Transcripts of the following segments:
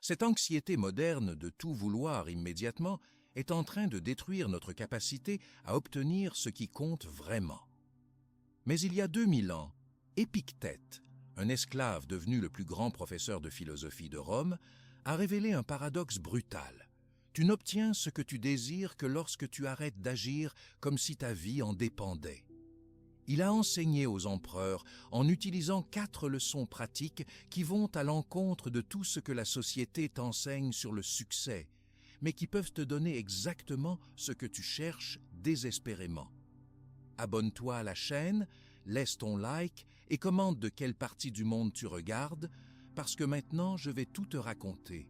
Cette anxiété moderne de tout vouloir immédiatement est en train de détruire notre capacité à obtenir ce qui compte vraiment. Mais il y a 2000 ans, Épictète, un esclave devenu le plus grand professeur de philosophie de Rome, a révélé un paradoxe brutal. Tu n'obtiens ce que tu désires que lorsque tu arrêtes d'agir comme si ta vie en dépendait. Il a enseigné aux empereurs en utilisant 4 leçons pratiques qui vont à l'encontre de tout ce que la société t'enseigne sur le succès, mais qui peuvent te donner exactement ce que tu cherches désespérément. Abonne-toi à la chaîne, laisse ton like et commente de quelle partie du monde tu regardes, parce que maintenant je vais tout te raconter.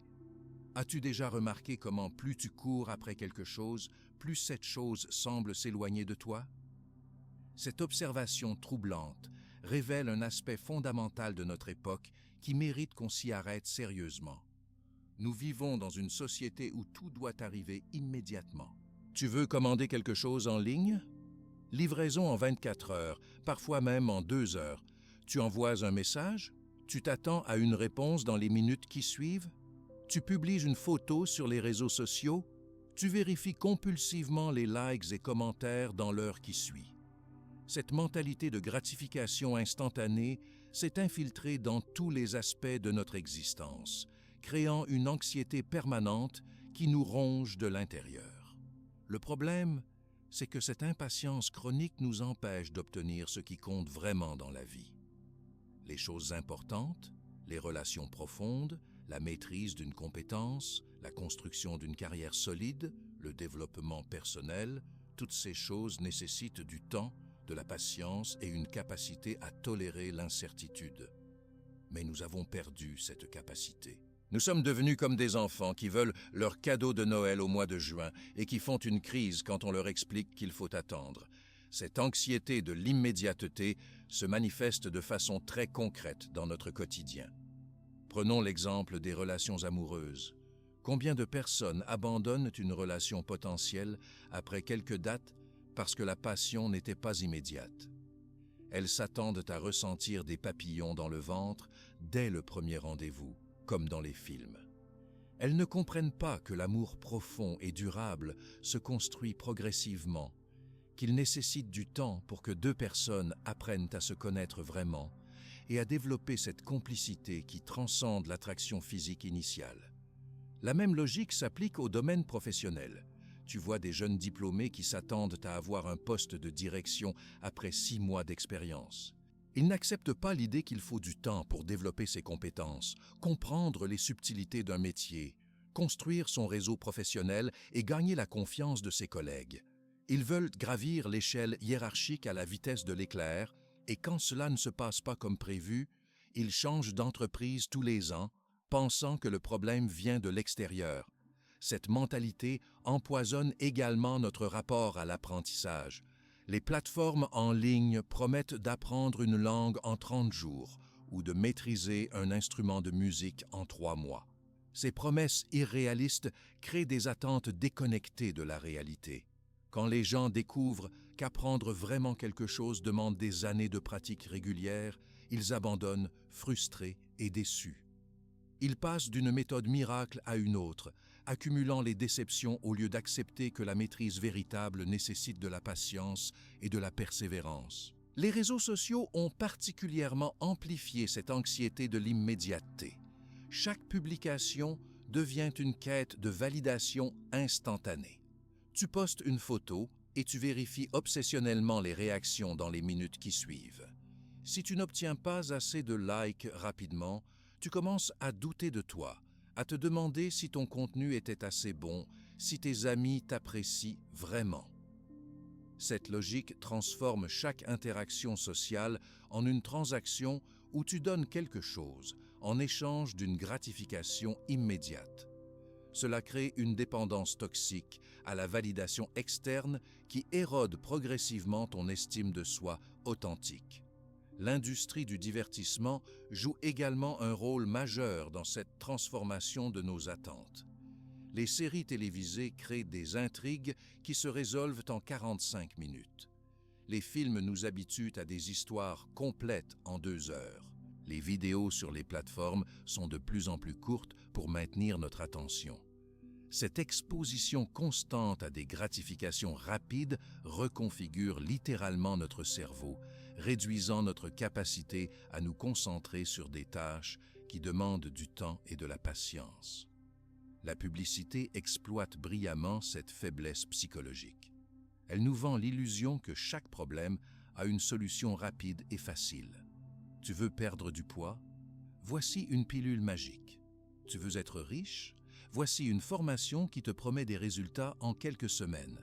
As-tu déjà remarqué comment plus tu cours après quelque chose, plus cette chose semble s'éloigner de toi? Cette observation troublante révèle un aspect fondamental de notre époque qui mérite qu'on s'y arrête sérieusement. Nous vivons dans une société où tout doit arriver immédiatement. Tu veux commander quelque chose en ligne? Livraison en 24 heures, parfois même en 2 heures. Tu envoies un message? Tu t'attends à une réponse dans les minutes qui suivent? Tu publies une photo sur les réseaux sociaux? Tu vérifies compulsivement les likes et commentaires dans l'heure qui suit. Cette mentalité de gratification instantanée s'est infiltrée dans tous les aspects de notre existence, créant une anxiété permanente qui nous ronge de l'intérieur. Le problème, c'est que cette impatience chronique nous empêche d'obtenir ce qui compte vraiment dans la vie. Les choses importantes, les relations profondes, la maîtrise d'une compétence, la construction d'une carrière solide, le développement personnel, toutes ces choses nécessitent du temps, de la patience et une capacité à tolérer l'incertitude. Mais nous avons perdu cette capacité. Nous sommes devenus comme des enfants qui veulent leur cadeau de Noël au mois de juin et qui font une crise quand on leur explique qu'il faut attendre. Cette anxiété de l'immédiateté se manifeste de façon très concrète dans notre quotidien. Prenons l'exemple des relations amoureuses. Combien de personnes abandonnent une relation potentielle après quelques dates parce que la passion n'était pas immédiate? Elles s'attendent à ressentir des papillons dans le ventre dès le premier rendez-vous, comme dans les films. Elles ne comprennent pas que l'amour profond et durable se construit progressivement, qu'il nécessite du temps pour que 2 personnes apprennent à se connaître vraiment et à développer cette complicité qui transcende l'attraction physique initiale. La même logique s'applique au domaine professionnel. Tu vois des jeunes diplômés qui s'attendent à avoir un poste de direction après 6 mois d'expérience. Ils n'acceptent pas l'idée qu'il faut du temps pour développer ses compétences, comprendre les subtilités d'un métier, construire son réseau professionnel et gagner la confiance de ses collègues. Ils veulent gravir l'échelle hiérarchique à la vitesse de l'éclair et quand cela ne se passe pas comme prévu, ils changent d'entreprise tous les ans, pensant que le problème vient de l'extérieur. Cette mentalité empoisonne également notre rapport à l'apprentissage. Les plateformes en ligne promettent d'apprendre une langue en 30 jours ou de maîtriser un instrument de musique en 3 mois. Ces promesses irréalistes créent des attentes déconnectées de la réalité. Quand les gens découvrent qu'apprendre vraiment quelque chose demande des années de pratique régulière, ils abandonnent, frustrés et déçus. Ils passent d'une méthode miracle à une autre, accumulant les déceptions au lieu d'accepter que la maîtrise véritable nécessite de la patience et de la persévérance. Les réseaux sociaux ont particulièrement amplifié cette anxiété de l'immédiateté. Chaque publication devient une quête de validation instantanée. Tu postes une photo et tu vérifies obsessionnellement les réactions dans les minutes qui suivent. Si tu n'obtiens pas assez de likes rapidement, tu commences à douter de toi, à te demander si ton contenu était assez bon, si tes amis t'apprécient vraiment. Cette logique transforme chaque interaction sociale en une transaction où tu donnes quelque chose en échange d'une gratification immédiate. Cela crée une dépendance toxique à la validation externe qui érode progressivement ton estime de soi authentique. L'industrie du divertissement joue également un rôle majeur dans cette transformation de nos attentes. Les séries télévisées créent des intrigues qui se résolvent en 45 minutes. Les films nous habituent à des histoires complètes en 2 heures. Les vidéos sur les plateformes sont de plus en plus courtes pour maintenir notre attention. Cette exposition constante à des gratifications rapides reconfigure littéralement notre cerveau, réduisant notre capacité à nous concentrer sur des tâches qui demandent du temps et de la patience. La publicité exploite brillamment cette faiblesse psychologique. Elle nous vend l'illusion que chaque problème a une solution rapide et facile. Tu veux perdre du poids? Voici une pilule magique. Tu veux être riche? Voici une formation qui te promet des résultats en quelques semaines.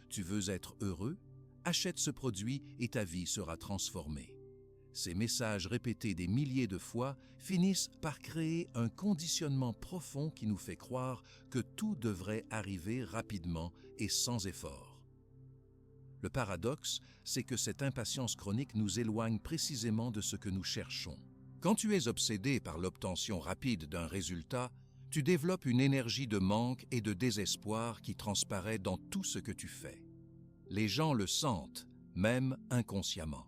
Tu veux être heureux? Achète ce produit et ta vie sera transformée. Ces messages répétés des milliers de fois finissent par créer un conditionnement profond qui nous fait croire que tout devrait arriver rapidement et sans effort. Le paradoxe, c'est que cette impatience chronique nous éloigne précisément de ce que nous cherchons. Quand tu es obsédé par l'obtention rapide d'un résultat, tu développes une énergie de manque et de désespoir qui transparaît dans tout ce que tu fais. Les gens le sentent, même inconsciemment.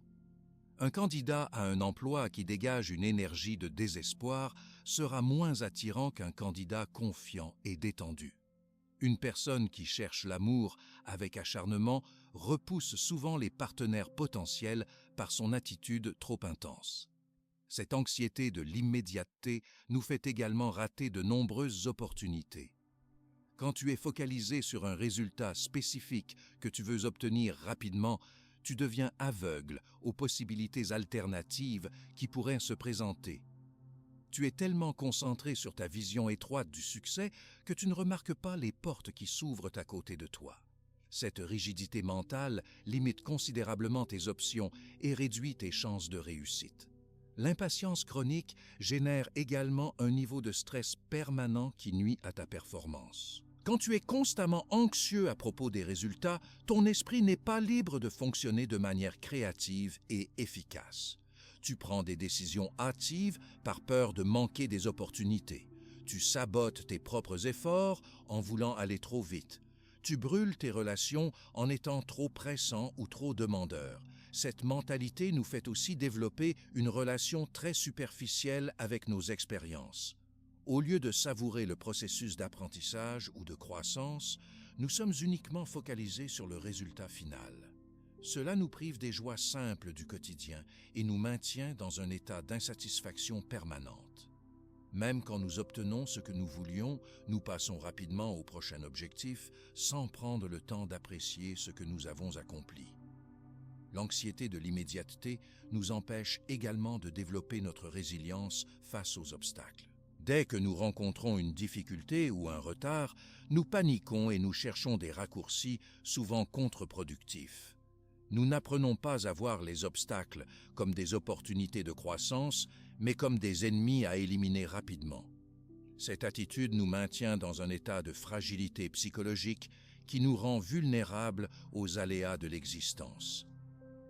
Un candidat à un emploi qui dégage une énergie de désespoir sera moins attirant qu'un candidat confiant et détendu. Une personne qui cherche l'amour avec acharnement repousse souvent les partenaires potentiels par son attitude trop intense. Cette anxiété de l'immédiateté nous fait également rater de nombreuses opportunités. Quand tu es focalisé sur un résultat spécifique que tu veux obtenir rapidement, tu deviens aveugle aux possibilités alternatives qui pourraient se présenter. Tu es tellement concentré sur ta vision étroite du succès que tu ne remarques pas les portes qui s'ouvrent à côté de toi. Cette rigidité mentale limite considérablement tes options et réduit tes chances de réussite. L'impatience chronique génère également un niveau de stress permanent qui nuit à ta performance. Quand tu es constamment anxieux à propos des résultats, ton esprit n'est pas libre de fonctionner de manière créative et efficace. Tu prends des décisions hâtives par peur de manquer des opportunités. Tu sabotes tes propres efforts en voulant aller trop vite. Tu brûles tes relations en étant trop pressant ou trop demandeur. Cette mentalité nous fait aussi développer une relation très superficielle avec nos expériences. Au lieu de savourer le processus d'apprentissage ou de croissance, nous sommes uniquement focalisés sur le résultat final. Cela nous prive des joies simples du quotidien et nous maintient dans un état d'insatisfaction permanente. Même quand nous obtenons ce que nous voulions, nous passons rapidement au prochain objectif sans prendre le temps d'apprécier ce que nous avons accompli. L'anxiété de l'immédiateté nous empêche également de développer notre résilience face aux obstacles. Dès que nous rencontrons une difficulté ou un retard, nous paniquons et nous cherchons des raccourcis souvent contre-productifs. Nous n'apprenons pas à voir les obstacles comme des opportunités de croissance, mais comme des ennemis à éliminer rapidement. Cette attitude nous maintient dans un état de fragilité psychologique qui nous rend vulnérables aux aléas de l'existence.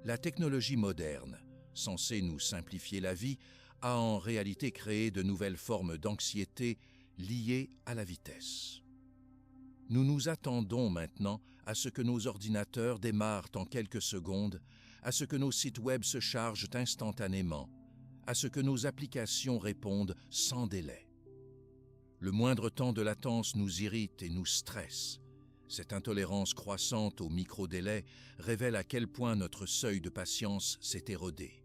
La technologie moderne, censée nous simplifier la vie, a en réalité créé de nouvelles formes d'anxiété liées à la vitesse. Nous nous attendons maintenant à ce que nos ordinateurs démarrent en quelques secondes, à ce que nos sites web se chargent instantanément, à ce que nos applications répondent sans délai. Le moindre temps de latence nous irrite et nous stresse. Cette intolérance croissante aux micro-délais révèle à quel point notre seuil de patience s'est érodé.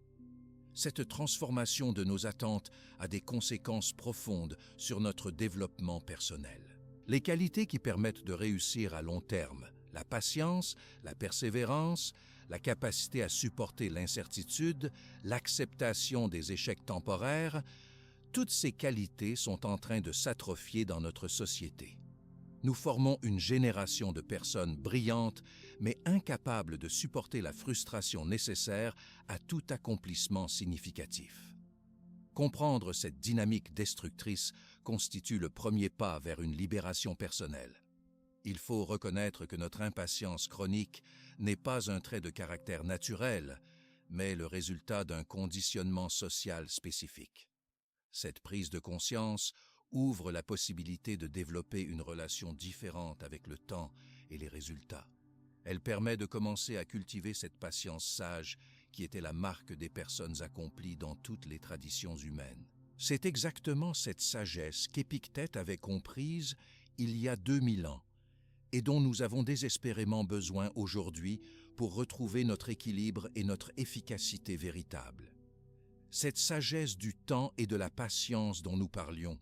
Cette transformation de nos attentes a des conséquences profondes sur notre développement personnel. Les qualités qui permettent de réussir à long terme, la patience, la persévérance, la capacité à supporter l'incertitude, l'acceptation des échecs temporaires, toutes ces qualités sont en train de s'atrophier dans notre société. Nous formons une génération de personnes brillantes, mais incapables de supporter la frustration nécessaire à tout accomplissement significatif. Comprendre cette dynamique destructrice constitue le premier pas vers une libération personnelle. Il faut reconnaître que notre impatience chronique n'est pas un trait de caractère naturel, mais le résultat d'un conditionnement social spécifique. Cette prise de conscience ouvre la possibilité de développer une relation différente avec le temps et les résultats. Elle permet de commencer à cultiver cette patience sage qui était la marque des personnes accomplies dans toutes les traditions humaines. C'est exactement cette sagesse qu'Épictète avait comprise il y a 2000 ans et dont nous avons désespérément besoin aujourd'hui pour retrouver notre équilibre et notre efficacité véritable. Cette sagesse du temps et de la patience dont nous parlions,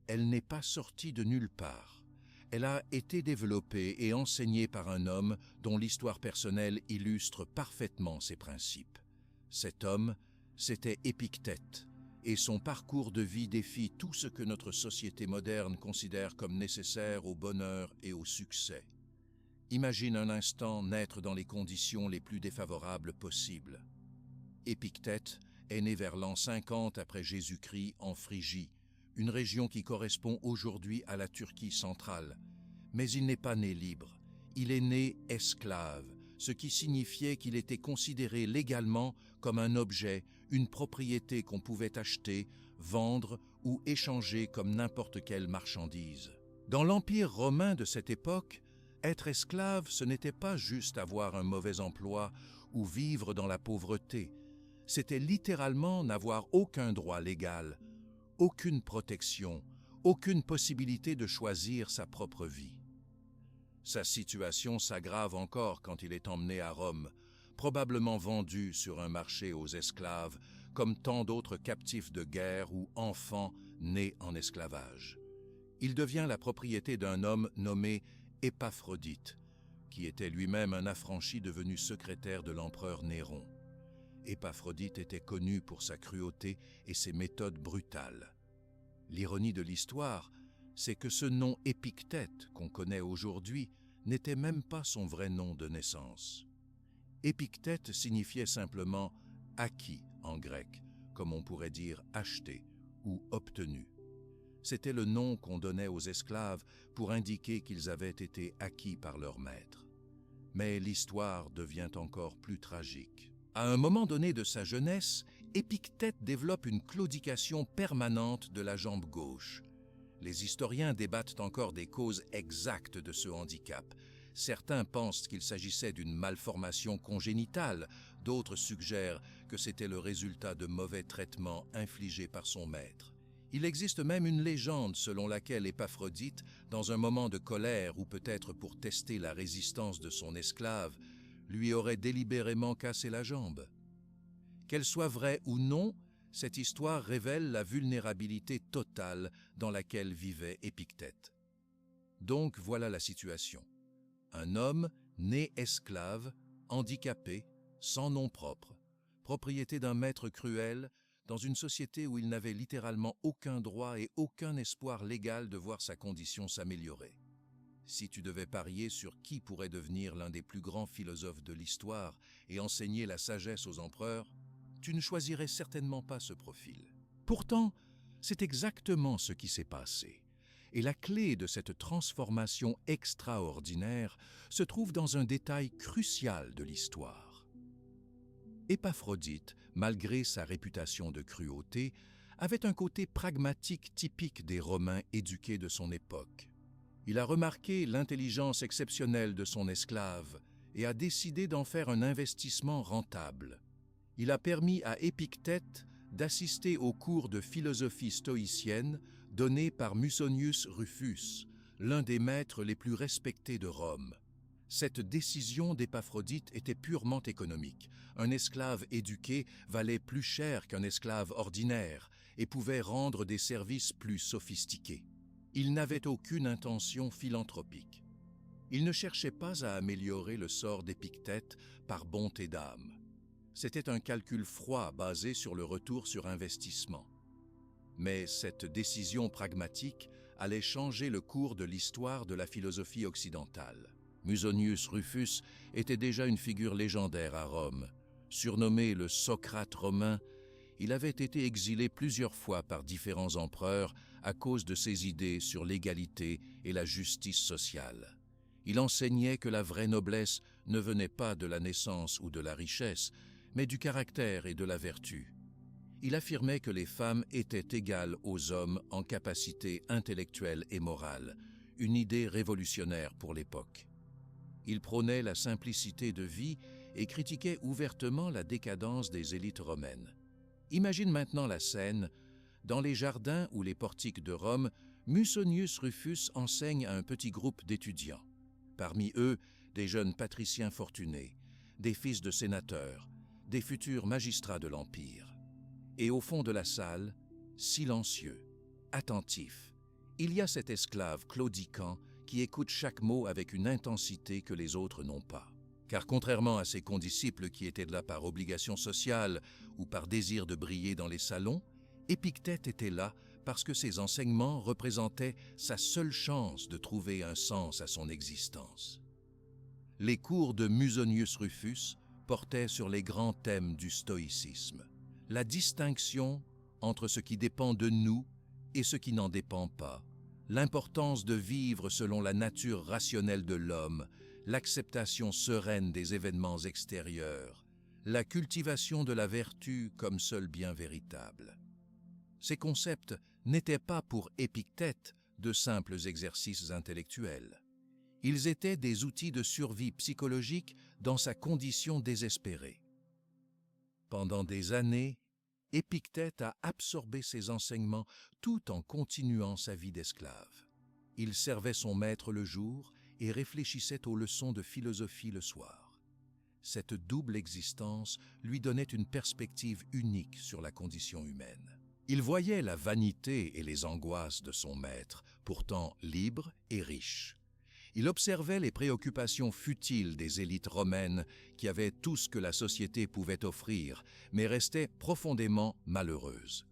elle n'est pas sortie de nulle part. Elle a été développée et enseignée par un homme dont l'histoire personnelle illustre parfaitement ces principes. Cet homme, c'était Épictète, et son parcours de vie défie tout ce que notre société moderne considère comme nécessaire au bonheur et au succès. Imagine un instant naître dans les conditions les plus défavorables possibles. Épictète est né vers l'an 50 après Jésus-Christ en Phrygie, une région qui correspond aujourd'hui à la Turquie centrale. Mais il n'est pas né libre, il est né esclave, ce qui signifiait qu'il était considéré légalement comme un objet, une propriété qu'on pouvait acheter, vendre ou échanger comme n'importe quelle marchandise. Dans l'Empire romain de cette époque, être esclave, ce n'était pas juste avoir un mauvais emploi ou vivre dans la pauvreté, c'était littéralement n'avoir aucun droit légal, aucune protection, aucune possibilité de choisir sa propre vie. Sa situation s'aggrave encore quand il est emmené à Rome, probablement vendu sur un marché aux esclaves, comme tant d'autres captifs de guerre ou enfants nés en esclavage. Il devient la propriété d'un homme nommé Épaphrodite, qui était lui-même un affranchi devenu secrétaire de l'empereur Néron. Épaphrodite était connu pour sa cruauté et ses méthodes brutales. L'ironie de l'histoire, c'est que ce nom Épictète qu'on connaît aujourd'hui n'était même pas son vrai nom de naissance. Épictète signifiait simplement « acquis » en grec, comme on pourrait dire « acheté » ou « obtenu ». C'était le nom qu'on donnait aux esclaves pour indiquer qu'ils avaient été acquis par leur maître. Mais l'histoire devient encore plus tragique. À un moment donné de sa jeunesse, Épictète développe une claudication permanente de la jambe gauche. Les historiens débattent encore des causes exactes de ce handicap. Certains pensent qu'il s'agissait d'une malformation congénitale, d'autres suggèrent que c'était le résultat de mauvais traitements infligés par son maître. Il existe même une légende selon laquelle Épaphrodite, dans un moment de colère ou peut-être pour tester la résistance de son esclave, lui aurait délibérément cassé la jambe. Qu'elle soit vraie ou non, cette histoire révèle la vulnérabilité totale dans laquelle vivait Épictète. Donc voilà la situation. Un homme né esclave, handicapé, sans nom propre, propriété d'un maître cruel, dans une société où il n'avait littéralement aucun droit et aucun espoir légal de voir sa condition s'améliorer. Si tu devais parier sur qui pourrait devenir l'un des plus grands philosophes de l'histoire et enseigner la sagesse aux empereurs, tu ne choisirais certainement pas ce profil. Pourtant, c'est exactement ce qui s'est passé. Et la clé de cette transformation extraordinaire se trouve dans un détail crucial de l'histoire. Épaphrodite, malgré sa réputation de cruauté, avait un côté pragmatique typique des Romains éduqués de son époque. Il a remarqué l'intelligence exceptionnelle de son esclave et a décidé d'en faire un investissement rentable. Il a permis à Épictète d'assister aux cours de philosophie stoïcienne donnés par Musonius Rufus, l'un des maîtres les plus respectés de Rome. Cette décision d'Épaphrodite était purement économique. Un esclave éduqué valait plus cher qu'un esclave ordinaire et pouvait rendre des services plus sophistiqués. Il n'avait aucune intention philanthropique. Il ne cherchait pas à améliorer le sort d'Épictète par bonté d'âme. C'était un calcul froid basé sur le retour sur investissement. Mais cette décision pragmatique allait changer le cours de l'histoire de la philosophie occidentale. Musonius Rufus était déjà une figure légendaire à Rome. Surnommé le Socrate romain, il avait été exilé plusieurs fois par différents empereurs à cause de ses idées sur l'égalité et la justice sociale. Il enseignait que la vraie noblesse ne venait pas de la naissance ou de la richesse, mais du caractère et de la vertu. Il affirmait que les femmes étaient égales aux hommes en capacité intellectuelle et morale, une idée révolutionnaire pour l'époque. Il prônait la simplicité de vie et critiquait ouvertement la décadence des élites romaines. Imagine maintenant la scène. Dans les jardins ou les portiques de Rome, Musonius Rufus enseigne à un petit groupe d'étudiants. Parmi eux, des jeunes patriciens fortunés, des fils de sénateurs, des futurs magistrats de l'Empire. Et au fond de la salle, silencieux, attentif, il y a cet esclave claudiquant qui écoute chaque mot avec une intensité que les autres n'ont pas. Car contrairement à ses condisciples qui étaient là par obligation sociale ou par désir de briller dans les salons, Épictète était là parce que ses enseignements représentaient sa seule chance de trouver un sens à son existence. Les cours de Musonius Rufus portaient sur les grands thèmes du stoïcisme, la distinction entre ce qui dépend de nous et ce qui n'en dépend pas, l'importance de vivre selon la nature rationnelle de l'homme, l'acceptation sereine des événements extérieurs, la cultivation de la vertu comme seul bien véritable. Ces concepts n'étaient pas pour Épictète de simples exercices intellectuels. Ils étaient des outils de survie psychologique dans sa condition désespérée. Pendant des années, Épictète a absorbé ses enseignements tout en continuant sa vie d'esclave. Il servait son maître le jour et réfléchissait aux leçons de philosophie le soir. Cette double existence lui donnait une perspective unique sur la condition humaine. Il voyait la vanité et les angoisses de son maître, pourtant libre et riche. Il observait les préoccupations futiles des élites romaines qui avaient tout ce que la société pouvait offrir, mais restaient profondément malheureuses.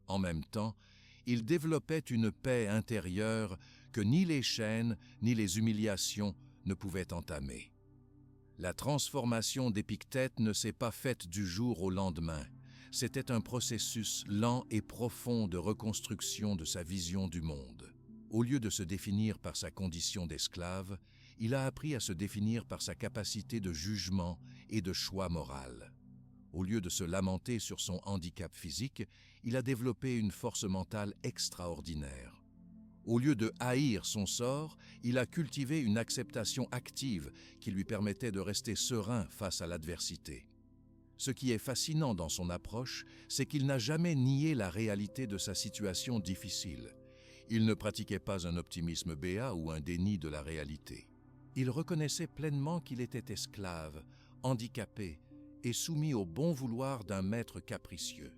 En même temps, il développait une paix intérieure que ni les chaînes ni les humiliations ne pouvaient entamer. La transformation d'Épictète ne s'est pas faite du jour au lendemain. C'était un processus lent et profond de reconstruction de sa vision du monde. Au lieu de se définir par sa condition d'esclave, il a appris à se définir par sa capacité de jugement et de choix moral. Au lieu de se lamenter sur son handicap physique, il a développé une force mentale extraordinaire. Au lieu de haïr son sort, il a cultivé une acceptation active qui lui permettait de rester serein face à l'adversité. Ce qui est fascinant dans son approche, c'est qu'il n'a jamais nié la réalité de sa situation difficile. Il ne pratiquait pas un optimisme béat ou un déni de la réalité. Il reconnaissait pleinement qu'il était esclave, handicapé et soumis au bon vouloir d'un maître capricieux.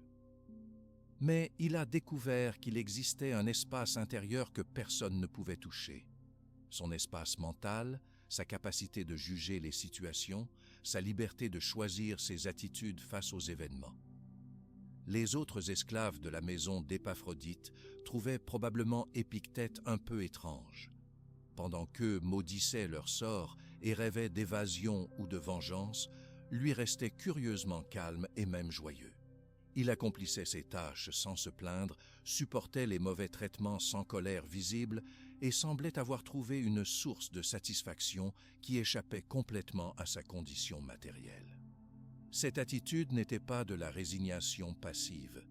Mais il a découvert qu'il existait un espace intérieur que personne ne pouvait toucher. Son espace mental, sa capacité de juger les situations, sa liberté de choisir ses attitudes face aux événements. Les autres esclaves de la maison d'Épaphrodite trouvaient probablement Épictète un peu étrange. Pendant qu'eux maudissaient leur sort et rêvaient d'évasion ou de vengeance, lui restait curieusement calme et même joyeux. Il accomplissait ses tâches sans se plaindre, supportait les mauvais traitements sans colère visible et semblait avoir trouvé une source de satisfaction qui échappait complètement à sa condition matérielle. Cette attitude n'était pas de la résignation passive.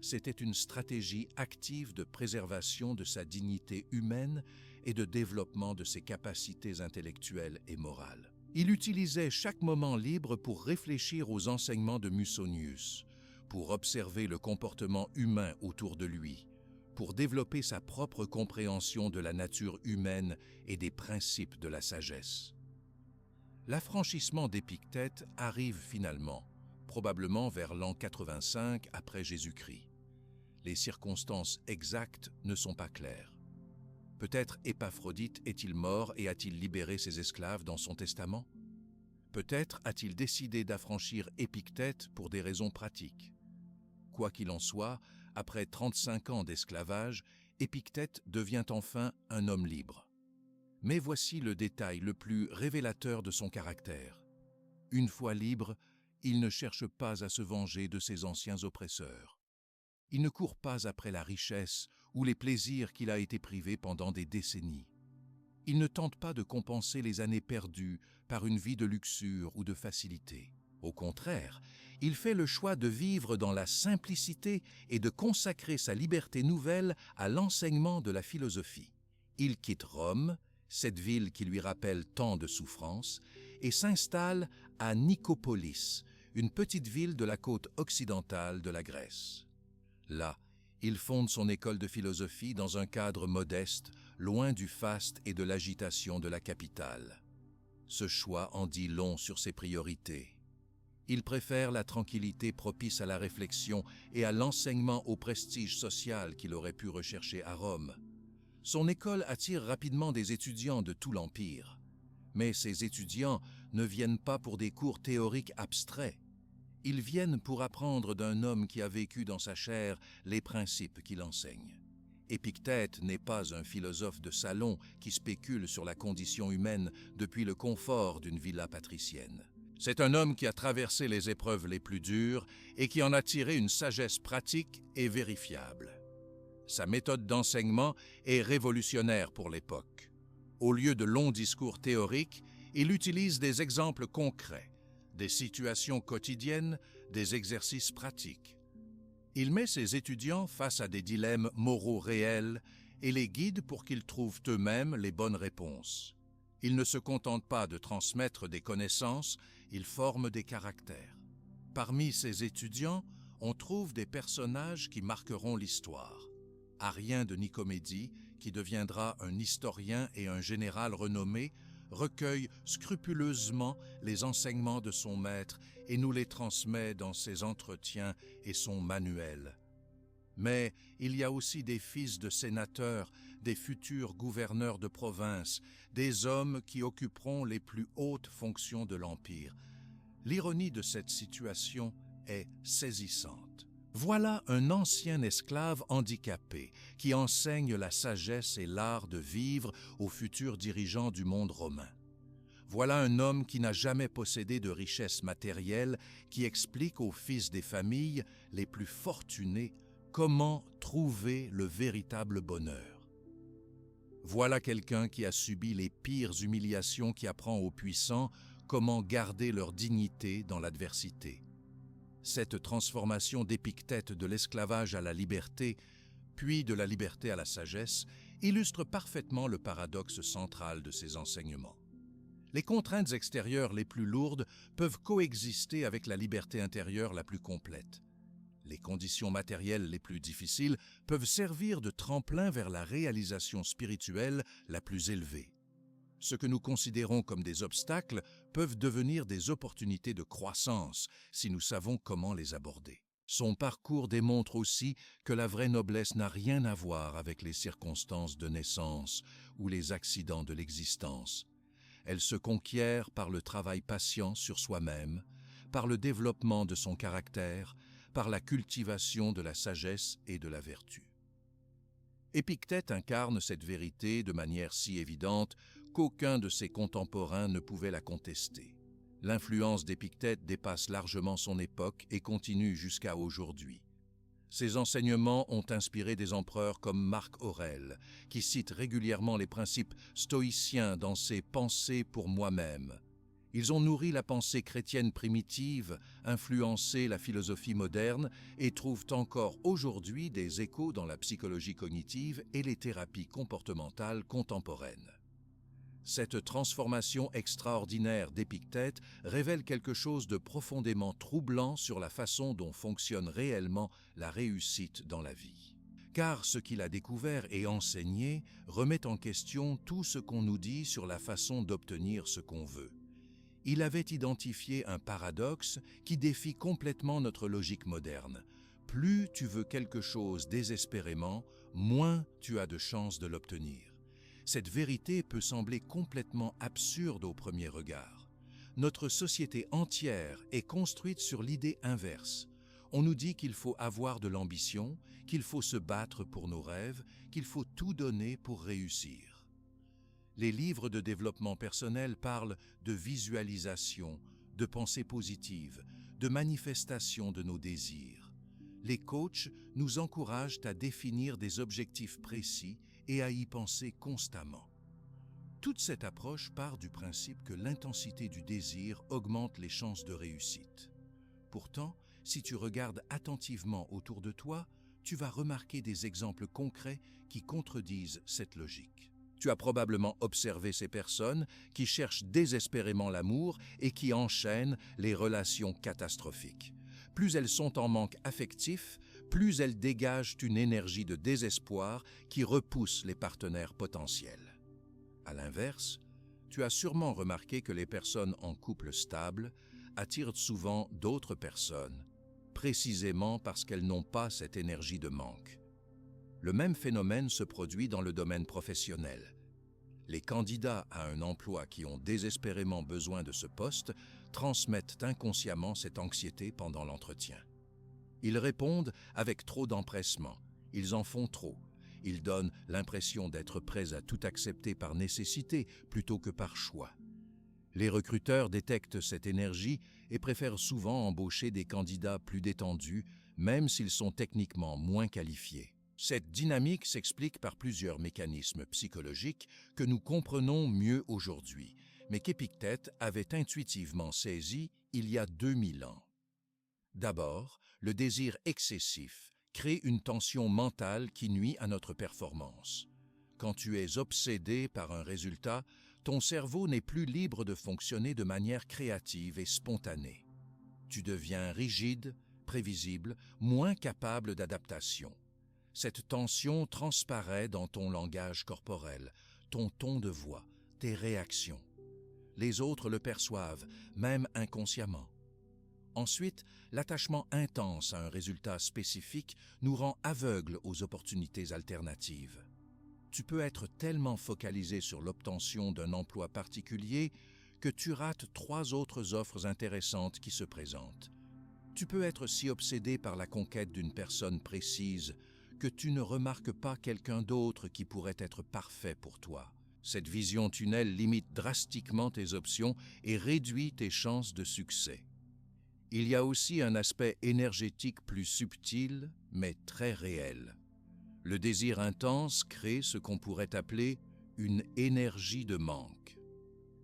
C'était une stratégie active de préservation de sa dignité humaine et de développement de ses capacités intellectuelles et morales. Il utilisait chaque moment libre pour réfléchir aux enseignements de Musonius, pour observer le comportement humain autour de lui, pour développer sa propre compréhension de la nature humaine et des principes de la sagesse. L'affranchissement d'Épictète arrive finalement, probablement vers l'an 85 après Jésus-Christ. Les circonstances exactes ne sont pas claires. Peut-être Épaphrodite est-il mort et a-t-il libéré ses esclaves dans son testament? Peut-être a-t-il décidé d'affranchir Épictète pour des raisons pratiques. Quoi qu'il en soit, après 35 ans d'esclavage, Épictète devient enfin un homme libre. Mais voici le détail le plus révélateur de son caractère. Une fois libre, il ne cherche pas à se venger de ses anciens oppresseurs. Il ne court pas après la richesse ou les plaisirs qu'il a été privé pendant des décennies. Il ne tente pas de compenser les années perdues par une vie de luxure ou de facilité. Au contraire, il fait le choix de vivre dans la simplicité et de consacrer sa liberté nouvelle à l'enseignement de la philosophie. Il quitte Rome, cette ville qui lui rappelle tant de souffrances, et s'installe à Nicopolis, une petite ville de la côte occidentale de la Grèce. Là, il fonde son école de philosophie dans un cadre modeste, loin du faste et de l'agitation de la capitale. Ce choix en dit long sur ses priorités. Il préfère la tranquillité propice à la réflexion et à l'enseignement au prestige social qu'il aurait pu rechercher à Rome. Son école attire rapidement des étudiants de tout l'Empire. Mais ces étudiants ne viennent pas pour des cours théoriques abstraits. Ils viennent pour apprendre d'un homme qui a vécu dans sa chair les principes qu'il enseigne. Épictète n'est pas un philosophe de salon qui spécule sur la condition humaine depuis le confort d'une villa patricienne. C'est un homme qui a traversé les épreuves les plus dures et qui en a tiré une sagesse pratique et vérifiable. Sa méthode d'enseignement est révolutionnaire pour l'époque. Au lieu de longs discours théoriques, il utilise des exemples concrets, des situations quotidiennes, des exercices pratiques. Il met ses étudiants face à des dilemmes moraux réels et les guide pour qu'ils trouvent eux-mêmes les bonnes réponses. Il ne se contente pas de transmettre des connaissances, il forme des caractères. Parmi ses étudiants, on trouve des personnages qui marqueront l'histoire. Arien de Nicomédie, qui deviendra un historien et un général renommé, recueille scrupuleusement les enseignements de son maître et nous les transmet dans ses entretiens et son manuel. Mais il y a aussi des fils de sénateurs, des futurs gouverneurs de province, des hommes qui occuperont les plus hautes fonctions de l'Empire. L'ironie de cette situation est saisissante. Voilà un ancien esclave handicapé qui enseigne la sagesse et l'art de vivre aux futurs dirigeants du monde romain. Voilà un homme qui n'a jamais possédé de richesses matérielles qui explique aux fils des familles les plus fortunés comment trouver le véritable bonheur. Voilà quelqu'un qui a subi les pires humiliations qui apprend aux puissants comment garder leur dignité dans l'adversité. Cette transformation d'Épictète de l'esclavage à la liberté, puis de la liberté à la sagesse, illustre parfaitement le paradoxe central de ses enseignements. Les contraintes extérieures les plus lourdes peuvent coexister avec la liberté intérieure la plus complète. Les conditions matérielles les plus difficiles peuvent servir de tremplin vers la réalisation spirituelle la plus élevée. Ce que nous considérons comme des obstacles peuvent devenir des opportunités de croissance si nous savons comment les aborder. Son parcours démontre aussi que la vraie noblesse n'a rien à voir avec les circonstances de naissance ou les accidents de l'existence. Elle se conquiert par le travail patient sur soi-même, par le développement de son caractère, par la cultivation de la sagesse et de la vertu. Épictète incarne cette vérité de manière si évidente qu'aucun de ses contemporains ne pouvait la contester. L'influence d'Épictète dépasse largement son époque et continue jusqu'à aujourd'hui. Ses enseignements ont inspiré des empereurs comme Marc Aurèle, qui cite régulièrement les principes stoïciens dans ses Pensées pour moi-même. Ils ont nourri la pensée chrétienne primitive, influencé la philosophie moderne et trouvent encore aujourd'hui des échos dans la psychologie cognitive et les thérapies comportementales contemporaines. Cette transformation extraordinaire d'Épictète révèle quelque chose de profondément troublant sur la façon dont fonctionne réellement la réussite dans la vie. Car ce qu'il a découvert et enseigné remet en question tout ce qu'on nous dit sur la façon d'obtenir ce qu'on veut. Il avait identifié un paradoxe qui défie complètement notre logique moderne. Plus tu veux quelque chose désespérément, moins tu as de chances de l'obtenir. Cette vérité peut sembler complètement absurde au premier regard. Notre société entière est construite sur l'idée inverse. On nous dit qu'il faut avoir de l'ambition, qu'il faut se battre pour nos rêves, qu'il faut tout donner pour réussir. Les livres de développement personnel parlent de visualisation, de pensée positive, de manifestation de nos désirs. Les coachs nous encouragent à définir des objectifs précis et à y penser constamment. Toute cette approche part du principe que l'intensité du désir augmente les chances de réussite. Pourtant, si tu regardes attentivement autour de toi, tu vas remarquer des exemples concrets qui contredisent cette logique. Tu as probablement observé ces personnes qui cherchent désespérément l'amour et qui enchaînent les relations catastrophiques. Plus elles sont en manque affectif, plus elles dégagent une énergie de désespoir qui repousse les partenaires potentiels. À l'inverse, tu as sûrement remarqué que les personnes en couple stable attirent souvent d'autres personnes, précisément parce qu'elles n'ont pas cette énergie de manque. Le même phénomène se produit dans le domaine professionnel. Les candidats à un emploi qui ont désespérément besoin de ce poste transmettent inconsciemment cette anxiété pendant l'entretien. Ils répondent avec trop d'empressement, ils en font trop, ils donnent l'impression d'être prêts à tout accepter par nécessité plutôt que par choix. Les recruteurs détectent cette énergie et préfèrent souvent embaucher des candidats plus détendus, même s'ils sont techniquement moins qualifiés. Cette dynamique s'explique par plusieurs mécanismes psychologiques que nous comprenons mieux aujourd'hui, mais qu'Épictète avait intuitivement saisis il y a 2000 ans. D'abord, le désir excessif crée une tension mentale qui nuit à notre performance. Quand tu es obsédé par un résultat, ton cerveau n'est plus libre de fonctionner de manière créative et spontanée. Tu deviens rigide, prévisible, moins capable d'adaptation. Cette tension transparaît dans ton langage corporel, ton ton de voix, tes réactions. Les autres le perçoivent, même inconsciemment. Ensuite, l'attachement intense à un résultat spécifique nous rend aveugles aux opportunités alternatives. Tu peux être tellement focalisé sur l'obtention d'un emploi particulier que tu rates 3 autres offres intéressantes qui se présentent. Tu peux être si obsédé par la conquête d'une personne précise que tu ne remarques pas quelqu'un d'autre qui pourrait être parfait pour toi. Cette vision tunnel limite drastiquement tes options et réduit tes chances de succès. Il y a aussi un aspect énergétique plus subtil, mais très réel. Le désir intense crée ce qu'on pourrait appeler une énergie de manque.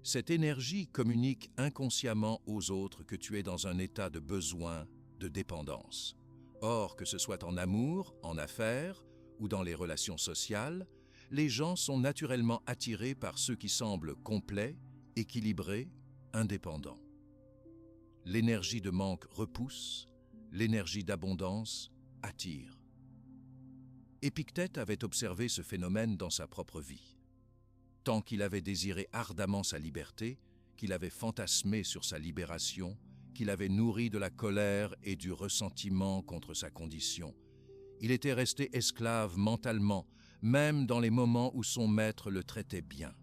Cette énergie communique inconsciemment aux autres que tu es dans un état de besoin, de dépendance. Or, que ce soit en amour, en affaires ou dans les relations sociales, les gens sont naturellement attirés par ceux qui semblent complets, équilibrés, indépendants. L'énergie de manque repousse, l'énergie d'abondance attire. Épictète avait observé ce phénomène dans sa propre vie. Tant qu'il avait désiré ardemment sa liberté, qu'il avait fantasmé sur sa libération, qu'il avait nourri de la colère et du ressentiment contre sa condition, il était resté esclave mentalement, même dans les moments où son maître le traitait bien.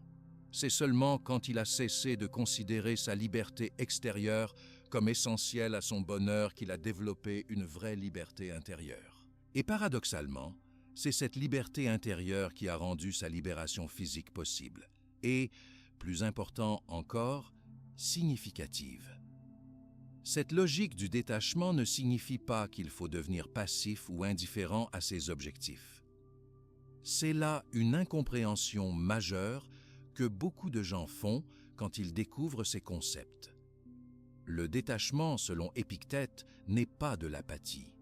C'est seulement quand il a cessé de considérer sa liberté extérieure comme essentielle à son bonheur qu'il a développé une vraie liberté intérieure. Et paradoxalement, c'est cette liberté intérieure qui a rendu sa libération physique possible, et, plus important encore, significative. Cette logique du détachement ne signifie pas qu'il faut devenir passif ou indifférent à ses objectifs. C'est là une incompréhension majeure que beaucoup de gens font quand ils découvrent ces concepts. Le détachement, selon Épictète, n'est pas de l'apathie.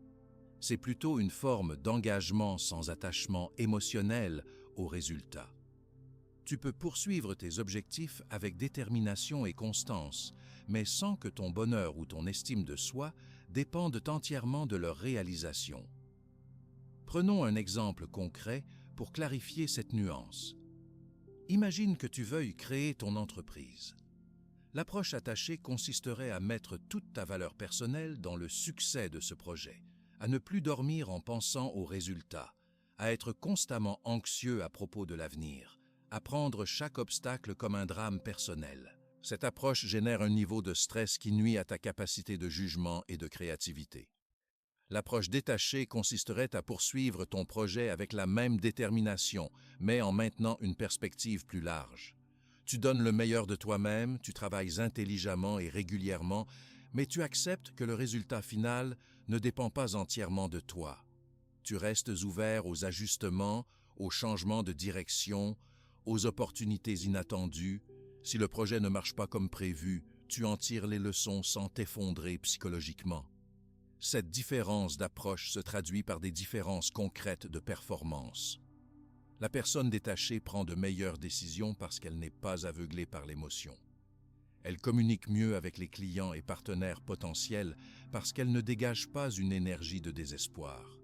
C'est plutôt une forme d'engagement sans attachement émotionnel au résultat. Tu peux poursuivre tes objectifs avec détermination et constance, mais sans que ton bonheur ou ton estime de soi dépendent entièrement de leur réalisation. Prenons un exemple concret pour clarifier cette nuance. Imagine que tu veuilles créer ton entreprise. L'approche attachée consisterait à mettre toute ta valeur personnelle dans le succès de ce projet, à ne plus dormir en pensant aux résultats, à être constamment anxieux à propos de l'avenir, à prendre chaque obstacle comme un drame personnel. Cette approche génère un niveau de stress qui nuit à ta capacité de jugement et de créativité. L'approche détachée consisterait à poursuivre ton projet avec la même détermination, mais en maintenant une perspective plus large. Tu donnes le meilleur de toi-même, tu travailles intelligemment et régulièrement, mais tu acceptes que le résultat final ne dépend pas entièrement de toi. Tu restes ouvert aux ajustements, aux changements de direction, aux opportunités inattendues. Si le projet ne marche pas comme prévu, tu en tires les leçons sans t'effondrer psychologiquement. Cette différence d'approche se traduit par des différences concrètes de performance. La personne détachée prend de meilleures décisions parce qu'elle n'est pas aveuglée par l'émotion. Elle communique mieux avec les clients et partenaires potentiels parce qu'elle ne dégage pas une énergie de désespoir.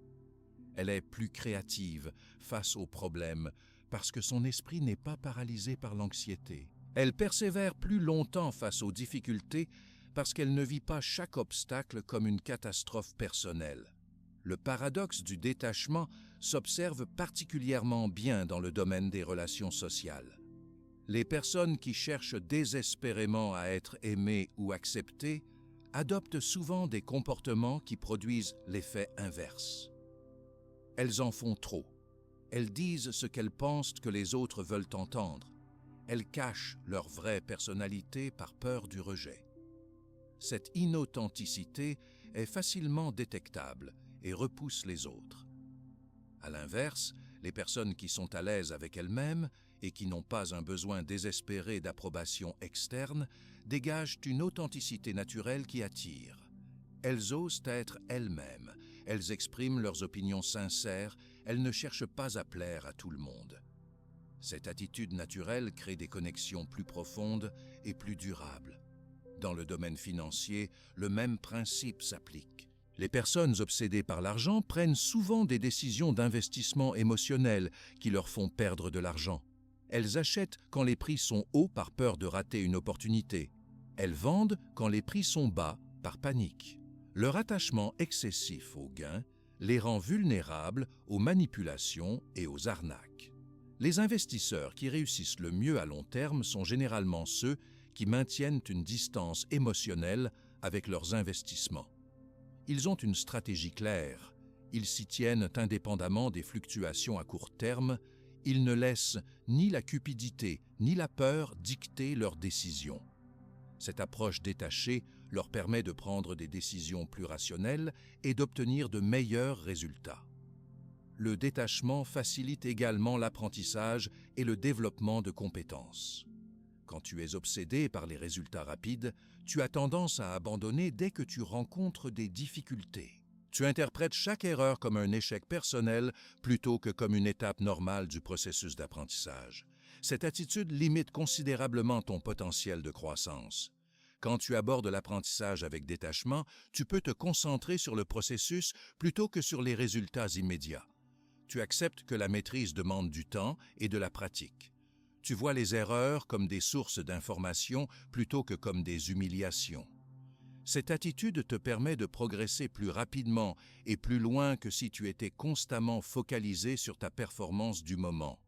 Elle est plus créative face aux problèmes parce que son esprit n'est pas paralysé par l'anxiété. Elle persévère plus longtemps face aux difficultés parce qu'elle ne vit pas chaque obstacle comme une catastrophe personnelle. Le paradoxe du détachement s'observe particulièrement bien dans le domaine des relations sociales. Les personnes qui cherchent désespérément à être aimées ou acceptées adoptent souvent des comportements qui produisent l'effet inverse. Elles en font trop. Elles disent ce qu'elles pensent que les autres veulent entendre. Elles cachent leur vraie personnalité par peur du rejet. Cette inauthenticité est facilement détectable et repousse les autres. À l'inverse, les personnes qui sont à l'aise avec elles-mêmes et qui n'ont pas un besoin désespéré d'approbation externe dégagent une authenticité naturelle qui attire. Elles osent être elles-mêmes, elles expriment leurs opinions sincères, elles ne cherchent pas à plaire à tout le monde. Cette attitude naturelle crée des connexions plus profondes et plus durables. Dans le domaine financier, le même principe s'applique. Les personnes obsédées par l'argent prennent souvent des décisions d'investissement émotionnel qui leur font perdre de l'argent. Elles achètent quand les prix sont hauts par peur de rater une opportunité. Elles vendent quand les prix sont bas par panique. Leur attachement excessif aux gains les rend vulnérables aux manipulations et aux arnaques. Les investisseurs qui réussissent le mieux à long terme sont généralement ceux qui maintiennent une distance émotionnelle avec leurs investissements. Ils ont une stratégie claire, ils s'y tiennent indépendamment des fluctuations à court terme, ils ne laissent ni la cupidité ni la peur dicter leurs décisions. Cette approche détachée leur permet de prendre des décisions plus rationnelles et d'obtenir de meilleurs résultats. Le détachement facilite également l'apprentissage et le développement de compétences. Quand tu es obsédé par les résultats rapides, tu as tendance à abandonner dès que tu rencontres des difficultés. Tu interprètes chaque erreur comme un échec personnel plutôt que comme une étape normale du processus d'apprentissage. Cette attitude limite considérablement ton potentiel de croissance. Quand tu abordes l'apprentissage avec détachement, tu peux te concentrer sur le processus plutôt que sur les résultats immédiats. Tu acceptes que la maîtrise demande du temps et de la pratique. Tu vois les erreurs comme des sources d'information plutôt que comme des humiliations. Cette attitude te permet de progresser plus rapidement et plus loin que si tu étais constamment focalisé sur ta performance du moment.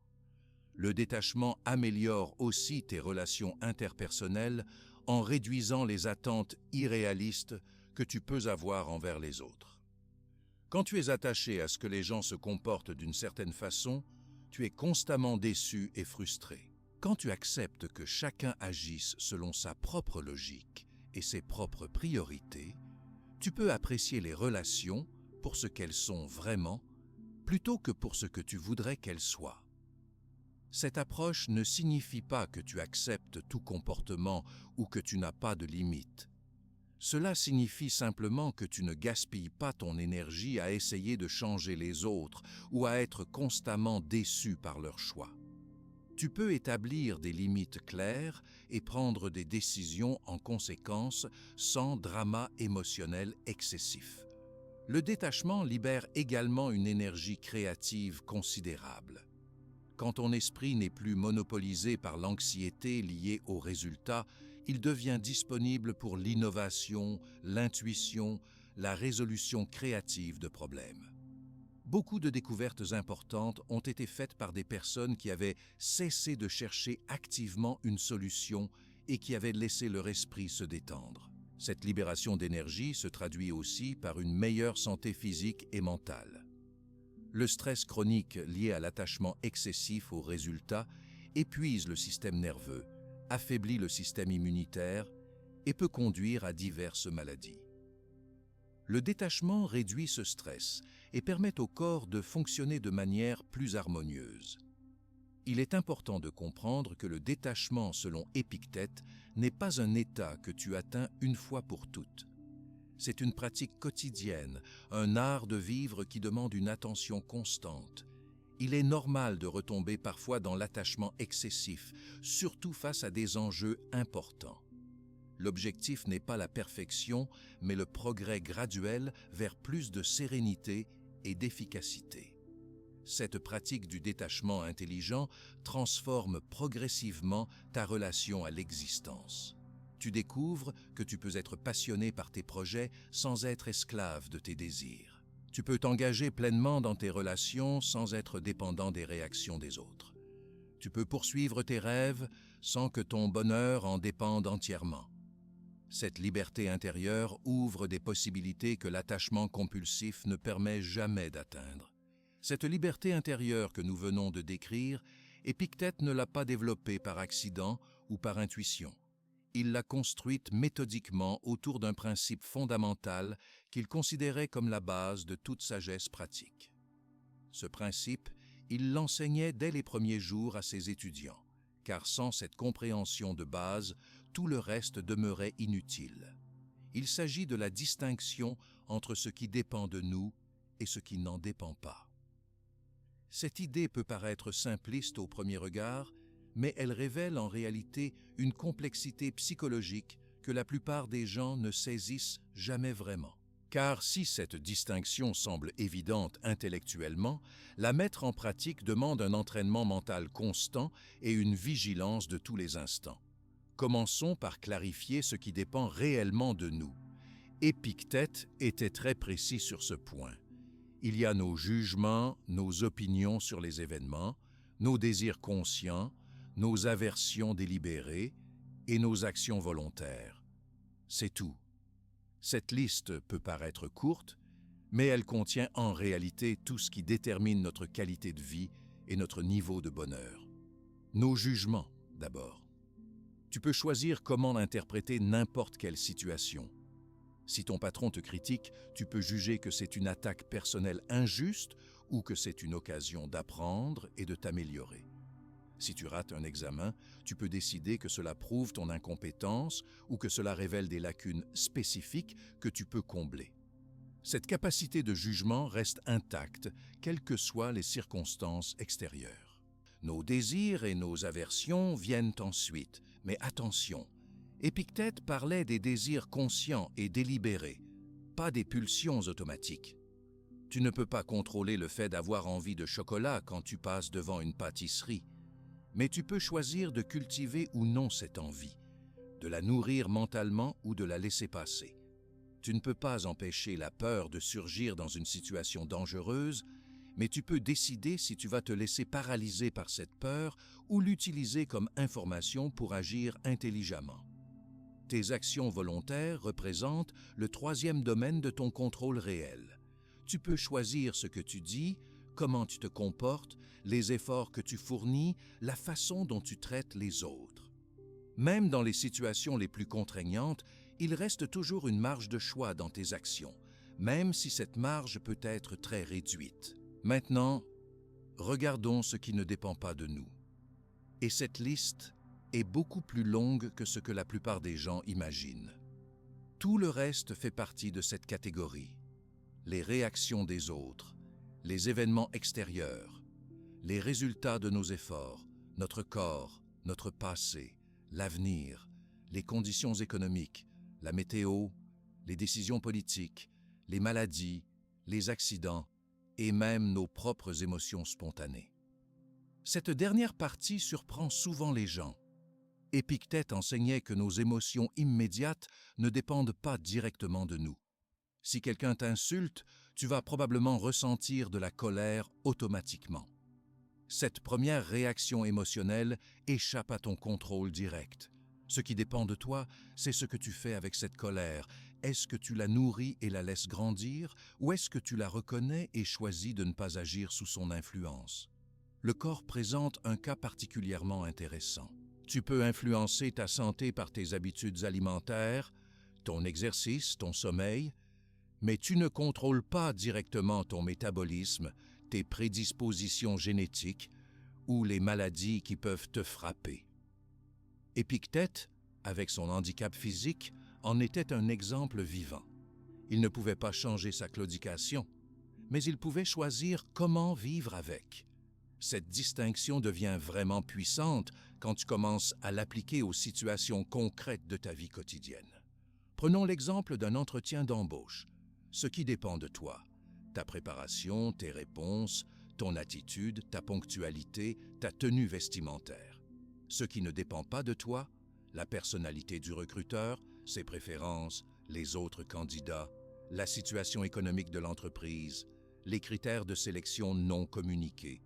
Le détachement améliore aussi tes relations interpersonnelles en réduisant les attentes irréalistes que tu peux avoir envers les autres. Quand tu es attaché à ce que les gens se comportent d'une certaine façon, tu es constamment déçu et frustré. Quand tu acceptes que chacun agisse selon sa propre logique et ses propres priorités, tu peux apprécier les relations pour ce qu'elles sont vraiment, plutôt que pour ce que tu voudrais qu'elles soient. Cette approche ne signifie pas que tu acceptes tout comportement ou que tu n'as pas de limites. Cela signifie simplement que tu ne gaspilles pas ton énergie à essayer de changer les autres ou à être constamment déçu par leurs choix. Tu peux établir des limites claires et prendre des décisions en conséquence sans drama émotionnel excessif. Le détachement libère également une énergie créative considérable. Quand ton esprit n'est plus monopolisé par l'anxiété liée aux résultats, il devient disponible pour l'innovation, l'intuition, la résolution créative de problèmes. Beaucoup de découvertes importantes ont été faites par des personnes qui avaient cessé de chercher activement une solution et qui avaient laissé leur esprit se détendre. Cette libération d'énergie se traduit aussi par une meilleure santé physique et mentale. Le stress chronique lié à l'attachement excessif aux résultats épuise le système nerveux, affaiblit le système immunitaire et peut conduire à diverses maladies. Le détachement réduit ce stress et permet au corps de fonctionner de manière plus harmonieuse. Il est important de comprendre que le détachement, selon Épictète, n'est pas un état que tu atteins une fois pour toutes. C'est une pratique quotidienne, un art de vivre qui demande une attention constante. Il est normal de retomber parfois dans l'attachement excessif, surtout face à des enjeux importants. L'objectif n'est pas la perfection, mais le progrès graduel vers plus de sérénité et d'efficacité. Cette pratique du détachement intelligent transforme progressivement ta relation à l'existence. Tu découvres que tu peux être passionné par tes projets sans être esclave de tes désirs. Tu peux t'engager pleinement dans tes relations sans être dépendant des réactions des autres. Tu peux poursuivre tes rêves sans que ton bonheur en dépende entièrement. Cette liberté intérieure ouvre des possibilités que l'attachement compulsif ne permet jamais d'atteindre. Cette liberté intérieure que nous venons de décrire, Épictète ne l'a pas développée par accident ou par intuition. Il l'a construite méthodiquement autour d'un principe fondamental qu'il considérait comme la base de toute sagesse pratique. Ce principe, il l'enseignait dès les premiers jours à ses étudiants, car sans cette compréhension de base, tout le reste demeurait inutile. Il s'agit de la distinction entre ce qui dépend de nous et ce qui n'en dépend pas. Cette idée peut paraître simpliste au premier regard, mais elle révèle en réalité une complexité psychologique que la plupart des gens ne saisissent jamais vraiment. Car si cette distinction semble évidente intellectuellement, la mettre en pratique demande un entraînement mental constant et une vigilance de tous les instants. Commençons par clarifier ce qui dépend réellement de nous. Épictète était très précis sur ce point. Il y a nos jugements, nos opinions sur les événements, nos désirs conscients, nos aversions délibérées et nos actions volontaires. C'est tout. Cette liste peut paraître courte, mais elle contient en réalité tout ce qui détermine notre qualité de vie et notre niveau de bonheur. Nos jugements, d'abord. Tu peux choisir comment interpréter n'importe quelle situation. Si ton patron te critique, tu peux juger que c'est une attaque personnelle injuste ou que c'est une occasion d'apprendre et de t'améliorer. Si tu rates un examen, tu peux décider que cela prouve ton incompétence ou que cela révèle des lacunes spécifiques que tu peux combler. Cette capacité de jugement reste intacte, quelles que soient les circonstances extérieures. Nos désirs et nos aversions viennent ensuite, mais attention, Épictète parlait des désirs conscients et délibérés, pas des pulsions automatiques. Tu ne peux pas contrôler le fait d'avoir envie de chocolat quand tu passes devant une pâtisserie, mais tu peux choisir de cultiver ou non cette envie, de la nourrir mentalement ou de la laisser passer. Tu ne peux pas empêcher la peur de surgir dans une situation dangereuse, mais tu peux décider si tu vas te laisser paralyser par cette peur ou l'utiliser comme information pour agir intelligemment. Tes actions volontaires représentent le troisième domaine de ton contrôle réel. Tu peux choisir ce que tu dis, comment tu te comportes, les efforts que tu fournis, la façon dont tu traites les autres. Même dans les situations les plus contraignantes, il reste toujours une marge de choix dans tes actions, même si cette marge peut être très réduite. Maintenant, regardons ce qui ne dépend pas de nous. Et cette liste est beaucoup plus longue que ce que la plupart des gens imaginent. Tout le reste fait partie de cette catégorie. Les réactions des autres, les événements extérieurs, les résultats de nos efforts, notre corps, notre passé, l'avenir, les conditions économiques, la météo, les décisions politiques, les maladies, les accidents et même nos propres émotions spontanées. Cette dernière partie surprend souvent les gens. Épictète enseignait que nos émotions immédiates ne dépendent pas directement de nous. Si quelqu'un t'insulte, tu vas probablement ressentir de la colère automatiquement. Cette première réaction émotionnelle échappe à ton contrôle direct. Ce qui dépend de toi, c'est ce que tu fais avec cette colère. Est-ce que tu la nourris et la laisses grandir, ou est-ce que tu la reconnais et choisis de ne pas agir sous son influence? Le corps présente un cas particulièrement intéressant. Tu peux influencer ta santé par tes habitudes alimentaires, ton exercice, ton sommeil, mais tu ne contrôles pas directement ton métabolisme, tes prédispositions génétiques ou les maladies qui peuvent te frapper. Épictète, avec son handicap physique, en était un exemple vivant. Il ne pouvait pas changer sa claudication, mais il pouvait choisir comment vivre avec. Cette distinction devient vraiment puissante quand tu commences à l'appliquer aux situations concrètes de ta vie quotidienne. Prenons l'exemple d'un entretien d'embauche. Ce qui dépend de toi, ta préparation, tes réponses, ton attitude, ta ponctualité, ta tenue vestimentaire. Ce qui ne dépend pas de toi, la personnalité du recruteur, ses préférences, les autres candidats, la situation économique de l'entreprise, les critères de sélection non communiqués.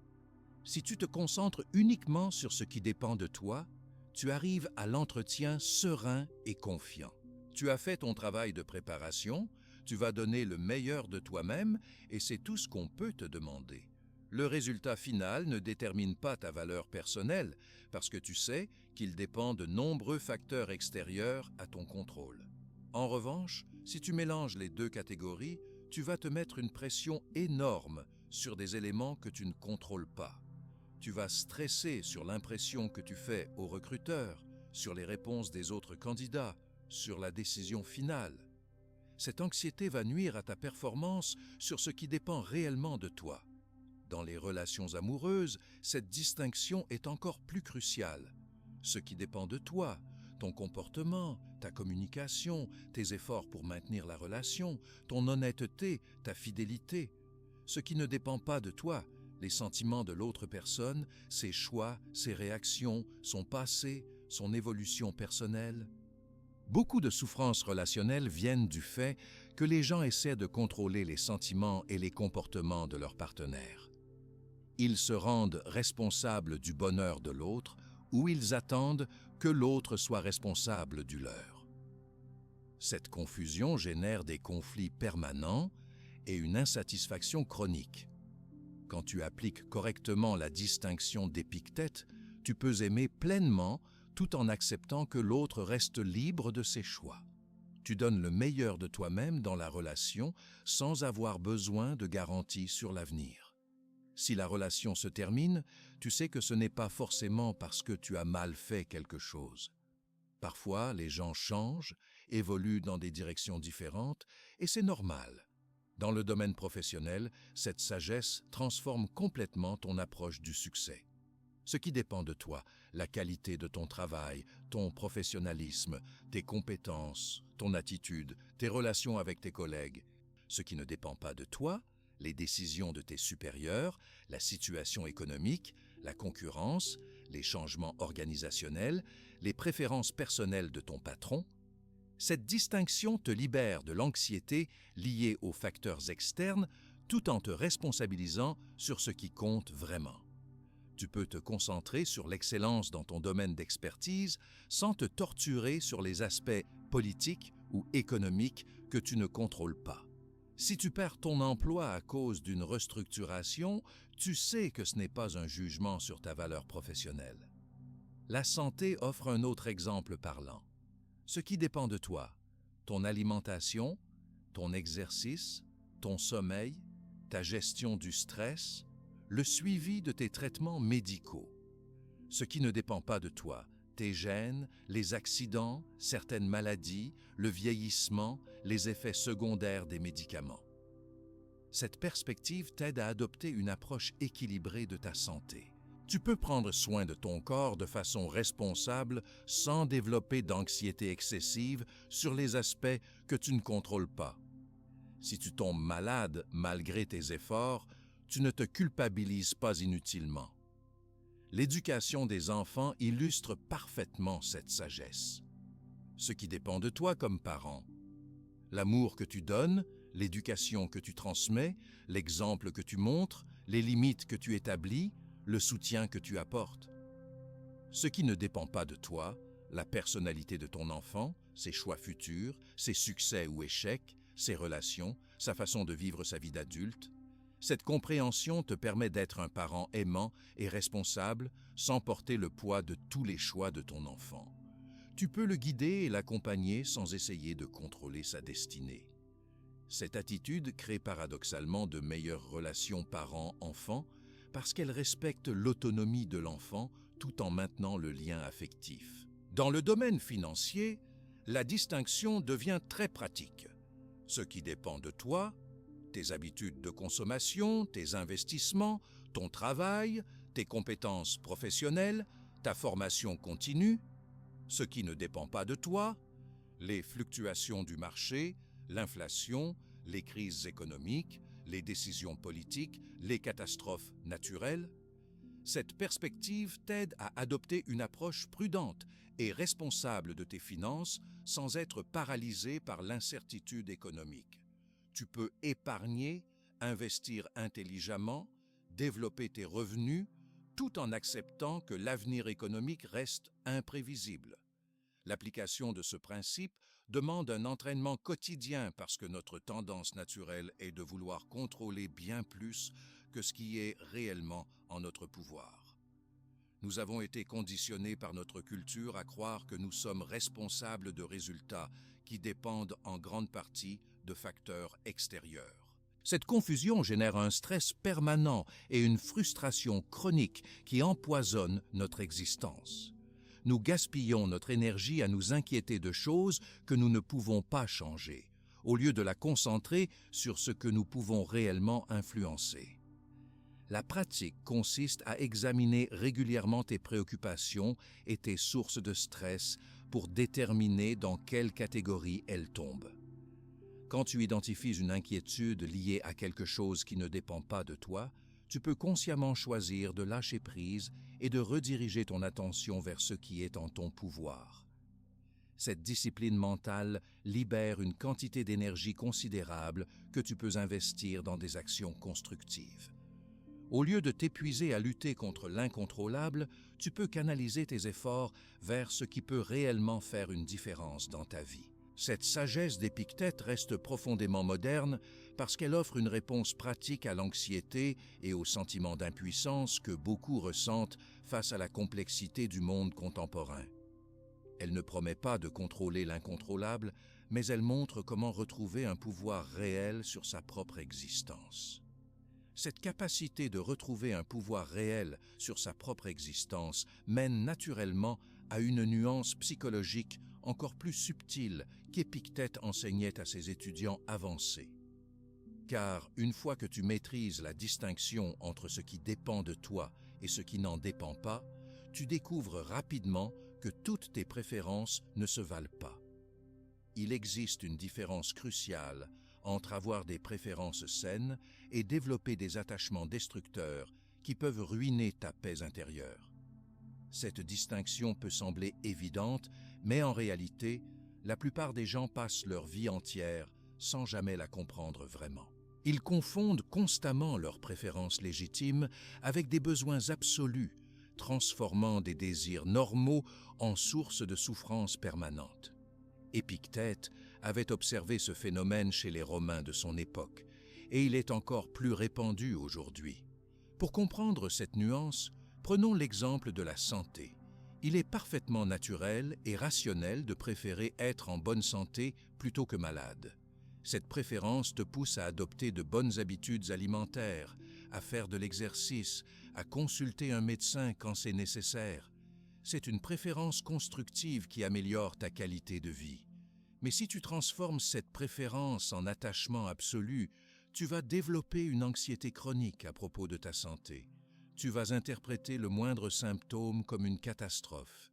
Si tu te concentres uniquement sur ce qui dépend de toi, tu arrives à l'entretien serein et confiant. Tu as fait ton travail de préparation, tu vas donner le meilleur de toi-même et c'est tout ce qu'on peut te demander. Le résultat final ne détermine pas ta valeur personnelle parce que tu sais qu'il dépend de nombreux facteurs extérieurs à ton contrôle. En revanche, si tu mélanges les deux catégories, tu vas te mettre une pression énorme sur des éléments que tu ne contrôles pas. Tu vas stresser sur l'impression que tu fais au recruteur, sur les réponses des autres candidats, sur la décision finale. Cette anxiété va nuire à ta performance sur ce qui dépend réellement de toi. Dans les relations amoureuses, cette distinction est encore plus cruciale. Ce qui dépend de toi, ton comportement, ta communication, tes efforts pour maintenir la relation, ton honnêteté, ta fidélité. Ce qui ne dépend pas de toi, les sentiments de l'autre personne, ses choix, ses réactions, son passé, son évolution personnelle. Beaucoup de souffrances relationnelles viennent du fait que les gens essaient de contrôler les sentiments et les comportements de leur partenaire. Ils se rendent responsables du bonheur de l'autre ou ils attendent que l'autre soit responsable du leur. Cette confusion génère des conflits permanents et une insatisfaction chronique. Quand tu appliques correctement la distinction d'Épictète, tu peux aimer pleinement tout en acceptant que l'autre reste libre de ses choix. Tu donnes le meilleur de toi-même dans la relation sans avoir besoin de garanties sur l'avenir. Si la relation se termine, tu sais que ce n'est pas forcément parce que tu as mal fait quelque chose. Parfois, les gens changent, évoluent dans des directions différentes, et c'est normal. Dans le domaine professionnel, cette sagesse transforme complètement ton approche du succès. Ce qui dépend de toi, la qualité de ton travail, ton professionnalisme, tes compétences, ton attitude, tes relations avec tes collègues. Ce qui ne dépend pas de toi, les décisions de tes supérieurs, la situation économique, la concurrence, les changements organisationnels, les préférences personnelles de ton patron. Cette distinction te libère de l'anxiété liée aux facteurs externes tout en te responsabilisant sur ce qui compte vraiment. Tu peux te concentrer sur l'excellence dans ton domaine d'expertise sans te torturer sur les aspects politiques ou économiques que tu ne contrôles pas. Si tu perds ton emploi à cause d'une restructuration, tu sais que ce n'est pas un jugement sur ta valeur professionnelle. La santé offre un autre exemple parlant. Ce qui dépend de toi, ton alimentation, ton exercice, ton sommeil, ta gestion du stress, le suivi de tes traitements médicaux. Ce qui ne dépend pas de toi, tes gènes, les accidents, certaines maladies, le vieillissement, les effets secondaires des médicaments. Cette perspective t'aide à adopter une approche équilibrée de ta santé. Tu peux prendre soin de ton corps de façon responsable sans développer d'anxiété excessive sur les aspects que tu ne contrôles pas. Si tu tombes malade malgré tes efforts, tu ne te culpabilises pas inutilement. L'éducation des enfants illustre parfaitement cette sagesse. Ce qui dépend de toi comme parent. L'amour que tu donnes, l'éducation que tu transmets, l'exemple que tu montres, les limites que tu établis, le soutien que tu apportes. Ce qui ne dépend pas de toi, la personnalité de ton enfant, ses choix futurs, ses succès ou échecs, ses relations, sa façon de vivre sa vie d'adulte. Cette compréhension te permet d'être un parent aimant et responsable sans porter le poids de tous les choix de ton enfant. Tu peux le guider et l'accompagner sans essayer de contrôler sa destinée. Cette attitude crée paradoxalement de meilleures relations parents-enfants parce qu'elle respecte l'autonomie de l'enfant tout en maintenant le lien affectif. Dans le domaine financier, la distinction devient très pratique. Ce qui dépend de toi, tes habitudes de consommation, tes investissements, ton travail, tes compétences professionnelles, ta formation continue, ce qui ne dépend pas de toi, les fluctuations du marché, l'inflation, les crises économiques, les décisions politiques, les catastrophes naturelles. Cette perspective t'aide à adopter une approche prudente et responsable de tes finances sans être paralysé par l'incertitude économique. Tu peux épargner, investir intelligemment, développer tes revenus, tout en acceptant que l'avenir économique reste imprévisible. L'application de ce principe demande un entraînement quotidien parce que notre tendance naturelle est de vouloir contrôler bien plus que ce qui est réellement en notre pouvoir. Nous avons été conditionnés par notre culture à croire que nous sommes responsables de résultats qui dépendent en grande partie de facteurs extérieurs. Cette confusion génère un stress permanent et une frustration chronique qui empoisonnent notre existence. Nous gaspillons notre énergie à nous inquiéter de choses que nous ne pouvons pas changer, au lieu de la concentrer sur ce que nous pouvons réellement influencer. La pratique consiste à examiner régulièrement tes préoccupations et tes sources de stress pour déterminer dans quelle catégorie elles tombent. Quand tu identifies une inquiétude liée à quelque chose qui ne dépend pas de toi, tu peux consciemment choisir de lâcher prise et de rediriger ton attention vers ce qui est en ton pouvoir. Cette discipline mentale libère une quantité d'énergie considérable que tu peux investir dans des actions constructives. Au lieu de t'épuiser à lutter contre l'incontrôlable, tu peux canaliser tes efforts vers ce qui peut réellement faire une différence dans ta vie. Cette sagesse d'Épictète reste profondément moderne parce qu'elle offre une réponse pratique à l'anxiété et au sentiment d'impuissance que beaucoup ressentent face à la complexité du monde contemporain. Elle ne promet pas de contrôler l'incontrôlable, mais elle montre comment retrouver un pouvoir réel sur sa propre existence. Cette capacité de retrouver un pouvoir réel sur sa propre existence mène naturellement à une nuance psychologique encore plus subtile qu'Épictète enseignait à ses étudiants avancés. Car une fois que tu maîtrises la distinction entre ce qui dépend de toi et ce qui n'en dépend pas, tu découvres rapidement que toutes tes préférences ne se valent pas. Il existe une différence cruciale entre avoir des préférences saines et développer des attachements destructeurs qui peuvent ruiner ta paix intérieure. Cette distinction peut sembler évidente, mais en réalité, la plupart des gens passent leur vie entière sans jamais la comprendre vraiment. Ils confondent constamment leurs préférences légitimes avec des besoins absolus, transformant des désirs normaux en source de souffrance permanente. Épictète avait observé ce phénomène chez les Romains de son époque, et il est encore plus répandu aujourd'hui. Pour comprendre cette nuance, prenons l'exemple de la santé. Il est parfaitement naturel et rationnel de préférer être en bonne santé plutôt que malade. Cette préférence te pousse à adopter de bonnes habitudes alimentaires, à faire de l'exercice, à consulter un médecin quand c'est nécessaire. C'est une préférence constructive qui améliore ta qualité de vie. Mais si tu transformes cette préférence en attachement absolu, tu vas développer une anxiété chronique à propos de ta santé. Tu vas interpréter le moindre symptôme comme une catastrophe.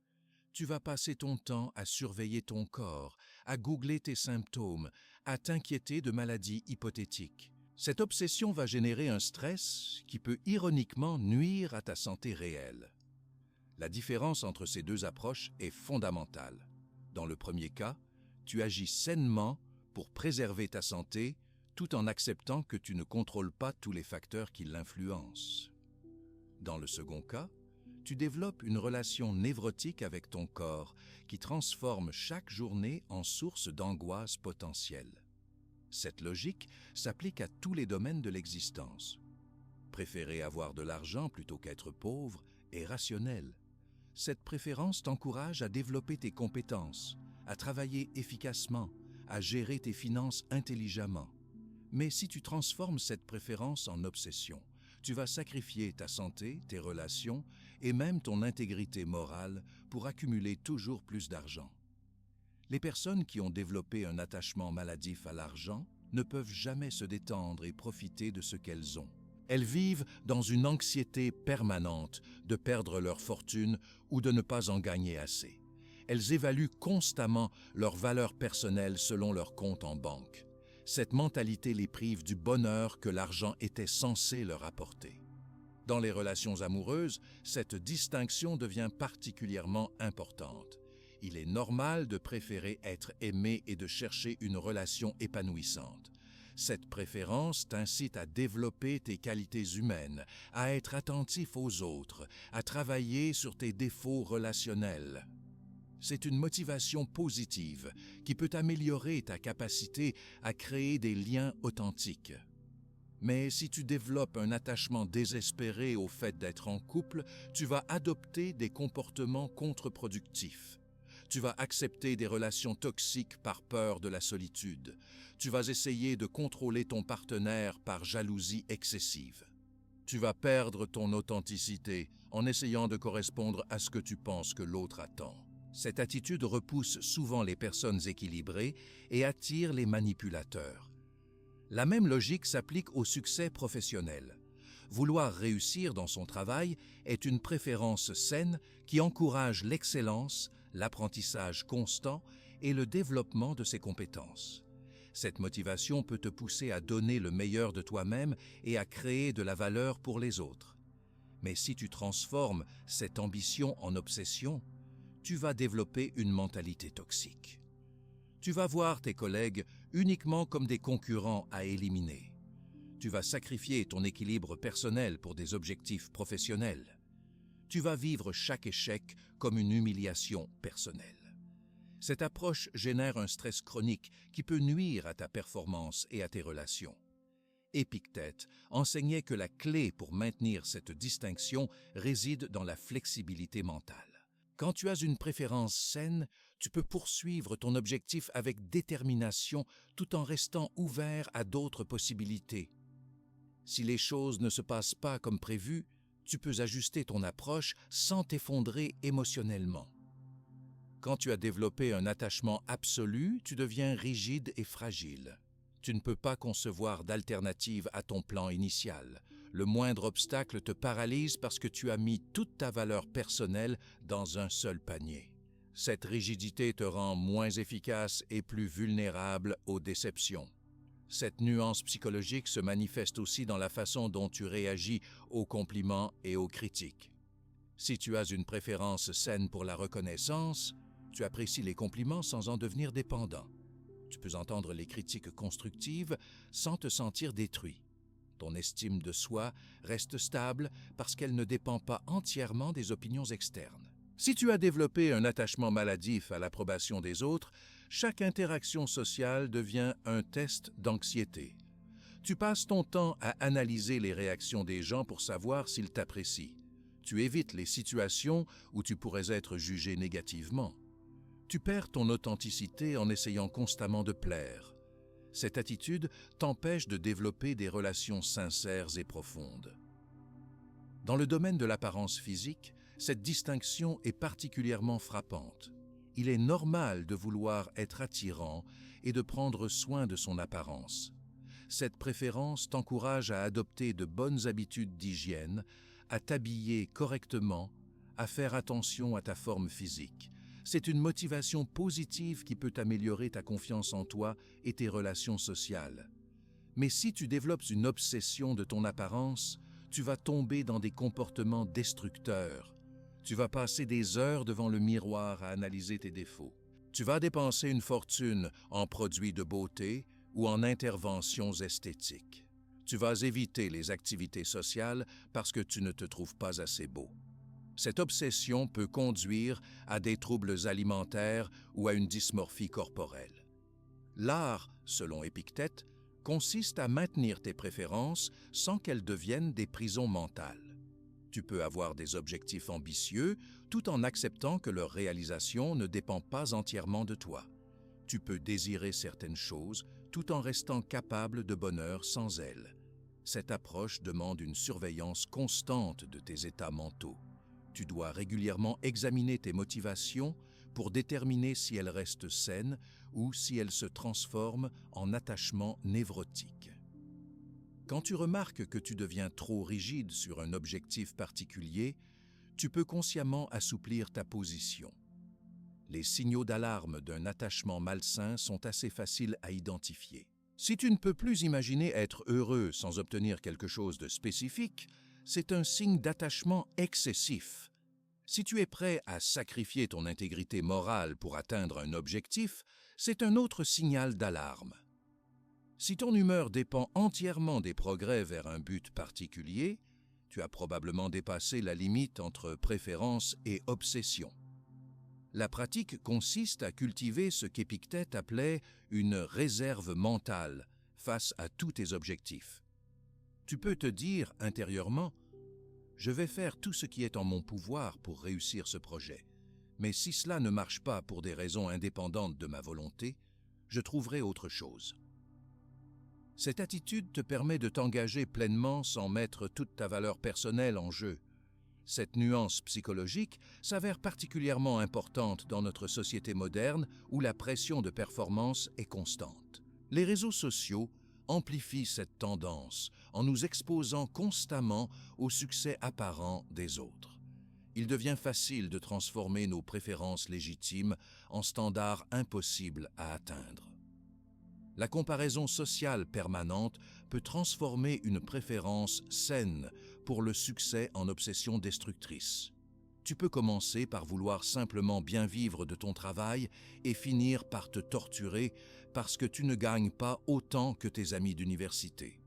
Tu vas passer ton temps à surveiller ton corps, à googler tes symptômes, à t'inquiéter de maladies hypothétiques. Cette obsession va générer un stress qui peut ironiquement nuire à ta santé réelle. La différence entre ces deux approches est fondamentale. Dans le premier cas, tu agis sainement pour préserver ta santé tout en acceptant que tu ne contrôles pas tous les facteurs qui l'influencent. Dans le second cas, tu développes une relation névrotique avec ton corps qui transforme chaque journée en source d'angoisse potentielle. Cette logique s'applique à tous les domaines de l'existence. Préférer avoir de l'argent plutôt qu'être pauvre est rationnel. Cette préférence t'encourage à développer tes compétences, à travailler efficacement, à gérer tes finances intelligemment. Mais si tu transformes cette préférence en obsession, tu vas sacrifier ta santé, tes relations et même ton intégrité morale pour accumuler toujours plus d'argent. Les personnes qui ont développé un attachement maladif à l'argent ne peuvent jamais se détendre et profiter de ce qu'elles ont. Elles vivent dans une anxiété permanente de perdre leur fortune ou de ne pas en gagner assez. Elles évaluent constamment leur valeur personnelle selon leur compte en banque. Cette mentalité les prive du bonheur que l'argent était censé leur apporter. Dans les relations amoureuses, cette distinction devient particulièrement importante. Il est normal de préférer être aimé et de chercher une relation épanouissante. Cette préférence t'incite à développer tes qualités humaines, à être attentif aux autres, à travailler sur tes défauts relationnels. C'est une motivation positive qui peut améliorer ta capacité à créer des liens authentiques. Mais si tu développes un attachement désespéré au fait d'être en couple, tu vas adopter des comportements contre-productifs. Tu vas accepter des relations toxiques par peur de la solitude. Tu vas essayer de contrôler ton partenaire par jalousie excessive. Tu vas perdre ton authenticité en essayant de correspondre à ce que tu penses que l'autre attend. Cette attitude repousse souvent les personnes équilibrées et attire les manipulateurs. La même logique s'applique au succès professionnel. Vouloir réussir dans son travail est une préférence saine qui encourage l'excellence, l'apprentissage constant et le développement de ses compétences. Cette motivation peut te pousser à donner le meilleur de toi-même et à créer de la valeur pour les autres. Mais si tu transformes cette ambition en obsession, tu vas développer une mentalité toxique. Tu vas voir tes collègues uniquement comme des concurrents à éliminer. Tu vas sacrifier ton équilibre personnel pour des objectifs professionnels. Tu vas vivre chaque échec comme une humiliation personnelle. Cette approche génère un stress chronique qui peut nuire à ta performance et à tes relations. Épictète enseignait que la clé pour maintenir cette distinction réside dans la flexibilité mentale. Quand tu as une préférence saine, tu peux poursuivre ton objectif avec détermination tout en restant ouvert à d'autres possibilités. Si les choses ne se passent pas comme prévu, tu peux ajuster ton approche sans t'effondrer émotionnellement. Quand tu as développé un attachement absolu, tu deviens rigide et fragile. Tu ne peux pas concevoir d'alternative à ton plan initial. Le moindre obstacle te paralyse parce que tu as mis toute ta valeur personnelle dans un seul panier. Cette rigidité te rend moins efficace et plus vulnérable aux déceptions. Cette nuance psychologique se manifeste aussi dans la façon dont tu réagis aux compliments et aux critiques. Si tu as une préférence saine pour la reconnaissance, tu apprécies les compliments sans en devenir dépendant. Tu peux entendre les critiques constructives sans te sentir détruit. Ton estime de soi reste stable parce qu'elle ne dépend pas entièrement des opinions externes. Si tu as développé un attachement maladif à l'approbation des autres, chaque interaction sociale devient un test d'anxiété. Tu passes ton temps à analyser les réactions des gens pour savoir s'ils t'apprécient. Tu évites les situations où tu pourrais être jugé négativement. Tu perds ton authenticité en essayant constamment de plaire. Cette attitude t'empêche de développer des relations sincères et profondes. Dans le domaine de l'apparence physique, cette distinction est particulièrement frappante. Il est normal de vouloir être attirant et de prendre soin de son apparence. Cette préférence t'encourage à adopter de bonnes habitudes d'hygiène, à t'habiller correctement, à faire attention à ta forme physique. C'est une motivation positive qui peut améliorer ta confiance en toi et tes relations sociales. Mais si tu développes une obsession de ton apparence, tu vas tomber dans des comportements destructeurs. Tu vas passer des heures devant le miroir à analyser tes défauts. Tu vas dépenser une fortune en produits de beauté ou en interventions esthétiques. Tu vas éviter les activités sociales parce que tu ne te trouves pas assez beau. Cette obsession peut conduire à des troubles alimentaires ou à une dysmorphie corporelle. L'art, selon Épictète, consiste à maintenir tes préférences sans qu'elles deviennent des prisons mentales. Tu peux avoir des objectifs ambitieux tout en acceptant que leur réalisation ne dépend pas entièrement de toi. Tu peux désirer certaines choses tout en restant capable de bonheur sans elles. Cette approche demande une surveillance constante de tes états mentaux. Tu dois régulièrement examiner tes motivations pour déterminer si elles restent saines ou si elles se transforment en attachement névrotique. Quand tu remarques que tu deviens trop rigide sur un objectif particulier, tu peux consciemment assouplir ta position. Les signaux d'alarme d'un attachement malsain sont assez faciles à identifier. Si tu ne peux plus imaginer être heureux sans obtenir quelque chose de spécifique, c'est un signe d'attachement excessif. Si tu es prêt à sacrifier ton intégrité morale pour atteindre un objectif, c'est un autre signal d'alarme. Si ton humeur dépend entièrement des progrès vers un but particulier, tu as probablement dépassé la limite entre préférence et obsession. La pratique consiste à cultiver ce qu'Épictète appelait une réserve mentale face à tous tes objectifs. Tu peux te dire intérieurement « Je vais faire tout ce qui est en mon pouvoir pour réussir ce projet, mais si cela ne marche pas pour des raisons indépendantes de ma volonté, je trouverai autre chose. » Cette attitude te permet de t'engager pleinement sans mettre toute ta valeur personnelle en jeu. Cette nuance psychologique s'avère particulièrement importante dans notre société moderne où la pression de performance est constante. Les réseaux sociaux amplifient cette tendance en nous exposant constamment au succès apparent des autres. Il devient facile de transformer nos préférences légitimes en standards impossibles à atteindre. La comparaison sociale permanente peut transformer une préférence saine pour le succès en obsession destructrice. Tu peux commencer par vouloir simplement bien vivre de ton travail et finir par te torturer parce que tu ne gagnes pas autant que tes amis d'université.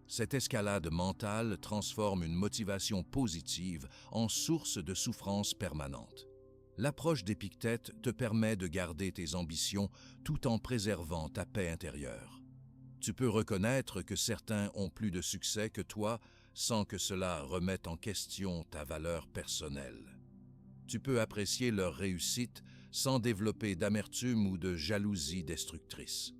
Cette escalade mentale transforme une motivation positive en source de souffrance permanente. L'approche d'Épictète te permet de garder tes ambitions tout en préservant ta paix intérieure. Tu peux reconnaître que certains ont plus de succès que toi sans que cela remette en question ta valeur personnelle. Tu peux apprécier leur réussite sans développer d'amertume ou de jalousie destructrice.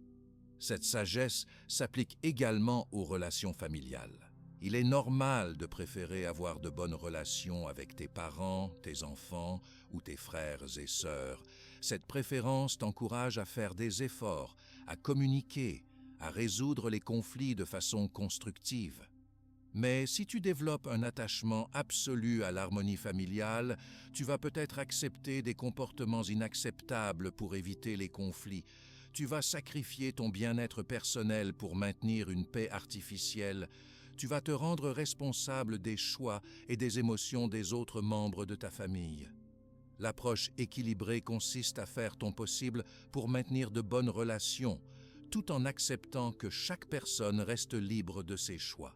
Cette sagesse s'applique également aux relations familiales. Il est normal de préférer avoir de bonnes relations avec tes parents, tes enfants ou tes frères et sœurs. Cette préférence t'encourage à faire des efforts, à communiquer, à résoudre les conflits de façon constructive. Mais si tu développes un attachement absolu à l'harmonie familiale, tu vas peut-être accepter des comportements inacceptables pour éviter les conflits. Tu vas sacrifier ton bien-être personnel pour maintenir une paix artificielle. Tu vas te rendre responsable des choix et des émotions des autres membres de ta famille. L'approche équilibrée consiste à faire ton possible pour maintenir de bonnes relations, tout en acceptant que chaque personne reste libre de ses choix.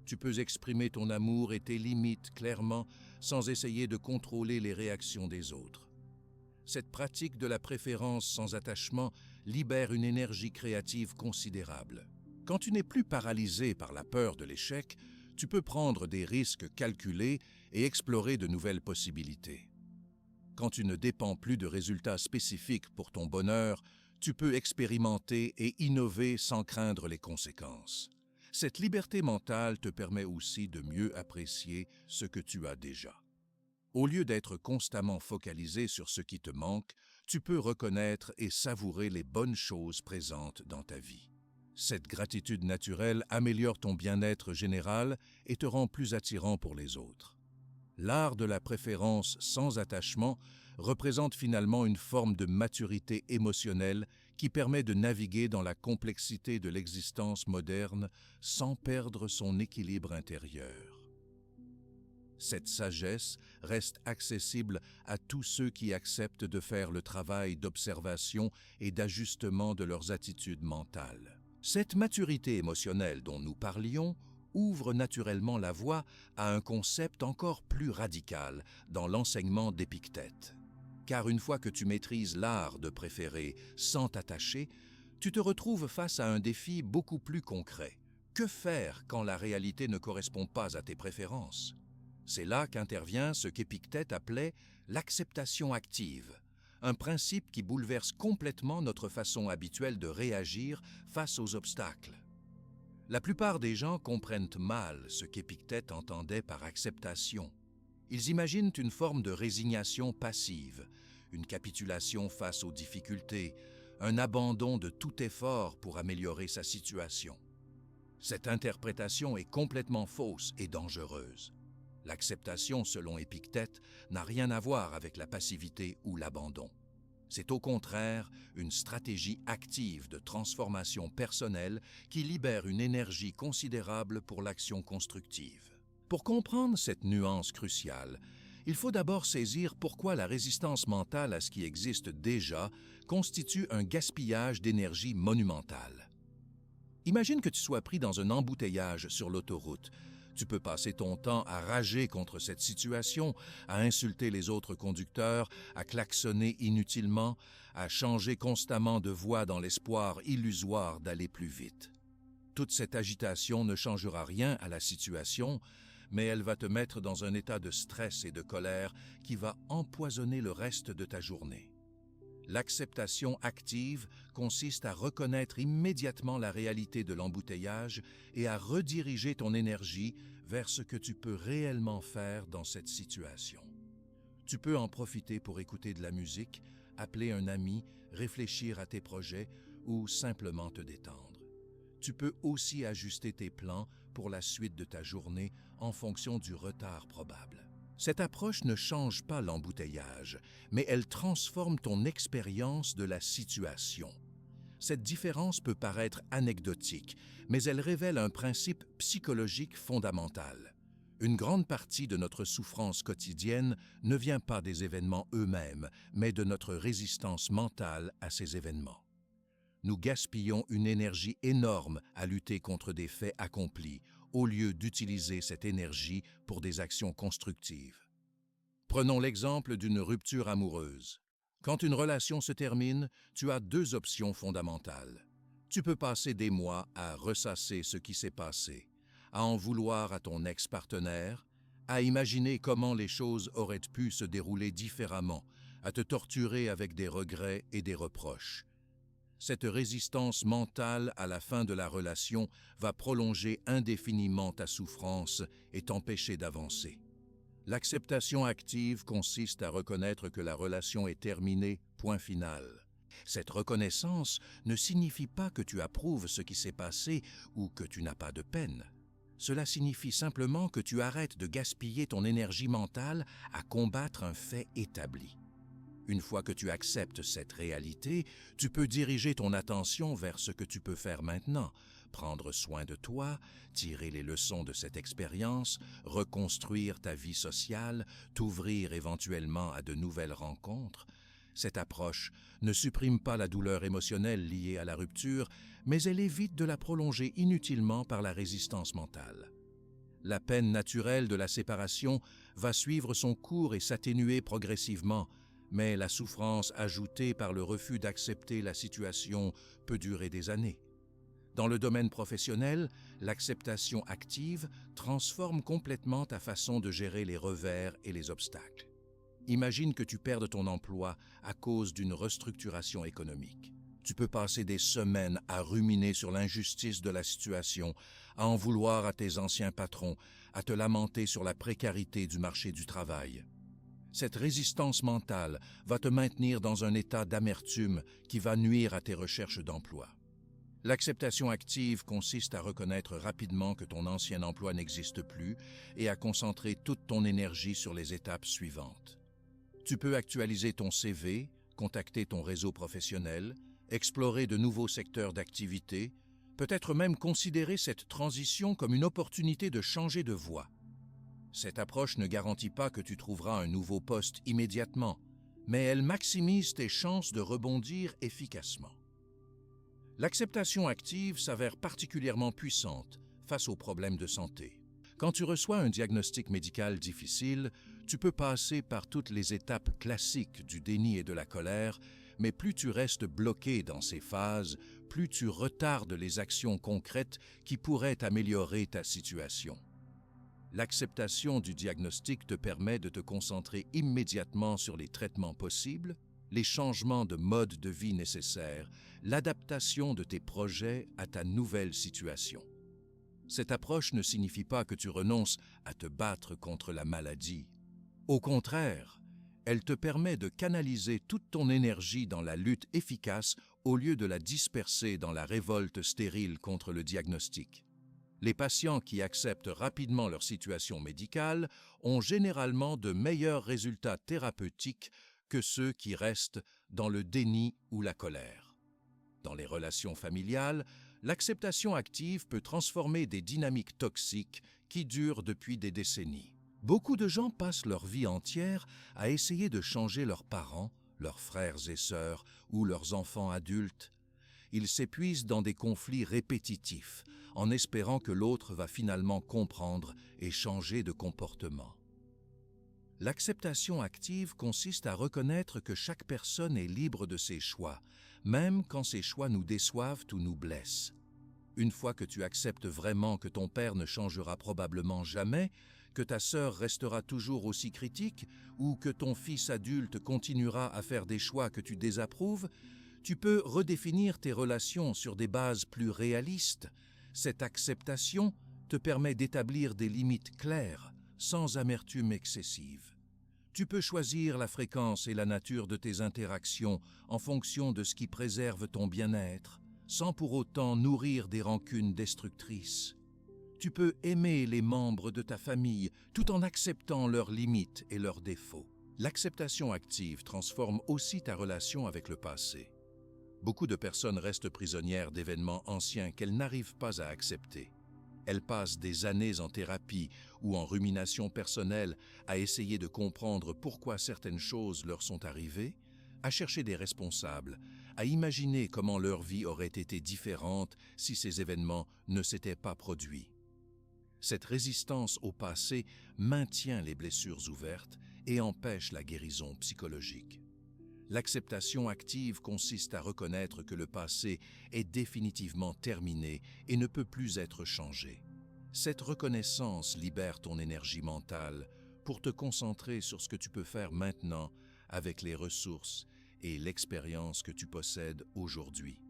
Tu peux exprimer ton amour et tes limites clairement sans essayer de contrôler les réactions des autres. Cette pratique de la préférence sans attachement libère une énergie créative considérable. Quand tu n'es plus paralysé par la peur de l'échec, tu peux prendre des risques calculés et explorer de nouvelles possibilités. Quand tu ne dépends plus de résultats spécifiques pour ton bonheur, tu peux expérimenter et innover sans craindre les conséquences. Cette liberté mentale te permet aussi de mieux apprécier ce que tu as déjà. Au lieu d'être constamment focalisé sur ce qui te manque, tu peux reconnaître et savourer les bonnes choses présentes dans ta vie. Cette gratitude naturelle améliore ton bien-être général et te rend plus attirant pour les autres. L'art de la préférence sans attachement représente finalement une forme de maturité émotionnelle qui permet de naviguer dans la complexité de l'existence moderne sans perdre son équilibre intérieur. Cette sagesse reste accessible à tous ceux qui acceptent de faire le travail d'observation et d'ajustement de leurs attitudes mentales. Cette maturité émotionnelle dont nous parlions ouvre naturellement la voie à un concept encore plus radical dans l'enseignement d'Épictète. Car une fois que tu maîtrises l'art de préférer sans t'attacher, tu te retrouves face à un défi beaucoup plus concret. Que faire quand la réalité ne correspond pas à tes préférences? C'est là qu'intervient ce qu'Épictète appelait l'acceptation active, un principe qui bouleverse complètement notre façon habituelle de réagir face aux obstacles. La plupart des gens comprennent mal ce qu'Épictète entendait par acceptation. Ils imaginent une forme de résignation passive, une capitulation face aux difficultés, un abandon de tout effort pour améliorer sa situation. Cette interprétation est complètement fausse et dangereuse. L'acceptation, selon Épictète, n'a rien à voir avec la passivité ou l'abandon. C'est au contraire une stratégie active de transformation personnelle qui libère une énergie considérable pour l'action constructive. Pour comprendre cette nuance cruciale, il faut d'abord saisir pourquoi la résistance mentale à ce qui existe déjà constitue un gaspillage d'énergie monumental. Imagine que tu sois pris dans un embouteillage sur l'autoroute. Tu peux passer ton temps à rager contre cette situation, à insulter les autres conducteurs, à klaxonner inutilement, à changer constamment de voie dans l'espoir illusoire d'aller plus vite. Toute cette agitation ne changera rien à la situation, mais elle va te mettre dans un état de stress et de colère qui va empoisonner le reste de ta journée. L'acceptation active consiste à reconnaître immédiatement la réalité de l'embouteillage et à rediriger ton énergie vers ce que tu peux réellement faire dans cette situation. Tu peux en profiter pour écouter de la musique, appeler un ami, réfléchir à tes projets ou simplement te détendre. Tu peux aussi ajuster tes plans pour la suite de ta journée en fonction du retard probable. Cette approche ne change pas l'embouteillage, mais elle transforme ton expérience de la situation. Cette différence peut paraître anecdotique, mais elle révèle un principe psychologique fondamental. Une grande partie de notre souffrance quotidienne ne vient pas des événements eux-mêmes, mais de notre résistance mentale à ces événements. Nous gaspillons une énergie énorme à lutter contre des faits accomplis, au lieu d'utiliser cette énergie pour des actions constructives. Prenons l'exemple d'une rupture amoureuse. Quand une relation se termine, tu as deux options fondamentales. Tu peux passer des mois à ressasser ce qui s'est passé, à en vouloir à ton ex-partenaire, à imaginer comment les choses auraient pu se dérouler différemment, à te torturer avec des regrets et des reproches. Cette résistance mentale à la fin de la relation va prolonger indéfiniment ta souffrance et t'empêcher d'avancer. L'acceptation active consiste à reconnaître que la relation est terminée, point final. Cette reconnaissance ne signifie pas que tu approuves ce qui s'est passé ou que tu n'as pas de peine. Cela signifie simplement que tu arrêtes de gaspiller ton énergie mentale à combattre un fait établi. Une fois que tu acceptes cette réalité, tu peux diriger ton attention vers ce que tu peux faire maintenant, prendre soin de toi, tirer les leçons de cette expérience, reconstruire ta vie sociale, t'ouvrir éventuellement à de nouvelles rencontres. Cette approche ne supprime pas la douleur émotionnelle liée à la rupture, mais elle évite de la prolonger inutilement par la résistance mentale. La peine naturelle de la séparation va suivre son cours et s'atténuer progressivement, mais la souffrance ajoutée par le refus d'accepter la situation peut durer des années. Dans le domaine professionnel, l'acceptation active transforme complètement ta façon de gérer les revers et les obstacles. Imagine que tu perdes ton emploi à cause d'une restructuration économique. Tu peux passer des semaines à ruminer sur l'injustice de la situation, à en vouloir à tes anciens patrons, à te lamenter sur la précarité du marché du travail. Cette résistance mentale va te maintenir dans un état d'amertume qui va nuire à tes recherches d'emploi. L'acceptation active consiste à reconnaître rapidement que ton ancien emploi n'existe plus et à concentrer toute ton énergie sur les étapes suivantes. Tu peux actualiser ton CV, contacter ton réseau professionnel, explorer de nouveaux secteurs d'activité, peut-être même considérer cette transition comme une opportunité de changer de voie. Cette approche ne garantit pas que tu trouveras un nouveau poste immédiatement, mais elle maximise tes chances de rebondir efficacement. L'acceptation active s'avère particulièrement puissante face aux problèmes de santé. Quand tu reçois un diagnostic médical difficile, tu peux passer par toutes les étapes classiques du déni et de la colère, mais plus tu restes bloqué dans ces phases, plus tu retardes les actions concrètes qui pourraient améliorer ta situation. L'acceptation du diagnostic te permet de te concentrer immédiatement sur les traitements possibles, les changements de mode de vie nécessaires, l'adaptation de tes projets à ta nouvelle situation. Cette approche ne signifie pas que tu renonces à te battre contre la maladie. Au contraire, elle te permet de canaliser toute ton énergie dans la lutte efficace au lieu de la disperser dans la révolte stérile contre le diagnostic. Les patients qui acceptent rapidement leur situation médicale ont généralement de meilleurs résultats thérapeutiques que ceux qui restent dans le déni ou la colère. Dans les relations familiales, l'acceptation active peut transformer des dynamiques toxiques qui durent depuis des décennies. Beaucoup de gens passent leur vie entière à essayer de changer leurs parents, leurs frères et sœurs ou leurs enfants adultes. Ils s'épuisent dans des conflits répétitifs, en espérant que l'autre va finalement comprendre et changer de comportement. L'acceptation active consiste à reconnaître que chaque personne est libre de ses choix, même quand ces choix nous déçoivent ou nous blessent. Une fois que tu acceptes vraiment que ton père ne changera probablement jamais, que ta sœur restera toujours aussi critique ou que ton fils adulte continuera à faire des choix que tu désapprouves, tu peux redéfinir tes relations sur des bases plus réalistes. Cette acceptation te permet d'établir des limites claires, sans amertume excessive. Tu peux choisir la fréquence et la nature de tes interactions en fonction de ce qui préserve ton bien-être, sans pour autant nourrir des rancunes destructrices. Tu peux aimer les membres de ta famille tout en acceptant leurs limites et leurs défauts. L'acceptation active transforme aussi ta relation avec le passé. Beaucoup de personnes restent prisonnières d'événements anciens qu'elles n'arrivent pas à accepter. Elles passent des années en thérapie ou en rumination personnelle à essayer de comprendre pourquoi certaines choses leur sont arrivées, à chercher des responsables, à imaginer comment leur vie aurait été différente si ces événements ne s'étaient pas produits. Cette résistance au passé maintient les blessures ouvertes et empêche la guérison psychologique. L'acceptation active consiste à reconnaître que le passé est définitivement terminé et ne peut plus être changé. Cette reconnaissance libère ton énergie mentale pour te concentrer sur ce que tu peux faire maintenant avec les ressources et l'expérience que tu possèdes aujourd'hui.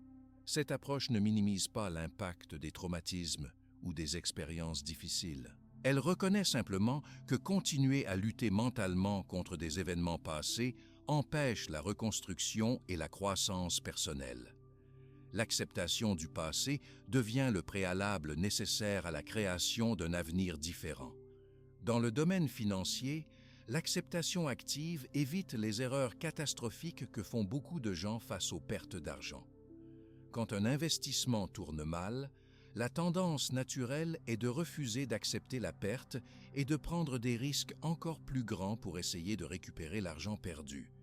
Cette approche ne minimise pas l'impact des traumatismes ou des expériences difficiles. Elle reconnaît simplement que continuer à lutter mentalement contre des événements passés empêche la reconstruction et la croissance personnelle. L'acceptation du passé devient le préalable nécessaire à la création d'un avenir différent. Dans le domaine financier, l'acceptation active évite les erreurs catastrophiques que font beaucoup de gens face aux pertes d'argent. Quand un investissement tourne mal, la tendance naturelle est de refuser d'accepter la perte et de prendre des risques encore plus grands pour essayer de récupérer l'argent perdu.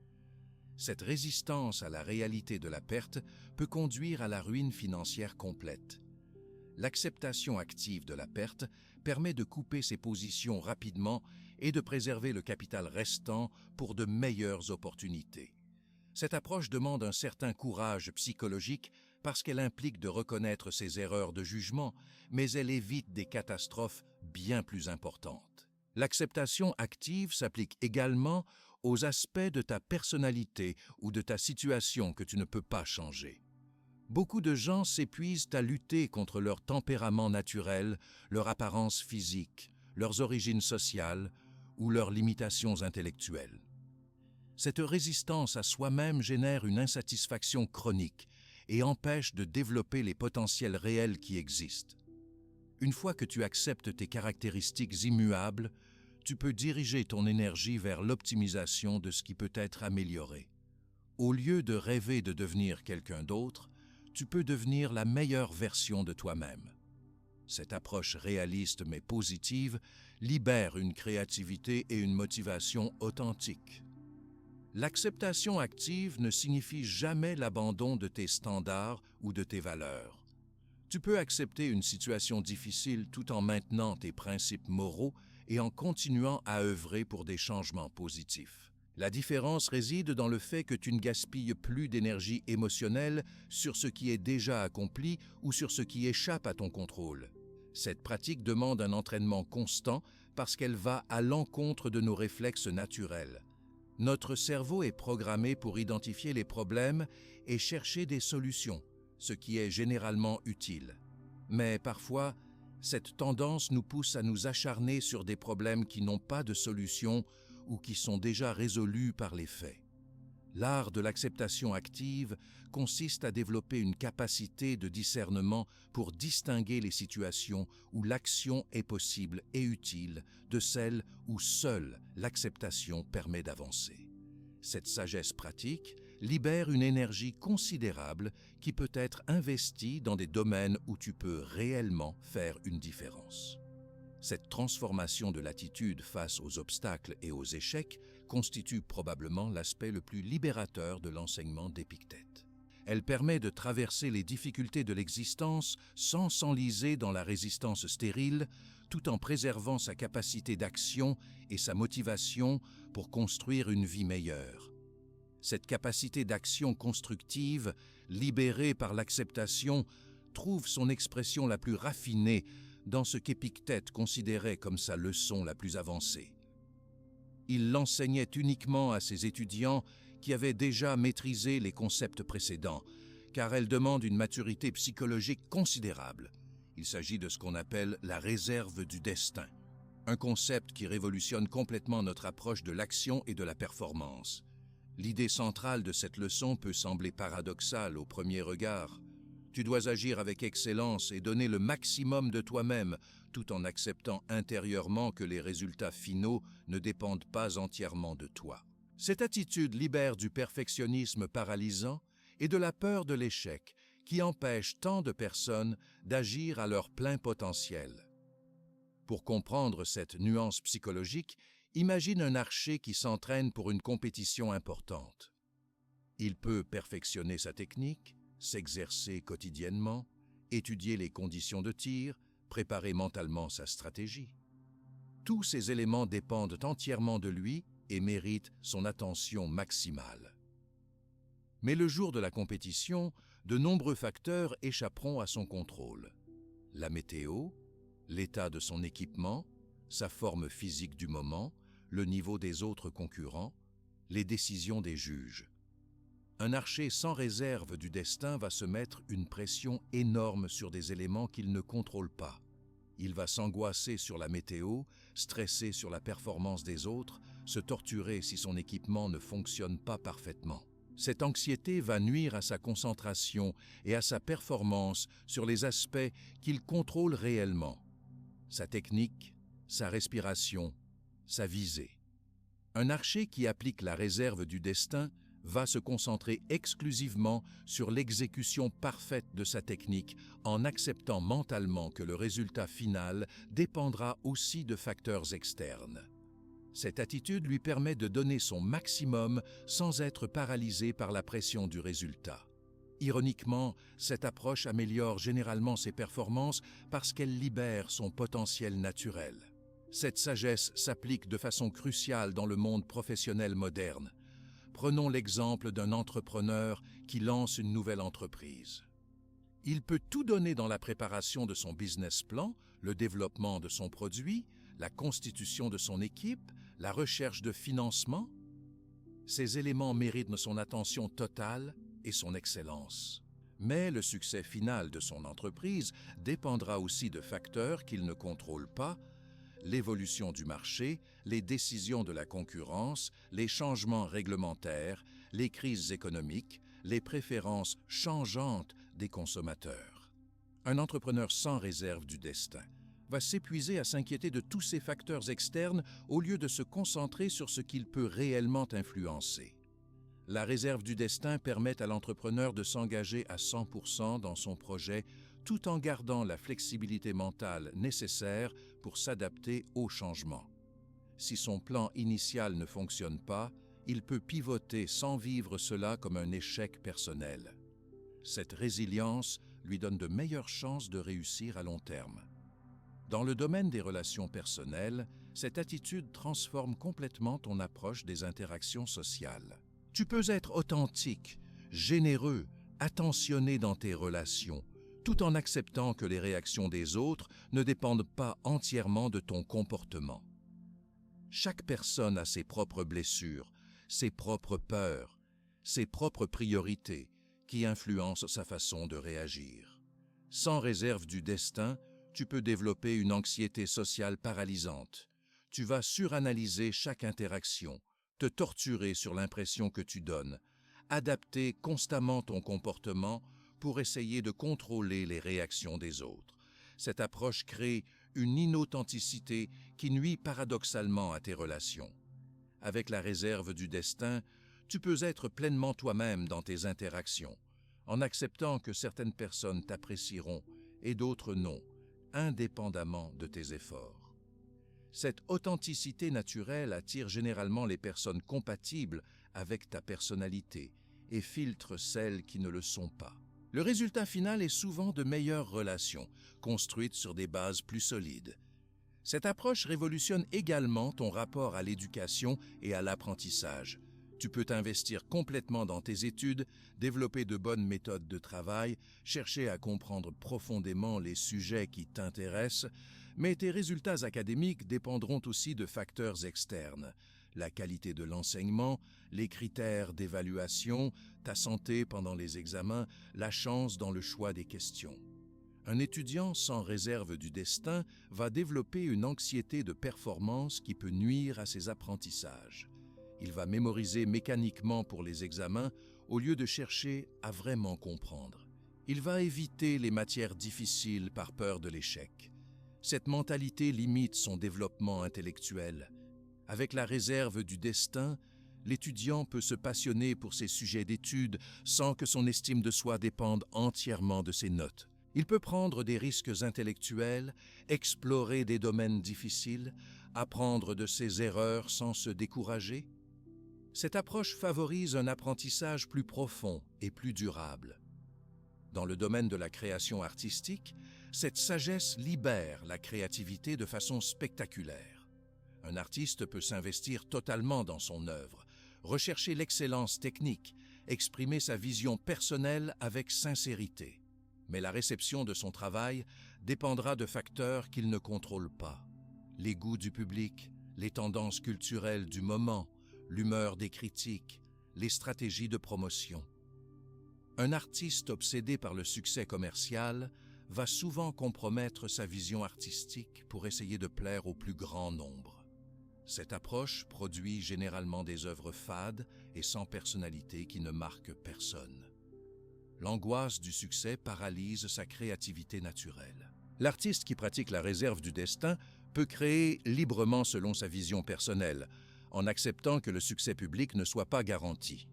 Cette résistance à la réalité de la perte peut conduire à la ruine financière complète. L'acceptation active de la perte permet de couper ses positions rapidement et de préserver le capital restant pour de meilleures opportunités. Cette approche demande un certain courage psychologique parce qu'elle implique de reconnaître ses erreurs de jugement, mais elle évite des catastrophes bien plus importantes. L'acceptation active s'applique également aux aspects de ta personnalité ou de ta situation que tu ne peux pas changer. Beaucoup de gens s'épuisent à lutter contre leur tempérament naturel, leur apparence physique, leurs origines sociales ou leurs limitations intellectuelles. Cette résistance à soi-même génère une insatisfaction chronique et empêche de développer les potentiels réels qui existent. Une fois que tu acceptes tes caractéristiques immuables, tu peux diriger ton énergie vers l'optimisation de ce qui peut être amélioré. Au lieu de rêver de devenir quelqu'un d'autre, tu peux devenir la meilleure version de toi-même. Cette approche réaliste mais positive libère une créativité et une motivation authentiques. L'acceptation active ne signifie jamais l'abandon de tes standards ou de tes valeurs. Tu peux accepter une situation difficile tout en maintenant tes principes moraux et en continuant à œuvrer pour des changements positifs. La différence réside dans le fait que tu ne gaspilles plus d'énergie émotionnelle sur ce qui est déjà accompli ou sur ce qui échappe à ton contrôle. Cette pratique demande un entraînement constant parce qu'elle va à l'encontre de nos réflexes naturels. Notre cerveau est programmé pour identifier les problèmes et chercher des solutions, ce qui est généralement utile. Mais parfois, cette tendance nous pousse à nous acharner sur des problèmes qui n'ont pas de solution ou qui sont déjà résolus par les faits. L'art de l'acceptation active consiste à développer une capacité de discernement pour distinguer les situations où l'action est possible et utile de celles où seule l'acceptation permet d'avancer. Cette sagesse pratique libère une énergie considérable qui peut être investie dans des domaines où tu peux réellement faire une différence. Cette transformation de l'attitude face aux obstacles et aux échecs constitue probablement l'aspect le plus libérateur de l'enseignement d'Épictète. Elle permet de traverser les difficultés de l'existence sans s'enliser dans la résistance stérile, tout en préservant sa capacité d'action et sa motivation pour construire une vie meilleure. Cette capacité d'action constructive, libérée par l'acceptation, trouve son expression la plus raffinée dans ce qu'Épictète considérait comme sa leçon la plus avancée. Il l'enseignait uniquement à ses étudiants qui avaient déjà maîtrisé les concepts précédents, car elle demande une maturité psychologique considérable. Il s'agit de ce qu'on appelle la réserve du destin, un concept qui révolutionne complètement notre approche de l'action et de la performance. L'idée centrale de cette leçon peut sembler paradoxale au premier regard. Tu dois agir avec excellence et donner le maximum de toi-même, tout en acceptant intérieurement que les résultats finaux ne dépendent pas entièrement de toi. Cette attitude libère du perfectionnisme paralysant et de la peur de l'échec, qui empêche tant de personnes d'agir à leur plein potentiel. Pour comprendre cette nuance psychologique, imagine un archer qui s'entraîne pour une compétition importante. Il peut perfectionner sa technique, s'exercer quotidiennement, étudier les conditions de tir, préparer mentalement sa stratégie. Tous ces éléments dépendent entièrement de lui et méritent son attention maximale. Mais le jour de la compétition, de nombreux facteurs échapperont à son contrôle. La météo, l'état de son équipement, sa forme physique du moment, le niveau des autres concurrents, les décisions des juges. Un archer sans réserve du destin va se mettre une pression énorme sur des éléments qu'il ne contrôle pas. Il va s'angoisser sur la météo, stresser sur la performance des autres, se torturer si son équipement ne fonctionne pas parfaitement. Cette anxiété va nuire à sa concentration et à sa performance sur les aspects qu'il contrôle réellement. Sa technique, sa respiration, sa visée. Un archer qui applique la réserve du destin va se concentrer exclusivement sur l'exécution parfaite de sa technique en acceptant mentalement que le résultat final dépendra aussi de facteurs externes. Cette attitude lui permet de donner son maximum sans être paralysé par la pression du résultat. Ironiquement, cette approche améliore généralement ses performances parce qu'elle libère son potentiel naturel. Cette sagesse s'applique de façon cruciale dans le monde professionnel moderne. Prenons l'exemple d'un entrepreneur qui lance une nouvelle entreprise. Il peut tout donner dans la préparation de son business plan, le développement de son produit, la constitution de son équipe, la recherche de financement. Ces éléments méritent son attention totale et son excellence. Mais le succès final de son entreprise dépendra aussi de facteurs qu'il ne contrôle pas, l'évolution du marché, les décisions de la concurrence, les changements réglementaires, les crises économiques, les préférences changeantes des consommateurs. Un entrepreneur sans réserve du destin va s'épuiser à s'inquiéter de tous ces facteurs externes au lieu de se concentrer sur ce qu'il peut réellement influencer. La réserve du destin permet à l'entrepreneur de s'engager à 100% dans son projet tout en gardant la flexibilité mentale nécessaire pour s'adapter aux changements. Si son plan initial ne fonctionne pas, il peut pivoter sans vivre cela comme un échec personnel. Cette résilience lui donne de meilleures chances de réussir à long terme. Dans le domaine des relations personnelles, cette attitude transforme complètement ton approche des interactions sociales. Tu peux être authentique, généreux, attentionné dans tes relations, tout en acceptant que les réactions des autres ne dépendent pas entièrement de ton comportement. Chaque personne a ses propres blessures, ses propres peurs, ses propres priorités qui influencent sa façon de réagir. Sans réserve du destin, tu peux développer une anxiété sociale paralysante. Tu vas suranalyser chaque interaction, te torturer sur l'impression que tu donnes, adapter constamment ton comportement pour essayer de contrôler les réactions des autres. Cette approche crée une inauthenticité qui nuit paradoxalement à tes relations. Avec la réserve du destin, tu peux être pleinement toi-même dans tes interactions, en acceptant que certaines personnes t'apprécieront et d'autres non, indépendamment de tes efforts. Cette authenticité naturelle attire généralement les personnes compatibles avec ta personnalité et filtre celles qui ne le sont pas. Le résultat final est souvent de meilleures relations, construites sur des bases plus solides. Cette approche révolutionne également ton rapport à l'éducation et à l'apprentissage. Tu peux t'investir complètement dans tes études, développer de bonnes méthodes de travail, chercher à comprendre profondément les sujets qui t'intéressent, mais tes résultats académiques dépendront aussi de facteurs externes. La qualité de l'enseignement, les critères d'évaluation, ta santé pendant les examens, la chance dans le choix des questions. Un étudiant sans réserve du destin va développer une anxiété de performance qui peut nuire à ses apprentissages. Il va mémoriser mécaniquement pour les examens au lieu de chercher à vraiment comprendre. Il va éviter les matières difficiles par peur de l'échec. Cette mentalité limite son développement intellectuel. Avec la réserve du destin, l'étudiant peut se passionner pour ses sujets d'études sans que son estime de soi dépende entièrement de ses notes. Il peut prendre des risques intellectuels, explorer des domaines difficiles, apprendre de ses erreurs sans se décourager. Cette approche favorise un apprentissage plus profond et plus durable. Dans le domaine de la création artistique, cette sagesse libère la créativité de façon spectaculaire. Un artiste peut s'investir totalement dans son œuvre, rechercher l'excellence technique, exprimer sa vision personnelle avec sincérité. Mais la réception de son travail dépendra de facteurs qu'il ne contrôle pas. Les goûts du public, les tendances culturelles du moment, l'humeur des critiques, les stratégies de promotion. Un artiste obsédé par le succès commercial va souvent compromettre sa vision artistique pour essayer de plaire au plus grand nombre. Cette approche produit généralement des œuvres fades et sans personnalité qui ne marquent personne. L'angoisse du succès paralyse sa créativité naturelle. L'artiste qui pratique la réserve du destin peut créer librement selon sa vision personnelle, en acceptant que le succès public ne soit pas garanti.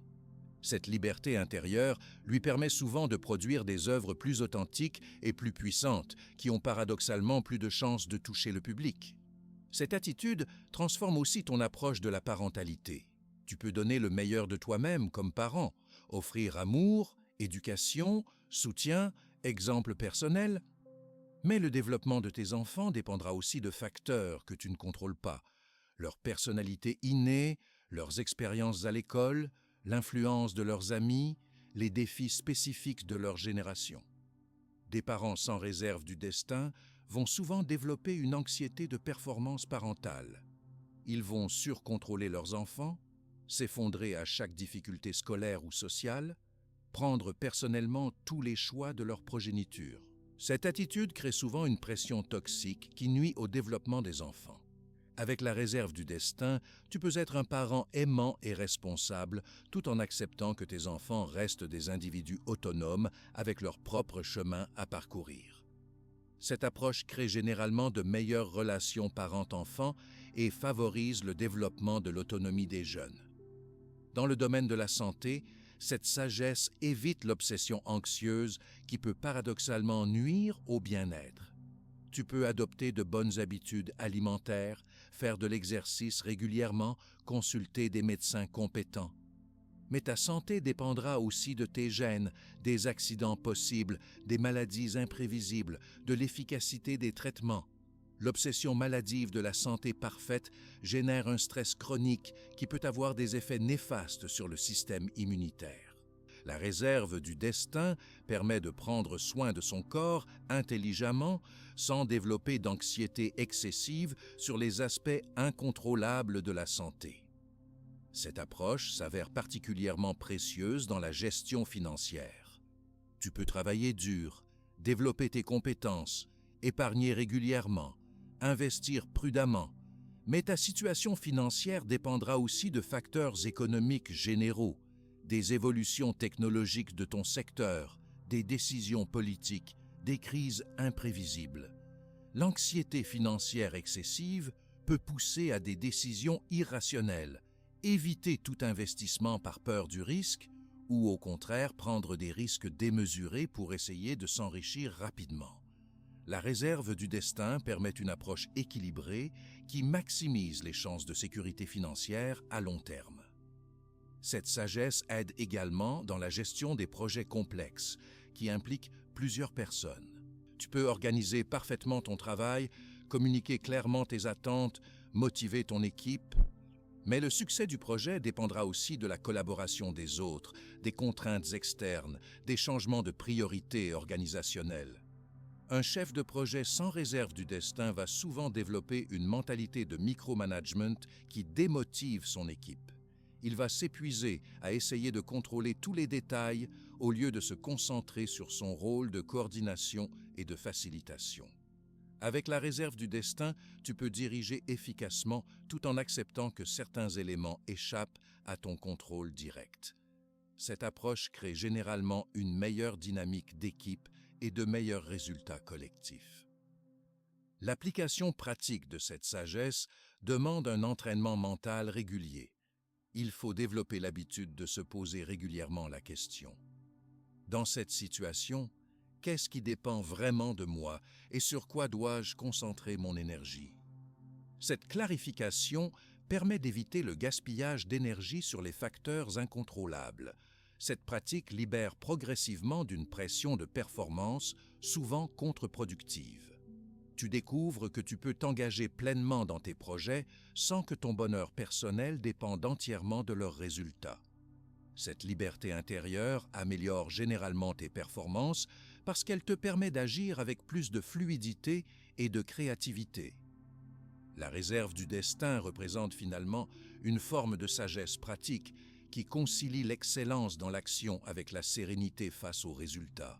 Cette liberté intérieure lui permet souvent de produire des œuvres plus authentiques et plus puissantes, qui ont paradoxalement plus de chances de toucher le public. Cette attitude transforme aussi ton approche de la parentalité. Tu peux donner le meilleur de toi-même comme parent, offrir amour, éducation, soutien, exemple personnel. Mais le développement de tes enfants dépendra aussi de facteurs que tu ne contrôles pas. Leur personnalité innée, leurs expériences à l'école, l'influence de leurs amis, les défis spécifiques de leur génération. Des parents sans réserve du destin vont souvent développer une anxiété de performance parentale. Ils vont surcontrôler leurs enfants, s'effondrer à chaque difficulté scolaire ou sociale, prendre personnellement tous les choix de leur progéniture. Cette attitude crée souvent une pression toxique qui nuit au développement des enfants. Avec la réserve du destin, tu peux être un parent aimant et responsable tout en acceptant que tes enfants restent des individus autonomes avec leur propre chemin à parcourir. Cette approche crée généralement de meilleures relations parents-enfants et favorise le développement de l'autonomie des jeunes. Dans le domaine de la santé, cette sagesse évite l'obsession anxieuse qui peut paradoxalement nuire au bien-être. Tu peux adopter de bonnes habitudes alimentaires, faire de l'exercice régulièrement, consulter des médecins compétents. Mais ta santé dépendra aussi de tes gènes, des accidents possibles, des maladies imprévisibles, de l'efficacité des traitements. L'obsession maladive de la santé parfaite génère un stress chronique qui peut avoir des effets néfastes sur le système immunitaire. La réserve du destin permet de prendre soin de son corps intelligemment, sans développer d'anxiété excessive sur les aspects incontrôlables de la santé. Cette approche s'avère particulièrement précieuse dans la gestion financière. Tu peux travailler dur, développer tes compétences, épargner régulièrement, investir prudemment, Mais ta situation financière dépendra aussi de facteurs économiques généraux, des évolutions technologiques de ton secteur, des décisions politiques, des crises imprévisibles. L'anxiété financière excessive peut pousser à des décisions irrationnelles, éviter tout investissement par peur du risque ou au contraire prendre des risques démesurés pour essayer de s'enrichir rapidement. La réserve du destin permet une approche équilibrée qui maximise les chances de sécurité financière à long terme. Cette sagesse aide également dans la gestion des projets complexes qui impliquent plusieurs personnes. Tu peux organiser parfaitement ton travail, communiquer clairement tes attentes, motiver ton équipe, mais le succès du projet dépendra aussi de la collaboration des autres, des contraintes externes, des changements de priorités organisationnelles. Un chef de projet sans réserve du destin va souvent développer une mentalité de micromanagement qui démotive son équipe. Il va s'épuiser à essayer de contrôler tous les détails au lieu de se concentrer sur son rôle de coordination et de facilitation. Avec la réserve du destin, tu peux diriger efficacement tout en acceptant que certains éléments échappent à ton contrôle direct. Cette approche crée généralement une meilleure dynamique d'équipe et de meilleurs résultats collectifs. L'application pratique de cette sagesse demande un entraînement mental régulier. Il faut développer l'habitude de se poser régulièrement la question. Dans cette situation, qu'est-ce qui dépend vraiment de moi et sur quoi dois-je concentrer mon énergie? Cette clarification permet d'éviter le gaspillage d'énergie sur les facteurs incontrôlables. Cette pratique libère progressivement d'une pression de performance souvent contre-productive. Tu découvres que tu peux t'engager pleinement dans tes projets sans que ton bonheur personnel dépende entièrement de leurs résultats. Cette liberté intérieure améliore généralement tes performances parce qu'elle te permet d'agir avec plus de fluidité et de créativité. La réserve du destin représente finalement une forme de sagesse pratique qui concilie l'excellence dans l'action avec la sérénité face aux résultats.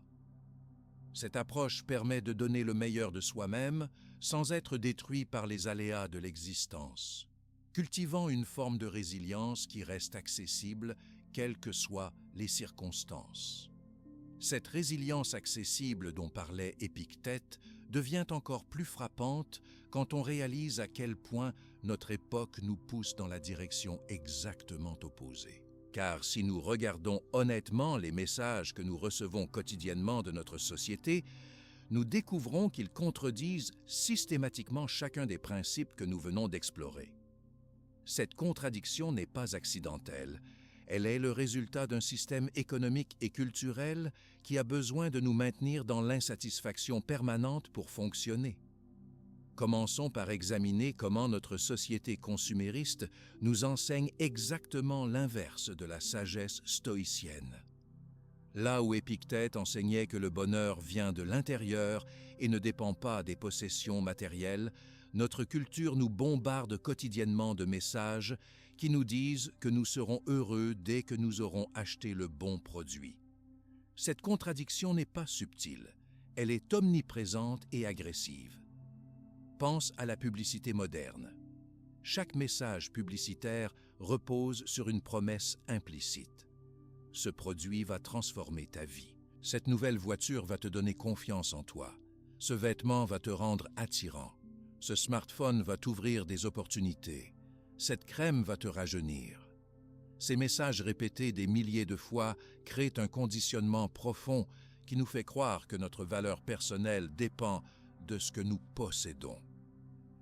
Cette approche permet de donner le meilleur de soi-même sans être détruit par les aléas de l'existence, cultivant une forme de résilience qui reste accessible quelles que soient les circonstances. Cette résilience accessible dont parlait Épictète devient encore plus frappante quand on réalise à quel point notre époque nous pousse dans la direction exactement opposée. Car si nous regardons honnêtement les messages que nous recevons quotidiennement de notre société, nous découvrons qu'ils contredisent systématiquement chacun des principes que nous venons d'explorer. Cette contradiction n'est pas accidentelle. Elle est le résultat d'un système économique et culturel qui a besoin de nous maintenir dans l'insatisfaction permanente pour fonctionner. Commençons par examiner comment notre société consumériste nous enseigne exactement l'inverse de la sagesse stoïcienne. Là où Épictète enseignait que le bonheur vient de l'intérieur et ne dépend pas des possessions matérielles, notre culture nous bombarde quotidiennement de messages qui nous disent que nous serons heureux dès que nous aurons acheté le bon produit. Cette contradiction n'est pas subtile, elle est omniprésente et agressive. Pense à la publicité moderne. Chaque message publicitaire repose sur une promesse implicite. Ce produit va transformer ta vie. Cette nouvelle voiture va te donner confiance en toi. Ce vêtement va te rendre attirant. Ce smartphone va t'ouvrir des opportunités. Cette crème va te rajeunir. Ces messages répétés des milliers de fois créent un conditionnement profond qui nous fait croire que notre valeur personnelle dépend de ce que nous possédons.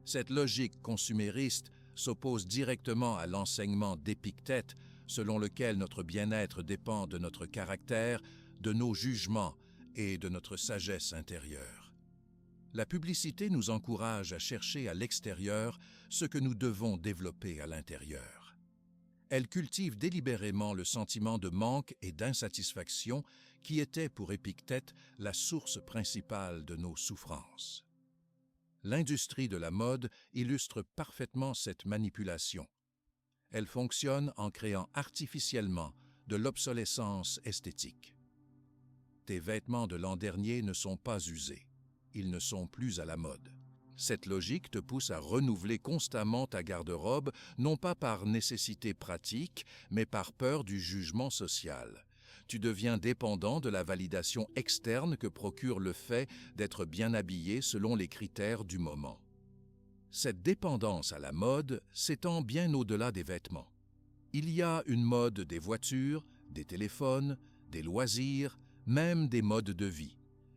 Cette logique consumériste s'oppose directement à l'enseignement d'Épictète selon lequel notre bien-être dépend de notre caractère, de nos jugements et de notre sagesse intérieure. La publicité nous encourage à chercher à l'extérieur ce que nous devons développer à l'intérieur. Elle cultive délibérément le sentiment de manque et d'insatisfaction qui était pour Épictète la source principale de nos souffrances. L'industrie de la mode illustre parfaitement cette manipulation. Elle fonctionne en créant artificiellement de l'obsolescence esthétique. Tes vêtements de l'an dernier ne sont pas usés. Ils ne sont plus à la mode. Cette logique te pousse à renouveler constamment ta garde-robe, non pas par nécessité pratique, mais par peur du jugement social. Tu deviens dépendant de la validation externe que procure le fait d'être bien habillé selon les critères du moment. Cette dépendance à la mode s'étend bien au-delà des vêtements. Il y a une mode des voitures, des téléphones, des loisirs, même des modes de vie.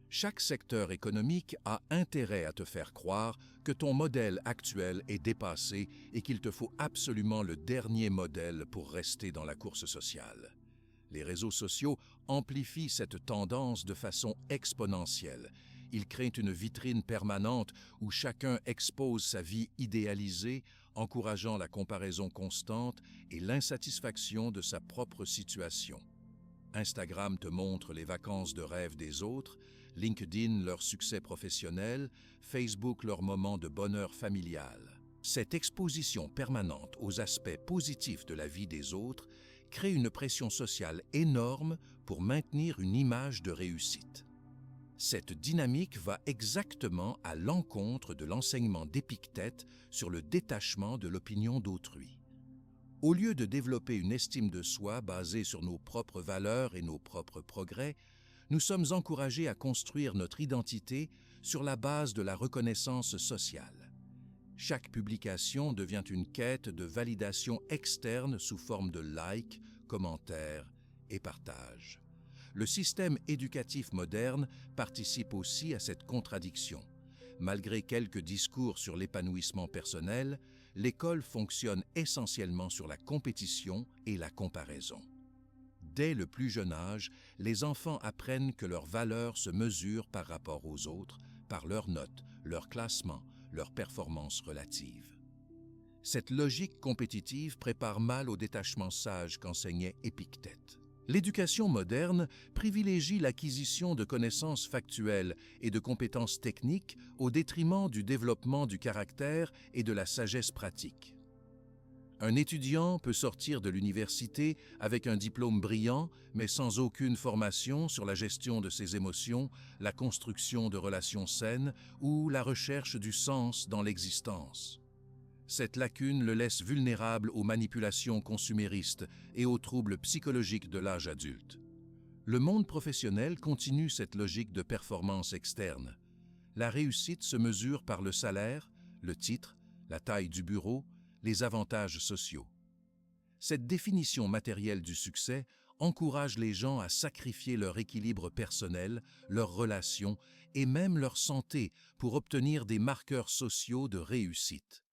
Chaque secteur économique a intérêt à te faire croire que ton modèle actuel est dépassé et qu'il te faut absolument le dernier modèle pour rester dans la course sociale. Les réseaux sociaux amplifient cette tendance de façon exponentielle. Ils créent une vitrine permanente où chacun expose sa vie idéalisée, encourageant la comparaison constante et l'insatisfaction de sa propre situation. Instagram te montre les vacances de rêve des autres, LinkedIn leur succès professionnel, Facebook leur moment de bonheur familial. Cette exposition permanente aux aspects positifs de la vie des autres crée une pression sociale énorme pour maintenir une image de réussite. Cette dynamique va exactement à l'encontre de l'enseignement d'Épictète sur le détachement de l'opinion d'autrui. Au lieu de développer une estime de soi basée sur nos propres valeurs et nos propres progrès, nous sommes encouragés à construire notre identité sur la base de la reconnaissance sociale. Chaque publication devient une quête de validation externe sous forme de likes, commentaires et partages. Le système éducatif moderne participe aussi à cette contradiction. Malgré quelques discours sur l'épanouissement personnel, l'école fonctionne essentiellement sur la compétition et la comparaison. Dès le plus jeune âge, les enfants apprennent que leur valeur se mesure par rapport aux autres, par leurs notes, leur classement, leurs performances relatives. Cette logique compétitive prépare mal au détachement sage qu'enseignait Épictète. L'éducation moderne privilégie l'acquisition de connaissances factuelles et de compétences techniques au détriment du développement du caractère et de la sagesse pratique. Un étudiant peut sortir de l'université avec un diplôme brillant, mais sans aucune formation sur la gestion de ses émotions, la construction de relations saines ou la recherche du sens dans l'existence. Cette lacune le laisse vulnérable aux manipulations consuméristes et aux troubles psychologiques de l'âge adulte. Le monde professionnel continue cette logique de performance externe. La réussite se mesure par le salaire, le titre, la taille du bureau, les avantages sociaux. Cette définition matérielle du succès encourage les gens à sacrifier leur équilibre personnel, leurs relations et même leur santé pour obtenir des marqueurs sociaux de réussite.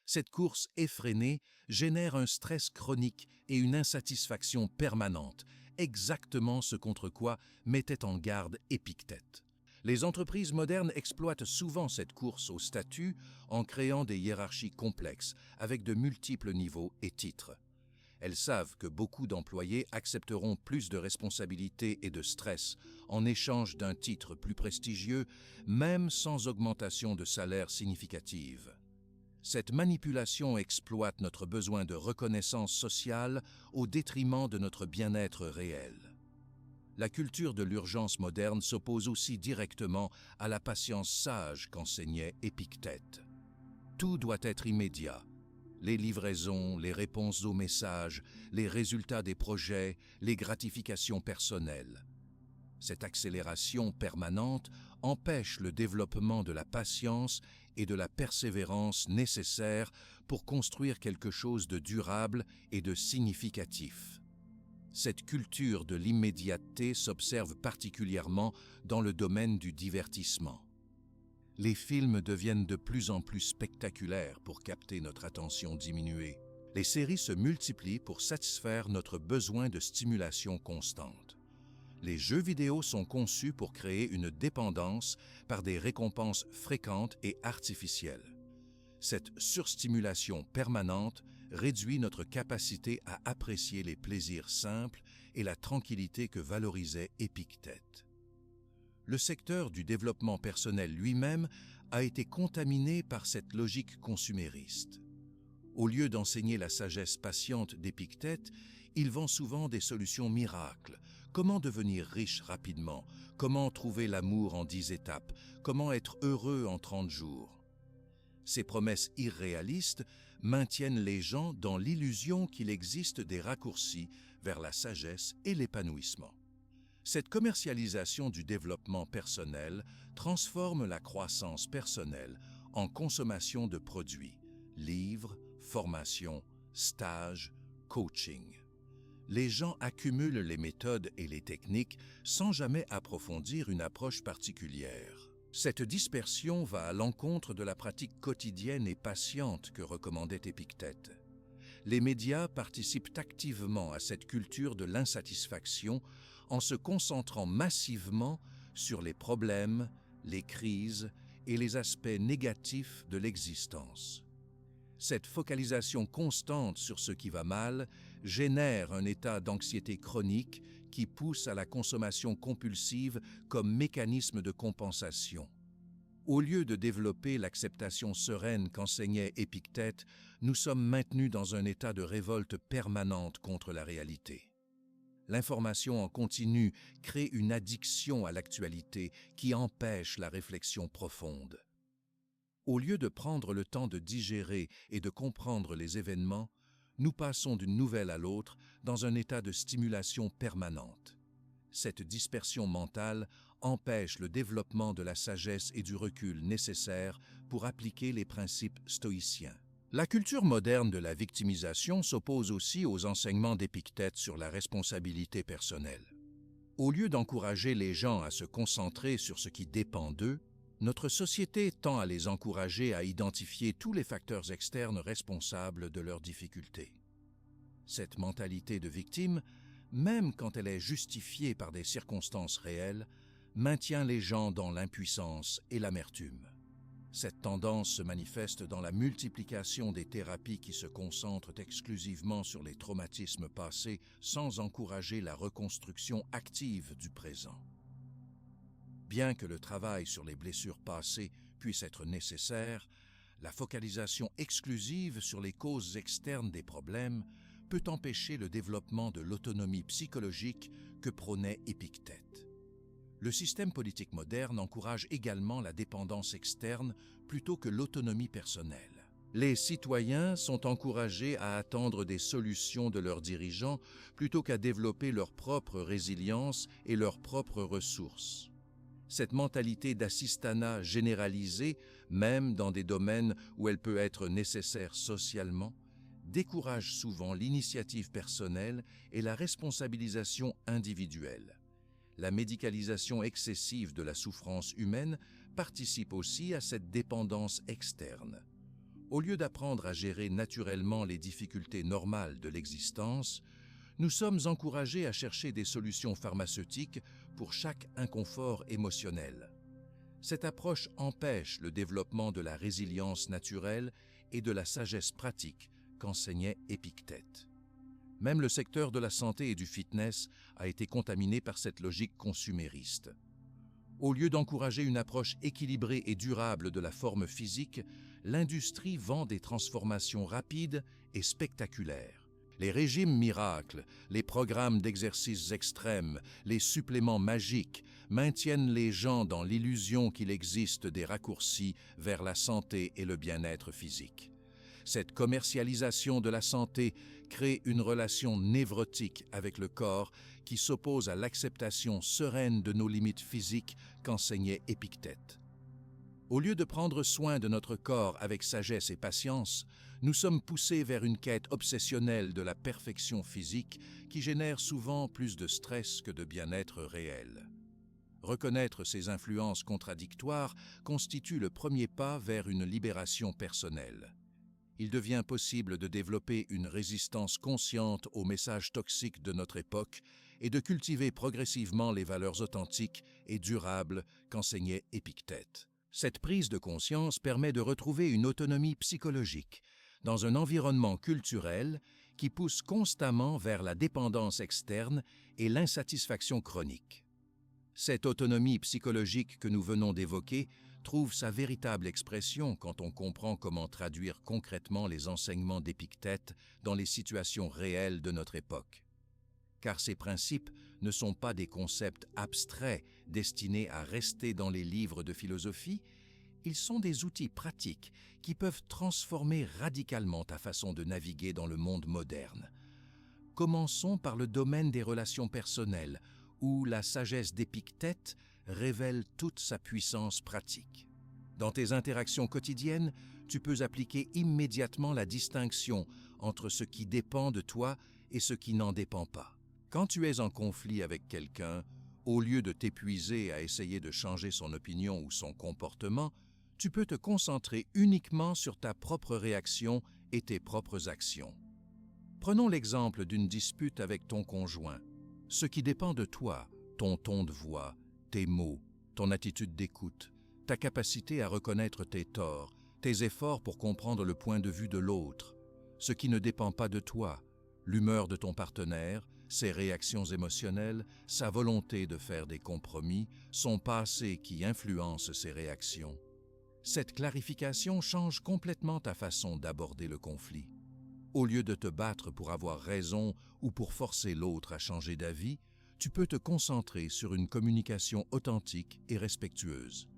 Cette course effrénée génère un stress chronique et une insatisfaction permanente, exactement ce contre quoi mettait en garde Épictète. Les entreprises modernes exploitent souvent cette course au statut en créant des hiérarchies complexes avec de multiples niveaux et titres. Elles savent que beaucoup d'employés accepteront plus de responsabilités et de stress en échange d'un titre plus prestigieux, même sans augmentation de salaire significative. Cette manipulation exploite notre besoin de reconnaissance sociale au détriment de notre bien-être réel. La culture de l'urgence moderne s'oppose aussi directement à la patience sage qu'enseignait Épictète. Tout doit être immédiat. Les livraisons, les réponses aux messages, les résultats des projets, les gratifications personnelles. Cette accélération permanente empêche le développement de la patience et de la persévérance nécessaires pour construire quelque chose de durable et de significatif. Cette culture de l'immédiateté s'observe particulièrement dans le domaine du divertissement. Les films deviennent de plus en plus spectaculaires pour capter notre attention diminuée. Les séries se multiplient pour satisfaire notre besoin de stimulation constante. Les jeux vidéo sont conçus pour créer une dépendance par des récompenses fréquentes et artificielles. Cette surstimulation permanente réduit notre capacité à apprécier les plaisirs simples et la tranquillité que valorisait Épictète. Le secteur du développement personnel lui-même a été contaminé par cette logique consumériste. Au lieu d'enseigner la sagesse patiente d'Épictète, il vend souvent des solutions miracles. Comment devenir riche rapidement? Comment trouver l'amour en 10 étapes? Comment être heureux en 30 jours? Ces promesses irréalistes maintiennent les gens dans l'illusion qu'il existe des raccourcis vers la sagesse et l'épanouissement. Cette commercialisation du développement personnel transforme la croissance personnelle en consommation de produits, livres, formations, stages, coaching. Les gens accumulent les méthodes et les techniques sans jamais approfondir une approche particulière. Cette dispersion va à l'encontre de la pratique quotidienne et patiente que recommandait Épictète. Les médias participent activement à cette culture de l'insatisfaction en se concentrant massivement sur les problèmes, les crises et les aspects négatifs de l'existence. Cette focalisation constante sur ce qui va mal génère un état d'anxiété chronique qui pousse à la consommation compulsive comme mécanisme de compensation. Au lieu de développer l'acceptation sereine qu'enseignait Épictète, nous sommes maintenus dans un état de révolte permanente contre la réalité. L'information en continu crée une addiction à l'actualité qui empêche la réflexion profonde. Au lieu de prendre le temps de digérer et de comprendre les événements, nous passons d'une nouvelle à l'autre dans un état de stimulation permanente. Cette dispersion mentale empêche le développement de la sagesse et du recul nécessaires pour appliquer les principes stoïciens. La culture moderne de la victimisation s'oppose aussi aux enseignements d'Épictète sur la responsabilité personnelle. Au lieu d'encourager les gens à se concentrer sur ce qui dépend d'eux, notre société tend à les encourager à identifier tous les facteurs externes responsables de leurs difficultés. Cette mentalité de victime, même quand elle est justifiée par des circonstances réelles, maintient les gens dans l'impuissance et l'amertume. Cette tendance se manifeste dans la multiplication des thérapies qui se concentrent exclusivement sur les traumatismes passés sans encourager la reconstruction active du présent. Bien que le travail sur les blessures passées puisse être nécessaire, la focalisation exclusive sur les causes externes des problèmes peut empêcher le développement de l'autonomie psychologique que prônait Épictète. Le système politique moderne encourage également la dépendance externe plutôt que l'autonomie personnelle. Les citoyens sont encouragés à attendre des solutions de leurs dirigeants plutôt qu'à développer leur propre résilience et leurs propres ressources. Cette mentalité d'assistanat généralisée, même dans des domaines où elle peut être nécessaire socialement, décourage souvent l'initiative personnelle et la responsabilisation individuelle. La médicalisation excessive de la souffrance humaine participe aussi à cette dépendance externe. Au lieu d'apprendre à gérer naturellement les difficultés normales de l'existence, nous sommes encouragés à chercher des solutions pharmaceutiques pour chaque inconfort émotionnel. Cette approche empêche le développement de la résilience naturelle et de la sagesse pratique qu'enseignait Épictète. Même le secteur de la santé et du fitness a été contaminé par cette logique consumériste. Au lieu d'encourager une approche équilibrée et durable de la forme physique, l'industrie vend des transformations rapides et spectaculaires. Les régimes miracles, les programmes d'exercices extrêmes, les suppléments magiques maintiennent les gens dans l'illusion qu'il existe des raccourcis vers la santé et le bien-être physique. Cette commercialisation de la santé crée une relation névrotique avec le corps qui s'oppose à l'acceptation sereine de nos limites physiques qu'enseignait Épictète. Au lieu de prendre soin de notre corps avec sagesse et patience, nous sommes poussés vers une quête obsessionnelle de la perfection physique qui génère souvent plus de stress que de bien-être réel. Reconnaître ces influences contradictoires constitue le premier pas vers une libération personnelle. Il devient possible de développer une résistance consciente aux messages toxiques de notre époque et de cultiver progressivement les valeurs authentiques et durables qu'enseignait Épictète. Cette prise de conscience permet de retrouver une autonomie psychologique dans un environnement culturel qui pousse constamment vers la dépendance externe et l'insatisfaction chronique. Cette autonomie psychologique que nous venons d'évoquer trouve sa véritable expression quand on comprend comment traduire concrètement les enseignements d'Épictète dans les situations réelles de notre époque. Car ces principes ne sont pas des concepts abstraits destinés à rester dans les livres de philosophie, Ils sont des outils pratiques qui peuvent transformer radicalement ta façon de naviguer dans le monde moderne. Commençons par le domaine des relations personnelles, où la sagesse d'Épictète révèle toute sa puissance pratique. Dans tes interactions quotidiennes, tu peux appliquer immédiatement la distinction entre ce qui dépend de toi et ce qui n'en dépend pas. Quand tu es en conflit avec quelqu'un, au lieu de t'épuiser à essayer de changer son opinion ou son comportement, tu peux te concentrer uniquement sur ta propre réaction et tes propres actions. Prenons l'exemple d'une dispute avec ton conjoint. Ce qui dépend de toi, ton ton de voix, tes mots, ton attitude d'écoute, ta capacité à reconnaître tes torts, tes efforts pour comprendre le point de vue de l'autre. Ce qui ne dépend pas de toi, l'humeur de ton partenaire, ses réactions émotionnelles, sa volonté de faire des compromis, son passé qui influence ses réactions. Cette clarification change complètement ta façon d'aborder le conflit. Au lieu de te battre pour avoir raison ou pour forcer l'autre à changer d'avis, tu peux te concentrer sur une communication authentique et respectueuse.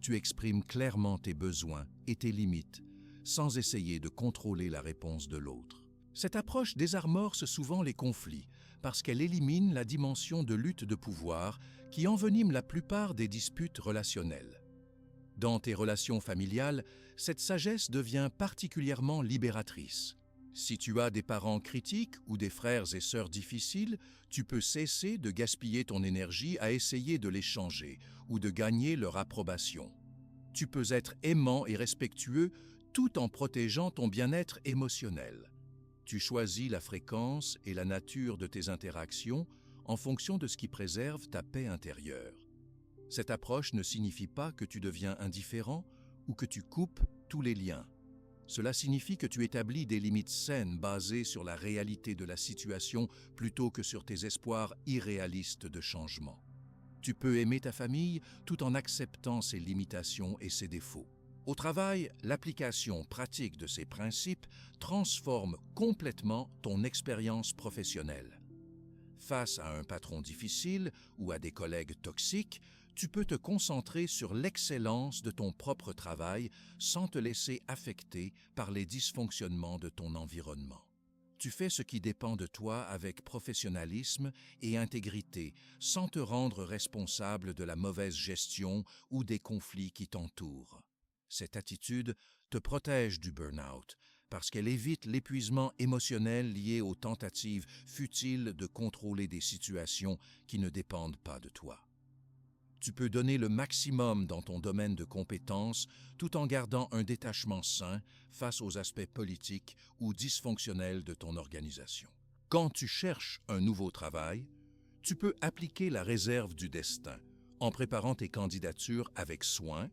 Tu exprimes clairement tes besoins et tes limites, sans essayer de contrôler la réponse de l'autre. Cette approche désamorce souvent les conflits, parce qu'elle élimine la dimension de lutte de pouvoir qui envenime la plupart des disputes relationnelles. Dans tes relations familiales, cette sagesse devient particulièrement libératrice. Si tu as des parents critiques ou des frères et sœurs difficiles, tu peux cesser de gaspiller ton énergie à essayer de les changer ou de gagner leur approbation. Tu peux être aimant et respectueux tout en protégeant ton bien-être émotionnel. Tu choisis la fréquence et la nature de tes interactions en fonction de ce qui préserve ta paix intérieure. Cette approche ne signifie pas que tu deviens indifférent ou que tu coupes tous les liens. Cela signifie que tu établis des limites saines basées sur la réalité de la situation plutôt que sur tes espoirs irréalistes de changement. Tu peux aimer ta famille tout en acceptant ses limitations et ses défauts. Au travail, l'application pratique de ces principes transforme complètement ton expérience professionnelle. Face à un patron difficile ou à des collègues toxiques, tu peux te concentrer sur l'excellence de ton propre travail sans te laisser affecter par les dysfonctionnements de ton environnement. Tu fais ce qui dépend de toi avec professionnalisme et intégrité, sans te rendre responsable de la mauvaise gestion ou des conflits qui t'entourent. Cette attitude te protège du burn-out parce qu'elle évite l'épuisement émotionnel lié aux tentatives futiles de contrôler des situations qui ne dépendent pas de toi. Tu peux donner le maximum dans ton domaine de compétences tout en gardant un détachement sain face aux aspects politiques ou dysfonctionnels de ton organisation. Quand tu cherches un nouveau travail, tu peux appliquer la réserve du destin en préparant tes candidatures avec soin,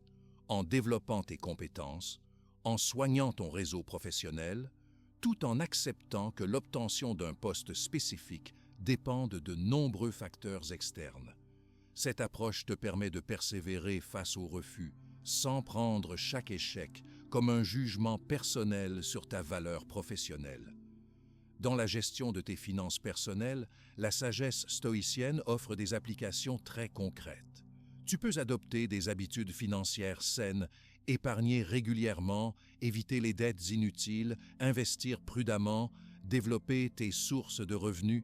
en développant tes compétences, en soignant ton réseau professionnel, tout en acceptant que l'obtention d'un poste spécifique dépende de nombreux facteurs externes. Cette approche te permet de persévérer face aux refus, sans prendre chaque échec comme un jugement personnel sur ta valeur professionnelle. Dans la gestion de tes finances personnelles, la sagesse stoïcienne offre des applications très concrètes. Tu peux adopter des habitudes financières saines, épargner régulièrement, éviter les dettes inutiles, investir prudemment, développer tes sources de revenus.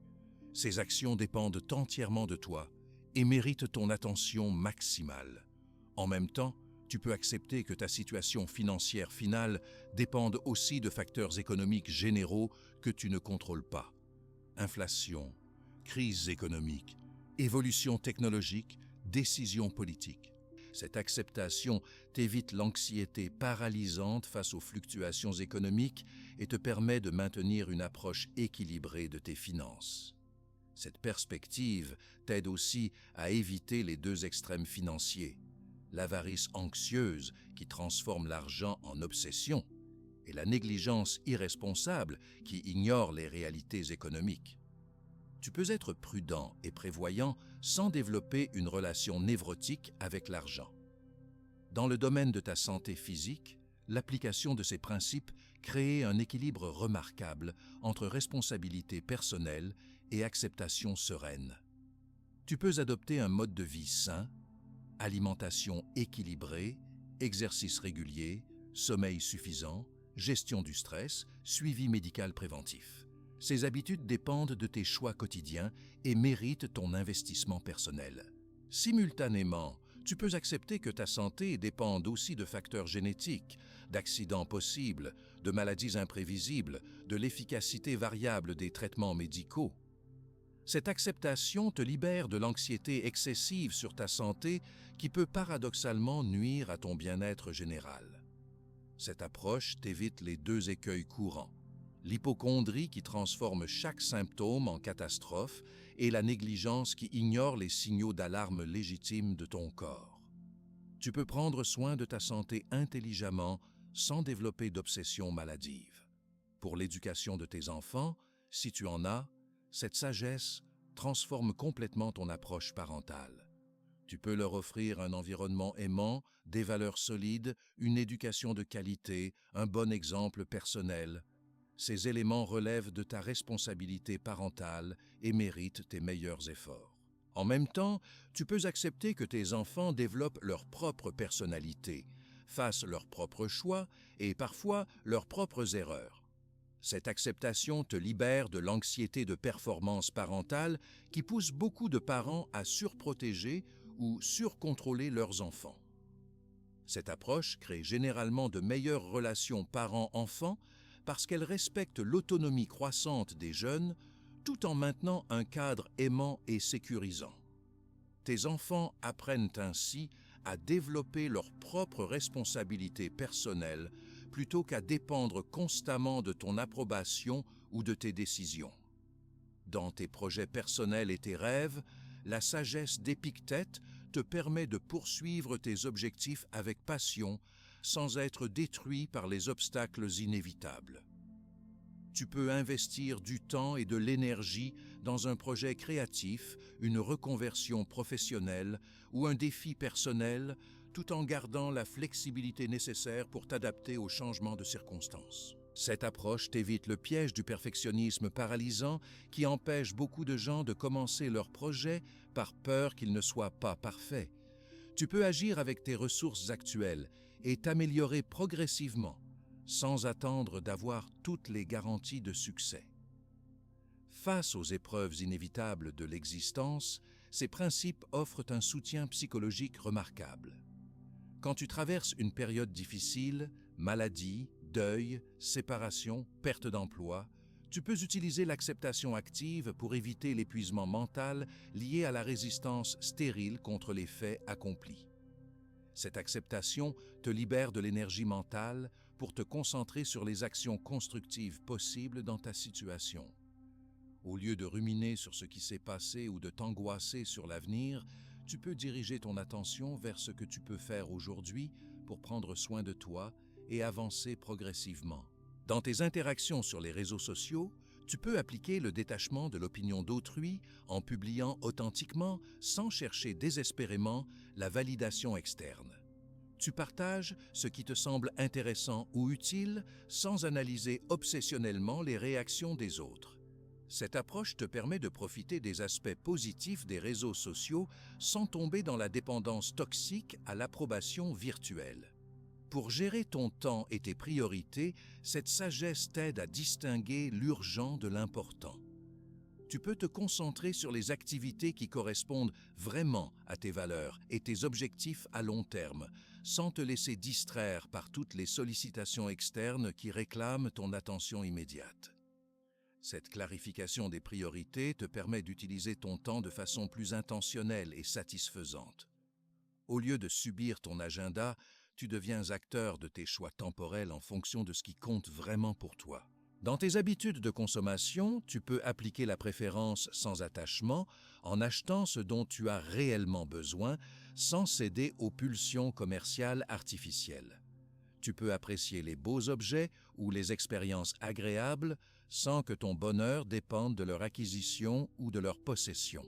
Ces actions dépendent entièrement de toi et méritent ton attention maximale. En même temps, tu peux accepter que ta situation financière finale dépende aussi de facteurs économiques généraux que tu ne contrôles pas. Inflation, crise économique, évolution technologique, décisions politiques. Cette acceptation t'évite l'anxiété paralysante face aux fluctuations économiques et te permet de maintenir une approche équilibrée de tes finances. Cette perspective t'aide aussi à éviter les deux extrêmes financiers, l'avarice anxieuse qui transforme l'argent en obsession et la négligence irresponsable qui ignore les réalités économiques. Tu peux être prudent et prévoyant sans développer une relation névrotique avec l'argent. Dans le domaine de ta santé physique, l'application de ces principes crée un équilibre remarquable entre responsabilité personnelle et acceptation sereine. Tu peux adopter un mode de vie sain, alimentation équilibrée exercice régulier, sommeil suffisant, gestion du stress, suivi médical préventif. Ces habitudes dépendent de tes choix quotidiens et méritent ton investissement personnel. Simultanément, tu peux accepter que ta santé dépende aussi de facteurs génétiques, d'accidents possibles, de maladies imprévisibles, de l'efficacité variable des traitements médicaux. Cette acceptation te libère de l'anxiété excessive sur ta santé qui peut paradoxalement nuire à ton bien-être général. Cette approche t'évite les deux écueils courants: l'hypocondrie qui transforme chaque symptôme en catastrophe et la négligence qui ignore les signaux d'alarme légitimes de ton corps. Tu peux prendre soin de ta santé intelligemment sans développer d'obsession maladive. Pour l'éducation de tes enfants, si tu en as, cette sagesse transforme complètement ton approche parentale. Tu peux leur offrir un environnement aimant, des valeurs solides, une éducation de qualité, un bon exemple personnel. Ces éléments relèvent de ta responsabilité parentale et méritent tes meilleurs efforts. En même temps, tu peux accepter que tes enfants développent leur propre personnalité, fassent leurs propres choix et parfois leurs propres erreurs. Cette acceptation te libère de l'anxiété de performance parentale qui pousse beaucoup de parents à surprotéger ou surcontrôler leurs enfants. Cette approche crée généralement de meilleures relations parents-enfants parce qu'elle respecte l'autonomie croissante des jeunes tout en maintenant un cadre aimant et sécurisant. Tes enfants apprennent ainsi à développer leurs propres responsabilités personnelles plutôt qu'à dépendre constamment de ton approbation ou de tes décisions. Dans tes projets personnels et tes rêves, la sagesse d'Épictète te permet de poursuivre tes objectifs avec passion sans être détruit par les obstacles inévitables. Tu peux investir du temps et de l'énergie dans un projet créatif, une reconversion professionnelle ou un défi personnel, tout en gardant la flexibilité nécessaire pour t'adapter aux changements de circonstances. Cette approche t'évite le piège du perfectionnisme paralysant qui empêche beaucoup de gens de commencer leurs projets par peur qu'ils ne soient pas parfaits. Tu peux agir avec tes ressources actuelles et t'améliorer progressivement, sans attendre d'avoir toutes les garanties de succès. Face aux épreuves inévitables de l'existence, ces principes offrent un soutien psychologique remarquable. Quand tu traverses une période difficile, maladie, deuil, séparation, perte d'emploi, tu peux utiliser l'acceptation active pour éviter l'épuisement mental lié à la résistance stérile contre les faits accomplis. Cette acceptation te libère de l'énergie mentale pour te concentrer sur les actions constructives possibles dans ta situation. Au lieu de ruminer sur ce qui s'est passé ou de t'angoisser sur l'avenir, tu peux diriger ton attention vers ce que tu peux faire aujourd'hui pour prendre soin de toi et avancer progressivement. Dans tes interactions sur les réseaux sociaux, tu peux appliquer le détachement de l'opinion d'autrui en publiant authentiquement sans chercher désespérément la validation externe. Tu partages ce qui te semble intéressant ou utile sans analyser obsessionnellement les réactions des autres. Cette approche te permet de profiter des aspects positifs des réseaux sociaux sans tomber dans la dépendance toxique à l'approbation virtuelle. Pour gérer ton temps et tes priorités, cette sagesse t'aide à distinguer l'urgent de l'important. Tu peux te concentrer sur les activités qui correspondent vraiment à tes valeurs et tes objectifs à long terme, sans te laisser distraire par toutes les sollicitations externes qui réclament ton attention immédiate. Cette clarification des priorités te permet d'utiliser ton temps de façon plus intentionnelle et satisfaisante. Au lieu de subir ton agenda, tu deviens acteur de tes choix temporels en fonction de ce qui compte vraiment pour toi. Dans tes habitudes de consommation, tu peux appliquer la préférence sans attachement en achetant ce dont tu as réellement besoin sans céder aux pulsions commerciales artificielles. Tu peux apprécier les beaux objets ou les expériences agréables sans que ton bonheur dépende de leur acquisition ou de leur possession.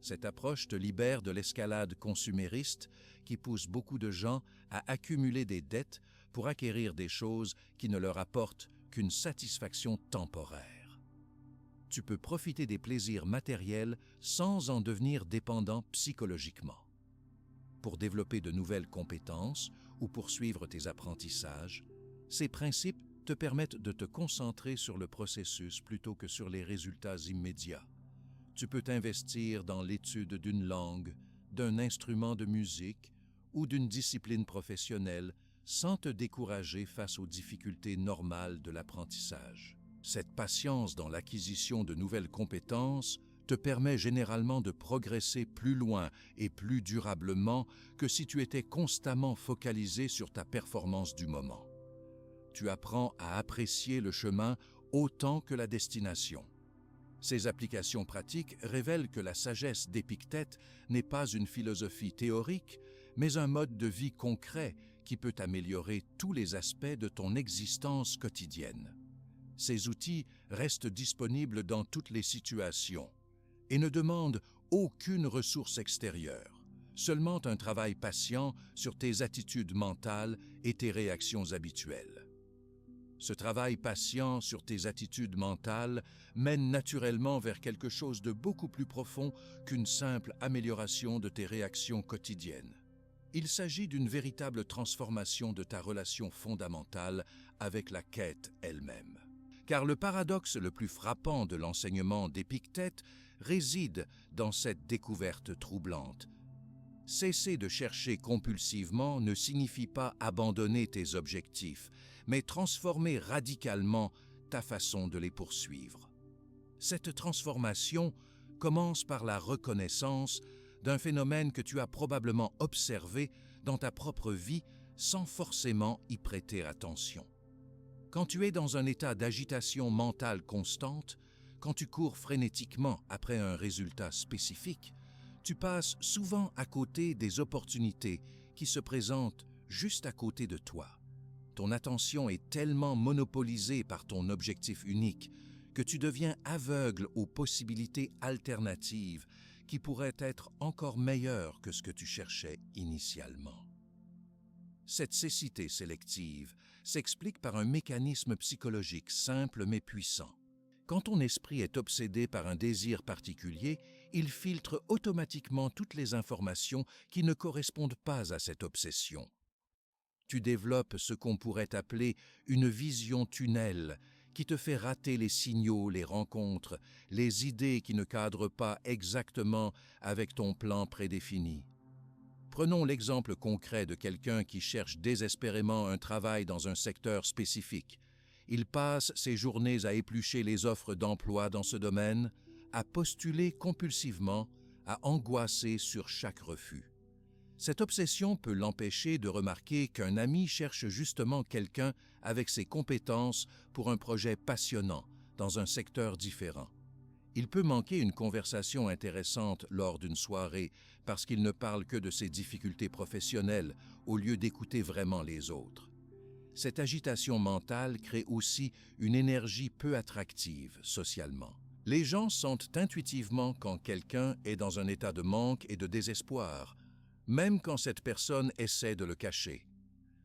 Cette approche te libère de l'escalade consumériste qui pousse beaucoup de gens à accumuler des dettes pour acquérir des choses qui ne leur apportent qu'une satisfaction temporaire. Tu peux profiter des plaisirs matériels sans en devenir dépendant psychologiquement. pour développer de nouvelles compétences ou poursuivre tes apprentissages, ces principes te permettent de te concentrer sur le processus plutôt que sur les résultats immédiats. Tu peux t'investir dans l'étude d'une langue, d'un instrument de musique ou d'une discipline professionnelle sans te décourager face aux difficultés normales de l'apprentissage. Cette patience dans l'acquisition de nouvelles compétences te permet généralement de progresser plus loin et plus durablement que si tu étais constamment focalisé sur ta performance du moment. Tu apprends à apprécier le chemin autant que la destination. Ces applications pratiques révèlent que la sagesse d'Épictète n'est pas une philosophie théorique, mais un mode de vie concret qui peut améliorer tous les aspects de ton existence quotidienne. Ces outils restent disponibles dans toutes les situations et ne demandent aucune ressource extérieure, seulement un travail patient sur tes attitudes mentales et tes réactions habituelles. Ce travail patient sur tes attitudes mentales mène naturellement vers quelque chose de beaucoup plus profond qu'une simple amélioration de tes réactions quotidiennes. Il s'agit d'une véritable transformation de ta relation fondamentale avec la quête elle-même. Car le paradoxe le plus frappant de l'enseignement d'Épictète réside dans cette découverte troublante. Cesser de chercher compulsivement ne signifie pas abandonner tes objectifs, mais transformer radicalement ta façon de les poursuivre. Cette transformation commence par la reconnaissance d'un phénomène que tu as probablement observé dans ta propre vie sans forcément y prêter attention. Quand tu es dans un état d'agitation mentale constante, quand tu cours frénétiquement après un résultat spécifique, tu passes souvent à côté des opportunités qui se présentent juste à côté de toi. Ton attention est tellement monopolisée par ton objectif unique que tu deviens aveugle aux possibilités alternatives qui pourraient être encore meilleures que ce que tu cherchais initialement. Cette cécité sélective s'explique par un mécanisme psychologique simple mais puissant. Quand ton esprit est obsédé par un désir particulier, il filtre automatiquement toutes les informations qui ne correspondent pas à cette obsession. Tu développes ce qu'on pourrait appeler une vision tunnel qui te fait rater les signaux, les rencontres, les idées qui ne cadrent pas exactement avec ton plan prédéfini. Prenons l'exemple concret de quelqu'un qui cherche désespérément un travail dans un secteur spécifique. Il passe ses journées à éplucher les offres d'emploi dans ce domaine, à postuler compulsivement, à angoisser sur chaque refus. Cette obsession peut l'empêcher de remarquer qu'un ami cherche justement quelqu'un avec ses compétences pour un projet passionnant dans un secteur différent. Il peut manquer une conversation intéressante lors d'une soirée parce qu'il ne parle que de ses difficultés professionnelles au lieu d'écouter vraiment les autres. Cette agitation mentale crée aussi une énergie peu attractive socialement. Les gens sentent intuitivement quand quelqu'un est dans un état de manque et de désespoir, même quand cette personne essaie de le cacher.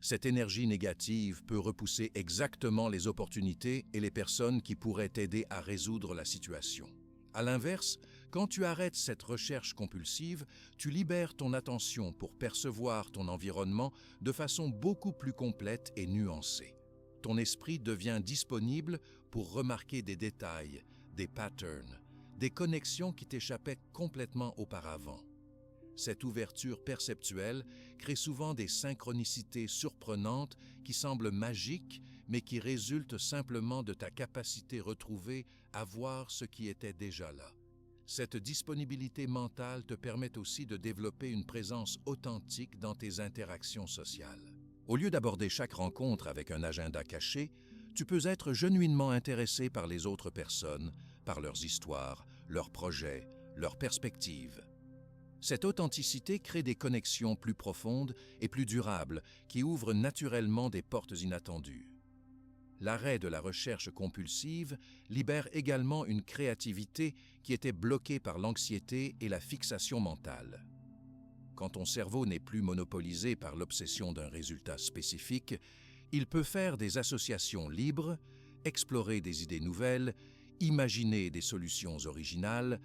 Cette énergie négative peut repousser exactement les opportunités et les personnes qui pourraient t'aider à résoudre la situation. À l'inverse, quand tu arrêtes cette recherche compulsive, tu libères ton attention pour percevoir ton environnement de façon beaucoup plus complète et nuancée. Ton esprit devient disponible pour remarquer des détails, des patterns, des connexions qui t'échappaient complètement auparavant. Cette ouverture perceptuelle crée souvent des synchronicités surprenantes qui semblent magiques, mais qui résultent simplement de ta capacité retrouvée à voir ce qui était déjà là. Cette disponibilité mentale te permet aussi de développer une présence authentique dans tes interactions sociales. Au lieu d'aborder chaque rencontre avec un agenda caché, tu peux être genuinement intéressé par les autres personnes, par leurs histoires, leurs projets, leurs perspectives. Cette authenticité crée des connexions plus profondes et plus durables qui ouvrent naturellement des portes inattendues. L'arrêt de la recherche compulsive libère également une créativité qui était bloquée par l'anxiété et la fixation mentale. Quand ton cerveau n'est plus monopolisé par l'obsession d'un résultat spécifique, il peut faire des associations libres, explorer des idées nouvelles, imaginer des solutions originales.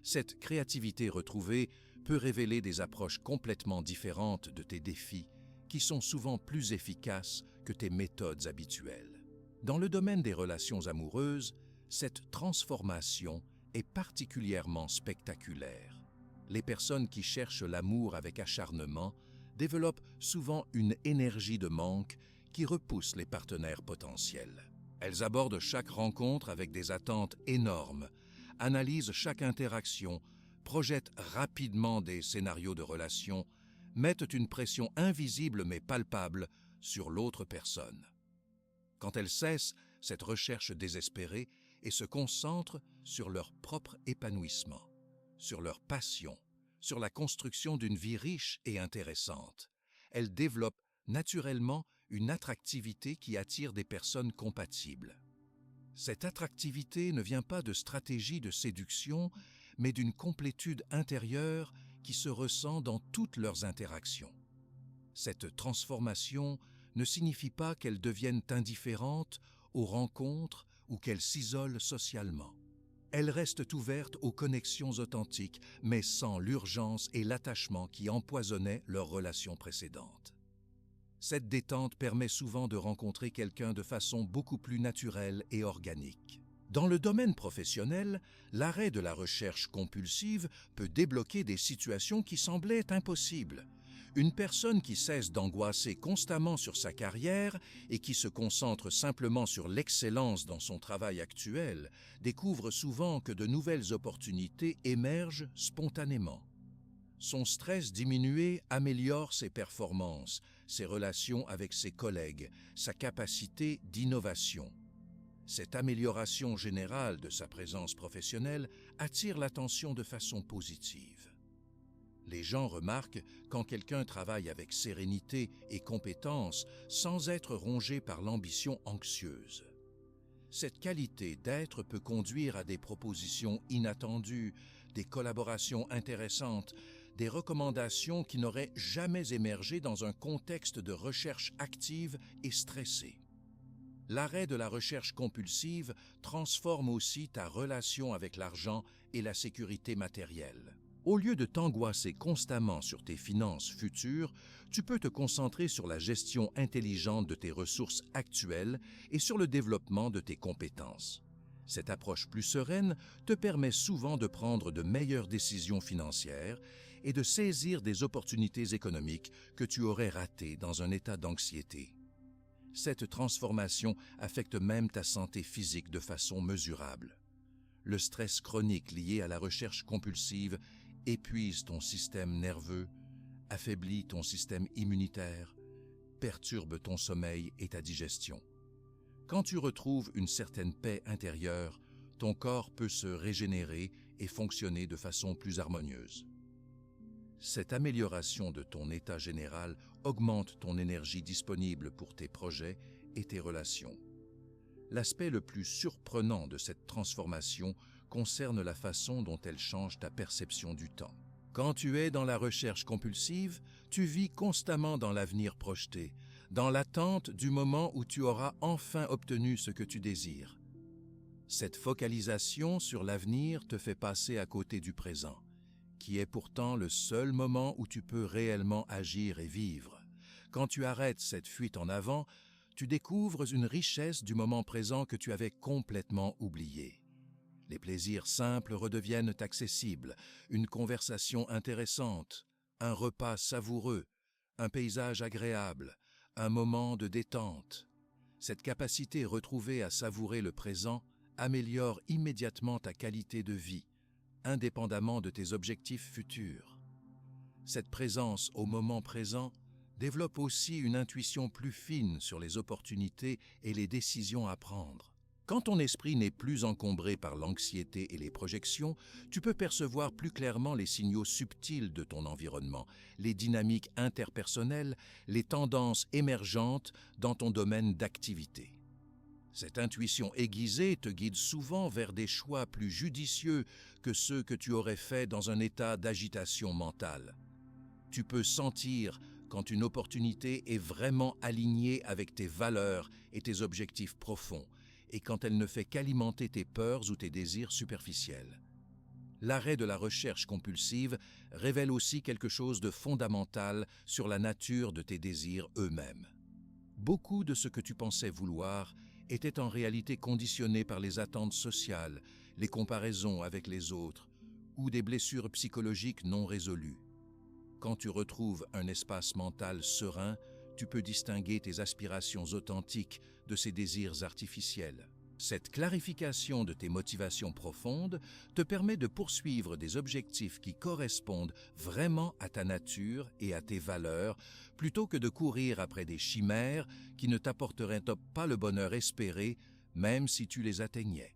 Cette créativité retrouvée peut révéler des approches complètement différentes de tes défis qui sont souvent plus efficaces que tes méthodes habituelles. Dans le domaine des relations amoureuses, cette transformation est particulièrement spectaculaire. Les personnes qui cherchent l'amour avec acharnement développent souvent une énergie de manque qui repousse les partenaires potentiels. Elles abordent chaque rencontre avec des attentes énormes, analysent chaque interaction, projettent rapidement des scénarios de relation, mettent une pression invisible mais palpable sur l'autre personne. Quand elles cessent cette recherche désespérée et se concentrent sur leur propre épanouissement, sur leur passion, sur la construction d'une vie riche et intéressante, elles développent naturellement une attractivité qui attire des personnes compatibles. Cette attractivité ne vient pas de stratégies de séduction, mais d'une complétude intérieure qui se ressent dans toutes leurs interactions. Cette transformation ne signifie pas qu'elles deviennent indifférentes aux rencontres ou qu'elles s'isolent socialement. Elles restent ouvertes aux connexions authentiques, mais sans l'urgence et l'attachement qui empoisonnaient leurs relations précédentes. Cette détente permet souvent de rencontrer quelqu'un de façon beaucoup plus naturelle et organique. Dans le domaine professionnel, l'arrêt de la recherche compulsive peut débloquer des situations qui semblaient impossibles. Une personne qui cesse d'angoisser constamment sur sa carrière et qui se concentre simplement sur l'excellence dans son travail actuel découvre souvent que de nouvelles opportunités émergent spontanément. Son stress diminué améliore ses performances, ses relations avec ses collègues, sa capacité d'innovation. Cette amélioration générale de sa présence professionnelle attire l'attention de façon positive. Les gens remarquent quand quelqu'un travaille avec sérénité et compétence sans être rongé par l'ambition anxieuse. Cette qualité d'être peut conduire à des propositions inattendues, des collaborations intéressantes, des recommandations qui n'auraient jamais émergé dans un contexte de recherche active et stressée. L'arrêt de la recherche compulsive transforme aussi ta relation avec l'argent et la sécurité matérielle. Au lieu de t'angoisser constamment sur tes finances futures, tu peux te concentrer sur la gestion intelligente de tes ressources actuelles et sur le développement de tes compétences. Cette approche plus sereine te permet souvent de prendre de meilleures décisions financières et de saisir des opportunités économiques que tu aurais ratées dans un état d'anxiété. Cette transformation affecte même ta santé physique de façon mesurable. Le stress chronique lié à la recherche compulsive épuise ton système nerveux, affaiblit ton système immunitaire, perturbe ton sommeil et ta digestion. Quand tu retrouves une certaine paix intérieure, ton corps peut se régénérer et fonctionner de façon plus harmonieuse. Cette amélioration de ton état général augmente ton énergie disponible pour tes projets et tes relations. L'aspect le plus surprenant de cette transformation concerne la façon dont elle change ta perception du temps. Quand tu es dans la recherche compulsive, tu vis constamment dans l'avenir projeté, dans l'attente du moment où tu auras enfin obtenu ce que tu désires. Cette focalisation sur l'avenir te fait passer à côté du présent, qui est pourtant le seul moment où tu peux réellement agir et vivre. Quand tu arrêtes cette fuite en avant, tu découvres une richesse du moment présent que tu avais complètement oubliée. Les plaisirs simples redeviennent accessibles, une conversation intéressante, un repas savoureux, un paysage agréable, un moment de détente. Cette capacité retrouvée à savourer le présent améliore immédiatement ta qualité de vie, indépendamment de tes objectifs futurs. Cette présence au moment présent développe aussi une intuition plus fine sur les opportunités et les décisions à prendre. Quand ton esprit n'est plus encombré par l'anxiété et les projections, tu peux percevoir plus clairement les signaux subtils de ton environnement, les dynamiques interpersonnelles, les tendances émergentes dans ton domaine d'activité. Cette intuition aiguisée te guide souvent vers des choix plus judicieux que ceux que tu aurais faits dans un état d'agitation mentale. Tu peux sentir quand une opportunité est vraiment alignée avec tes valeurs et tes objectifs profonds, et quand elle ne fait qu'alimenter tes peurs ou tes désirs superficiels. l'arrêt de la recherche compulsive révèle aussi quelque chose de fondamental sur la nature de tes désirs eux-mêmes. Beaucoup de ce que tu pensais vouloir était en réalité conditionné par les attentes sociales, les comparaisons avec les autres ou des blessures psychologiques non résolues. Quand tu retrouves un espace mental serein, tu peux distinguer tes aspirations authentiques de ces désirs artificiels. Cette clarification de tes motivations profondes te permet de poursuivre des objectifs qui correspondent vraiment à ta nature et à tes valeurs, plutôt que de courir après des chimères qui ne t'apporteraient pas le bonheur espéré, même si tu les atteignais.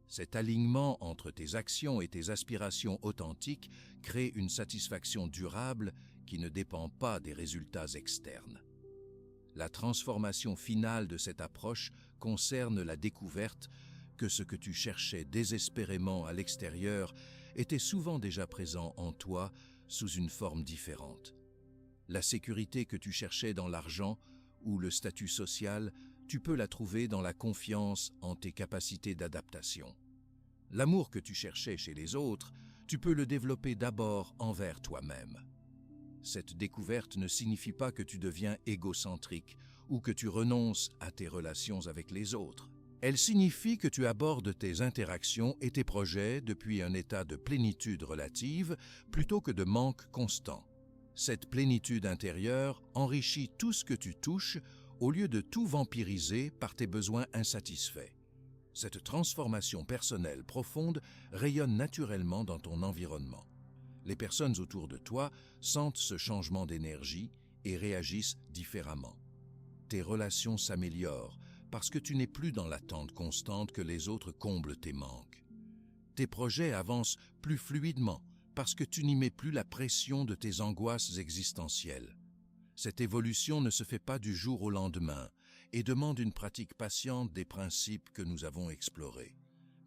Cet alignement entre tes actions et tes aspirations authentiques crée une satisfaction durable qui ne dépend pas des résultats externes. La transformation finale de cette approche concerne la découverte que ce que tu cherchais désespérément à l'extérieur était souvent déjà présent en toi sous une forme différente. La sécurité que tu cherchais dans l'argent ou le statut social, tu peux la trouver dans la confiance en tes capacités d'adaptation. L'amour que tu cherchais chez les autres, tu peux le développer d'abord envers toi-même. Cette découverte ne signifie pas que tu deviens égocentrique ou que tu renonces à tes relations avec les autres. Elle signifie que tu abordes tes interactions et tes projets depuis un état de plénitude relative plutôt que de manque constant. Cette plénitude intérieure enrichit tout ce que tu touches au lieu de tout vampiriser par tes besoins insatisfaits. Cette transformation personnelle profonde rayonne naturellement dans ton environnement. Les personnes autour de toi sentent ce changement d'énergie et réagissent différemment. Tes relations s'améliorent parce que tu n'es plus dans l'attente constante que les autres comblent tes manques. Tes projets avancent plus fluidement parce que tu n'y mets plus la pression de tes angoisses existentielles. Cette évolution ne se fait pas du jour au lendemain et demande une pratique patiente des principes que nous avons explorés.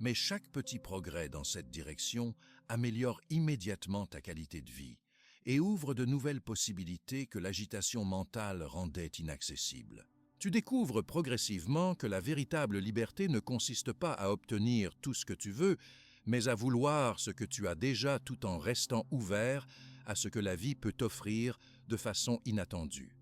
Mais chaque petit progrès dans cette direction améliore immédiatement ta qualité de vie et ouvre de nouvelles possibilités que l'agitation mentale rendait inaccessibles. Tu découvres progressivement que la véritable liberté ne consiste pas à obtenir tout ce que tu veux, mais à vouloir ce que tu as déjà tout en restant ouvert à ce que la vie peut t'offrir de façon inattendue.